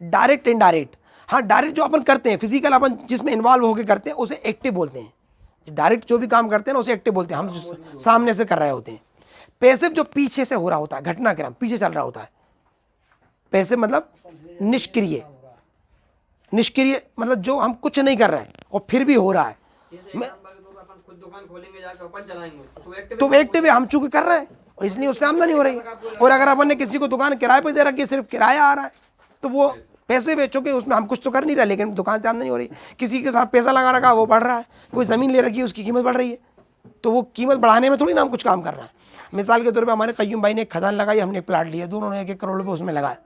Direct, indirect. हाँ, डायरेक्ट जो अपन करते हैं, फिजिकल अपन जिसमें इन्वॉल्व होकर करते हैं, उसे एक्टिव बोलते हैं। डायरेक्ट जो भी काम करते हैं ना, उसे एक्टिव बोलते हैं, हम जो सामने से कर रहे होते हैं। पैसिव जो पीछे से हो रहा होता है, घटनाक्रम पीछे चल रहा होता है। पैसिव मतलब निष्क्रिय, निष्क्रिय मतलब जो हम कुछ नहीं कर रहे हैं और फिर भी हो रहा है। खुद दुकान खोलेंगे, जाकर अपन चलाएंगे, तो एक्टिव है, हम चूंकि कर रहे हैं और इसलिए उससे आमदनी हो रही है। और अगर अपन ने किसी को दुकान किराए पे दे रखी है, सिर्फ किराया आ रहा है, तो वो पैसे बेचो कि उसमें हम कुछ तो कर नहीं रहे, लेकिन दुकान से आमदनी हो रही है। किसी के साथ पैसा लगा रखा, वो बढ़ रहा है। कोई ज़मीन ले रखी है, उसकी कीमत बढ़ रही है, तो वो कीमत बढ़ाने में थोड़ी ना हम कुछ काम कर रहे हैं। मिसाल के तौर पर हमारे कय्यूम भाई ने एक खदान लगाई, हमने एक प्लाट लिया, दोनों ने 1-1 करोड़ रुपये उसमें लगाया।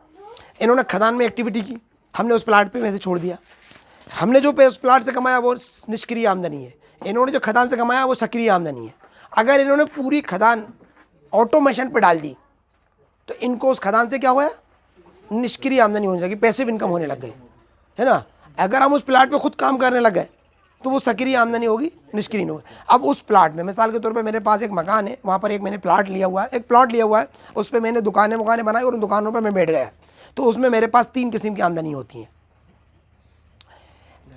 इन्होंने खदान में एक्टिविटी की, हमने उस प्लाट पे वैसे छोड़ दिया। हमने जो उस प्लाट से कमाया वो निष्क्रिय आमदनी है, इन्होंने जो खदान से कमाया वो सक्रिय आमदनी है। अगर इन्होंने पूरी खदान ऑटोमेशन पे डाल दी तो इनको उस खदान से क्या हुआ, निष्क्रिय आमदनी होने लगी, पैसिव इनकम होने लग गई, है ना। अगर हम उस प्लाट पे खुद काम करने लग गए तो वो सक्रिय आमदनी होगी, निष्क्रिय नहीं होगी। अब उस प्लाट में मिसाल के तौर पे मेरे पास एक मकान है, वहाँ पर एक मैंने प्लाट लिया हुआ है, एक प्लॉट लिया हुआ है, उस पर मैंने दुकानें बनाई और उन दुकानों पर मैं बैठ गया, तो उसमें मेरे पास 3 किस्म की आमदनी होती है,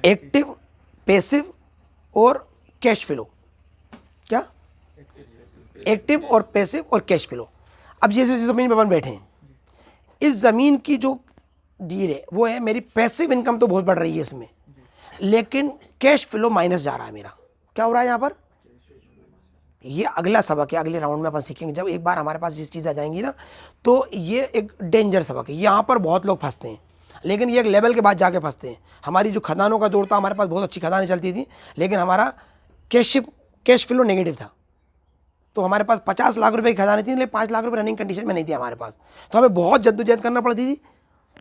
एक्टिव, पैसिव और कैश फ्लो। क्या? एक्टिव और पैसिव और कैश फ्लो। अब जैसे ज़मीन पर अपन बैठे हैं, इस ज़मीन की जो डील है वो है मेरी पैसिव इनकम तो बहुत बढ़ रही है इसमें, लेकिन कैश फ्लो माइनस जा रहा है मेरा। क्या हो रहा है यहाँ पर? ये अगला सबक है, अगले राउंड में अपन सीखेंगे। जब एक बार हमारे पास जिस चीज़ आ जाएंगी ना, तो ये एक डेंजर सबक है। यहाँ पर बहुत लोग फंसते हैं, लेकिन ये एक लेवल के बाद जाके फंसते हैं। हमारी जो खदानों का दौर था, हमारे पास बहुत अच्छी खदानें चलती थी, लेकिन हमारा कैश फ्लो नेगेटिव था। तो हमारे पास 50 लाख रुपए की खदानें थी, लेकिन 5 लाख रुपए रनिंग कंडीशन में नहीं थी हमारे पास, तो हमें बहुत जद्दोजहद करना पड़ती थी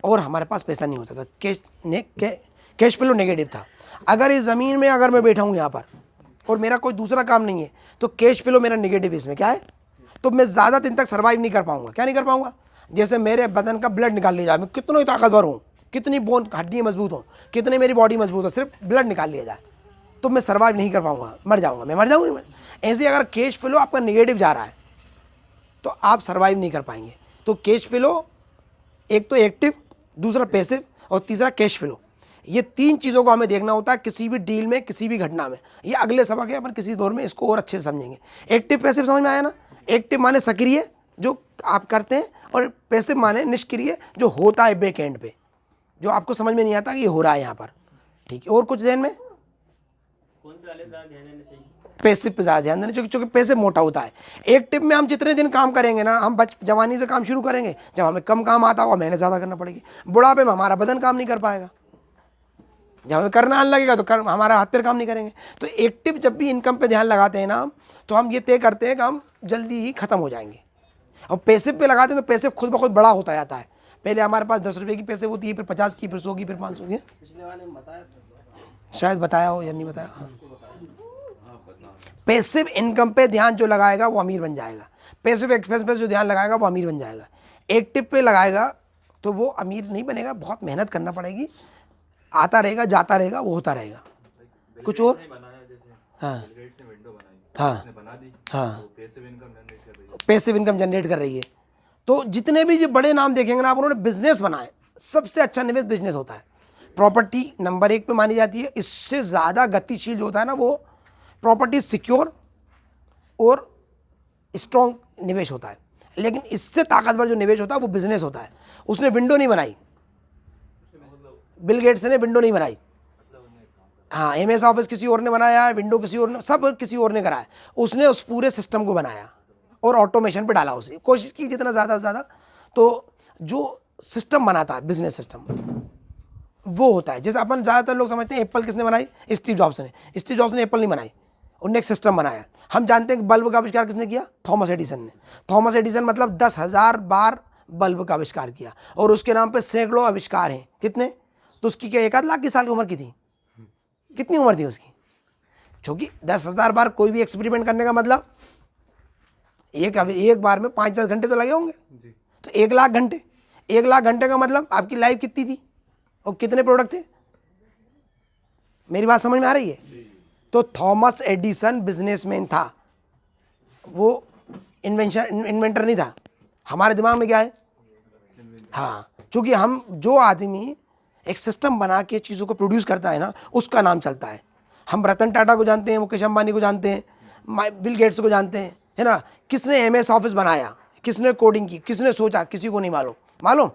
और हमारे पास पैसा नहीं होता था, कैश फ्लो नेगेटिव था। अगर इस ज़मीन में अगर मैं बैठा हूँ यहाँ पर और मेरा कोई दूसरा काम नहीं है, तो कैश फ्लो मेरा नेगेटिव इसमें क्या है, तो मैं ज़्यादा दिन तक सर्वाइव नहीं कर पाऊँगा। क्या नहीं कर पाऊँगा? जैसे मेरे बदन का ब्लड निकाल लिया जाए, मैं कितना ही ताकतवर हूँ, कितनी बोन हड्डियाँ मजबूत हों, कितनी मेरी बॉडी मजबूत हो, सिर्फ ब्लड निकाल लिया जाए तो मैं सर्वाइव नहीं कर पाऊँगा, मर जाऊँगा, मैं मर जाऊँगा नहीं। ऐसे अगर कैश फ्लो आपका नेगेटिव जा रहा है तो आप सर्वाइव नहीं कर पाएंगे। तो कैश फ्लो, एक तो एक्टिव, दूसरा पैसिव और तीसरा कैश फ्लो, ये 3 चीज़ों को हमें देखना होता है किसी भी डील में, किसी भी घटना में। ये अगले सबक है, अपन किसी दौर में इसको और अच्छे से समझेंगे। एक्टिव पैसिव समझ में आया ना? एक्टिव माने सक्रिय जो आप करते हैं, और पैसिव माने निष्क्रिय जो होता है बैक एंड पे, जो आपको समझ में नहीं आता कि ये हो रहा है यहाँ पर। ठीक है, और कुछ ध्यान में? कौन से वाले ज़्यादा ध्यान देना चाहिए? पैसिव पे ज़्यादा ध्यान देना, क्योंकि पैसे मोटा होता है। एक्टिव में हम जितने दिन काम करेंगे ना, हम जवानी से काम शुरू करेंगे, जब हमें कम काम आता होगा मेहनत ज़्यादा करना पड़ेगी। बुढ़ापे में हमारा बदन काम नहीं कर पाएगा, जब हमें करना आने लगेगा तो हमारा हाथ पैर काम नहीं करेंगे। तो एक्टिव जब भी इनकम पे ध्यान लगाते हैं ना हम, तो हम ये तय करते हैं कि हम जल्दी ही ख़त्म हो जाएंगे। और पैसिव पे लगाते हैं तो पैसिव खुद ब खुद बड़ा होता जाता है। पहले हमारे पास 10 रुपये की पैसे होती है, फिर 50 की, फिर 100 की, फिर 500 की। पिछले वाले में बताया था, शायद बताया हो या नहीं बताया। हाँ। पैसिव इनकम पे ध्यान जो लगाएगा वो अमीर बन जाएगा। पैसिव एक्सपेंस पे जो ध्यान लगाएगा वो अमीर बन जाएगा। एक्टिव पे लगाएगा तो वो अमीर नहीं बनेगा, बहुत मेहनत करना पड़ेगी, आता रहेगा जाता रहेगा, वो होता रहेगा। कुछ और? हाँ हाँ हाँ, पैसिव इनकम जनरेट कर रही है। तो जितने भी जो बड़े नाम देखेंगे ना आप, उन्होंने बिजनेस बनाए। सबसे अच्छा निवेश बिजनेस होता है। प्रॉपर्टी नंबर 1 पे मानी जाती है। इससे ज़्यादा गतिशील जो होता है ना, वो प्रॉपर्टी सिक्योर और स्ट्रॉन्ग निवेश होता है। लेकिन इससे ताकतवर जो निवेश होता है वो बिजनेस होता है। उसने विंडो नहीं बनाई, बिल गेट्स ने विंडो नहीं बनाई। हाँ, MS ऑफिस किसी और ने बनाया, विंडो किसी और ने, सब किसी और ने कराया। उसने उस पूरे सिस्टम को बनाया और ऑटोमेशन पे डाला। उसे कोशिश की जितना ज़्यादा से ज़्यादा। तो जो सिस्टम बनाता है बिजनेस सिस्टम, वो होता है। जैसे अपन ज़्यादातर लोग समझते हैं एप्पल किसने बनाई, स्टीव जॉब्स ने। स्टीव जॉब्स ने एप्पल नहीं बनाई, उनने एक सिस्टम बनाया। हम जानते हैं कि बल्ब का आविष्कार किसने किया, थॉमस एडिसन ने। थॉमस एडिसन मतलब 10,000 बार बल्ब का आविष्कार किया, और उसके नाम पे सैकड़ों आविष्कार हैं। कितने? तो उसकी क्या 1 आध लाख की साल की उम्र की थी? कितनी उम्र थी उसकी? क्योंकि 10,000 बार कोई भी एक्सपेरिमेंट करने का मतलब एक बार में 5-10 घंटे तो लगे होंगे। तो 1 लाख घंटे, 1 लाख घंटे का मतलब आपकी लाइफ कितनी थी और कितने प्रोडक्ट थे? मेरी बात समझ में आ रही है? तो थॉमस एडिसन बिजनेसमैन था, वो इन्वेंटर नहीं था। हमारे दिमाग में क्या है? हाँ, क्योंकि हम जो आदमी एक सिस्टम बना के चीज़ों को प्रोड्यूस करता है ना, उसका नाम चलता है। हम रतन टाटा को जानते हैं, मुकेश अंबानी को जानते हैं, बिल गेट्स को जानते हैं, है ना। किसने MS ऑफिस बनाया, किसने कोडिंग की, किसने सोचा, किसी को नहीं मालूम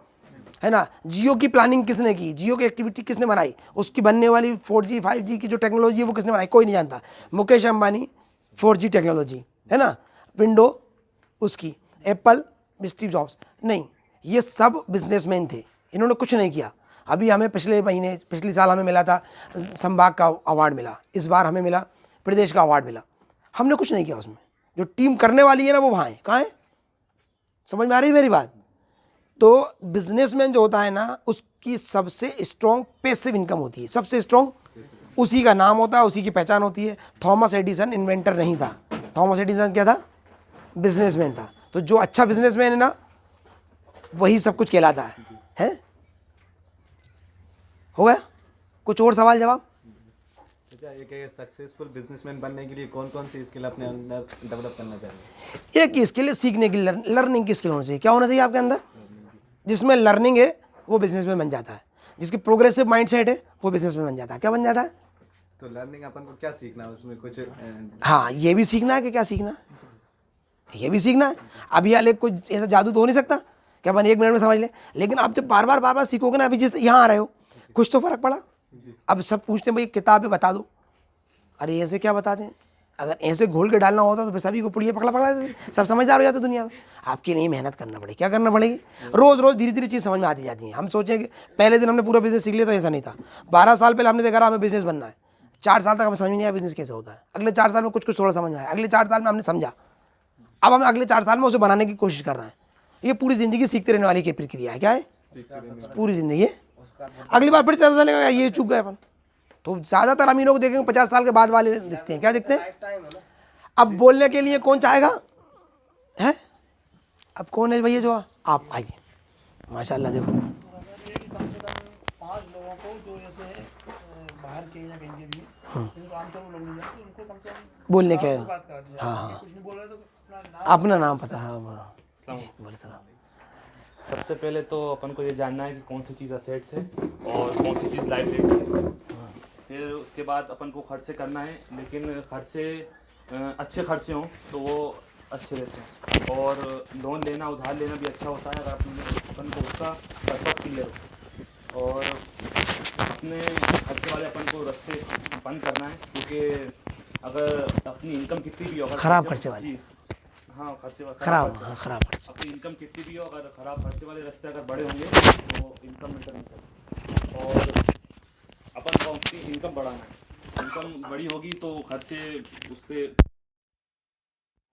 है ना। जियो की प्लानिंग किसने की, जियो की एक्टिविटी किसने बनाई, उसकी बनने वाली 4G 5G की जो टेक्नोलॉजी है वो किसने बनाई, कोई नहीं जानता। मुकेश अंबानी 4G टेक्नोलॉजी, है ना। विंडो उसकी, एप्पल स्टीव जॉब्स नहीं। ये सब बिजनेसमैन थे, इन्होंने कुछ नहीं किया। अभी हमें पिछले साल हमें मिला था संभाग का अवार्ड मिला, इस बार हमें मिला प्रदेश का अवार्ड मिला। हमने कुछ नहीं किया उसमें। जो टीम करने वाली है ना, वो वहाँ है। कहाँ है? समझ में आ रही है मेरी बात? तो बिजनेसमैन जो होता है ना, उसकी सबसे स्ट्रॉन्ग पैसिव इनकम होती है। सबसे स्ट्रॉन्ग उसी का नाम होता है, उसी की पहचान होती है। थॉमस एडिसन इन्वेंटर नहीं था। थॉमस एडिसन क्या था? बिजनेसमैन था। तो जो अच्छा बिजनेसमैन है ना, वही सब कुछ कहलाता है? हो गया? कुछ और सवाल जवाब? अच्छा, एक सक्सेसफुल बिजनेसमैन बनने के लिए कौन कौन सी स्किल अपने अंदर डेवलप करना चाहिए? एक ही स्किल है, सीखने की, लर्निंग की स्किल होनी चाहिए। क्या होना चाहिए आपके अंदर? जिसमें लर्निंग है वो बिजनेसमैन बन जाता है। जिसकी प्रोग्रेसिव माइंडसेट है वो बिजनेसमैन बन जाता है। क्या बन जाता है? तो लर्निंग अपन को क्या सीखना है उसमें कुछ? हाँ, ये भी सीखना है कि क्या सीखना है, ये भी सीखना है। अभी यार कोई ऐसा जादू तो हो नहीं सकता कि अपन 1 मिनट में समझ लें। लेकिन आप जब बार बार सीखोगे ना, अभी जिस यहाँ आ रहे हो, कुछ तो फ़र्क पड़ा। अब सब पूछते हैं भाई किताब पे बता दो, अरे ऐसे क्या बताते हैं? अगर ऐसे घोल के डालना होता तो फिर सभी को पुड़िया पकड़ा देते, सब समझदार हो जाते दुनिया में। आपकी नहीं मेहनत करना पड़ेगी। क्या करना पड़ेगी? रोज़ धीरे धीरे चीज़ समझ में आती जाती है। हम सोचें कि पहले दिन हमने पूरा बिजनेस सीख लिया, तो ऐसा नहीं था। 12 साल पहले हमने देखा हमें बिजनेस बनना है, 4 साल तक हमें समझ में नहीं आया बिजनेस कैसे होता है। अगले 4 साल में कुछ थोड़ा समझ में आया, अगले 4 साल में हमने समझा, अब हम अगले 4 साल में उसे बनाने की कोशिश कर रहे हैं। ये पूरी ज़िंदगी सीखते रहने वाली की प्रक्रिया है। क्या है? पूरी ज़िंदगी। अगली बार फिर से पता चलेगा ये चूक गए अपन। तो ज़्यादातर अमीरों को देखेंगे 50 साल के बाद वाले दिखते हैं। क्या दिखते हैं? टाइम है ना। अब बोलने के लिए कौन चाहेगा? है? अब कौन है भैया? जो आप आइए, माशाल्लाह। देखो, कम से कम 5 लोगों को जो जैसे बाहर के या कहीं के भी जिनको आमतौर पर लोग नहीं जानते, उनको कम से कम बोलने के बात करा दिया। हाँ, कुछ नहीं बोल रहे तो अपना अपना नाम पता है। बोले सलाम। सबसे पहले तो अपन को ये जानना है कि कौन सी चीज़ असेट्स है और कौन सी चीज़ लाइबिलिटी है। फिर उसके बाद अपन को खर्चे करना है, लेकिन खर्चे अच्छे खर्चे हों तो वो अच्छे रहते हैं। और लोन लेना, उधार लेना भी अच्छा होता है अगर अपन को उसका पर्पस क्लियर हो। और अपने खर्चे वाले अपन को रास्ते बंद करना है, क्योंकि अगर अपनी इनकम कितनी भी हो, अगर खराब खर्चे वाले। जी, हाँ खर्चे वाले खराब, खर्चे। हाँ खराब खर्चे। अपनी इनकम कितनी भी हो, अगर खराब खर्चे वाले रास्ते अगर बड़े होंगे तो इनकम मेंटेन नहीं करती। और अपन को अपनी इनकम बढ़ाना है, इनकम बड़ी होगी तो खर्चे उससे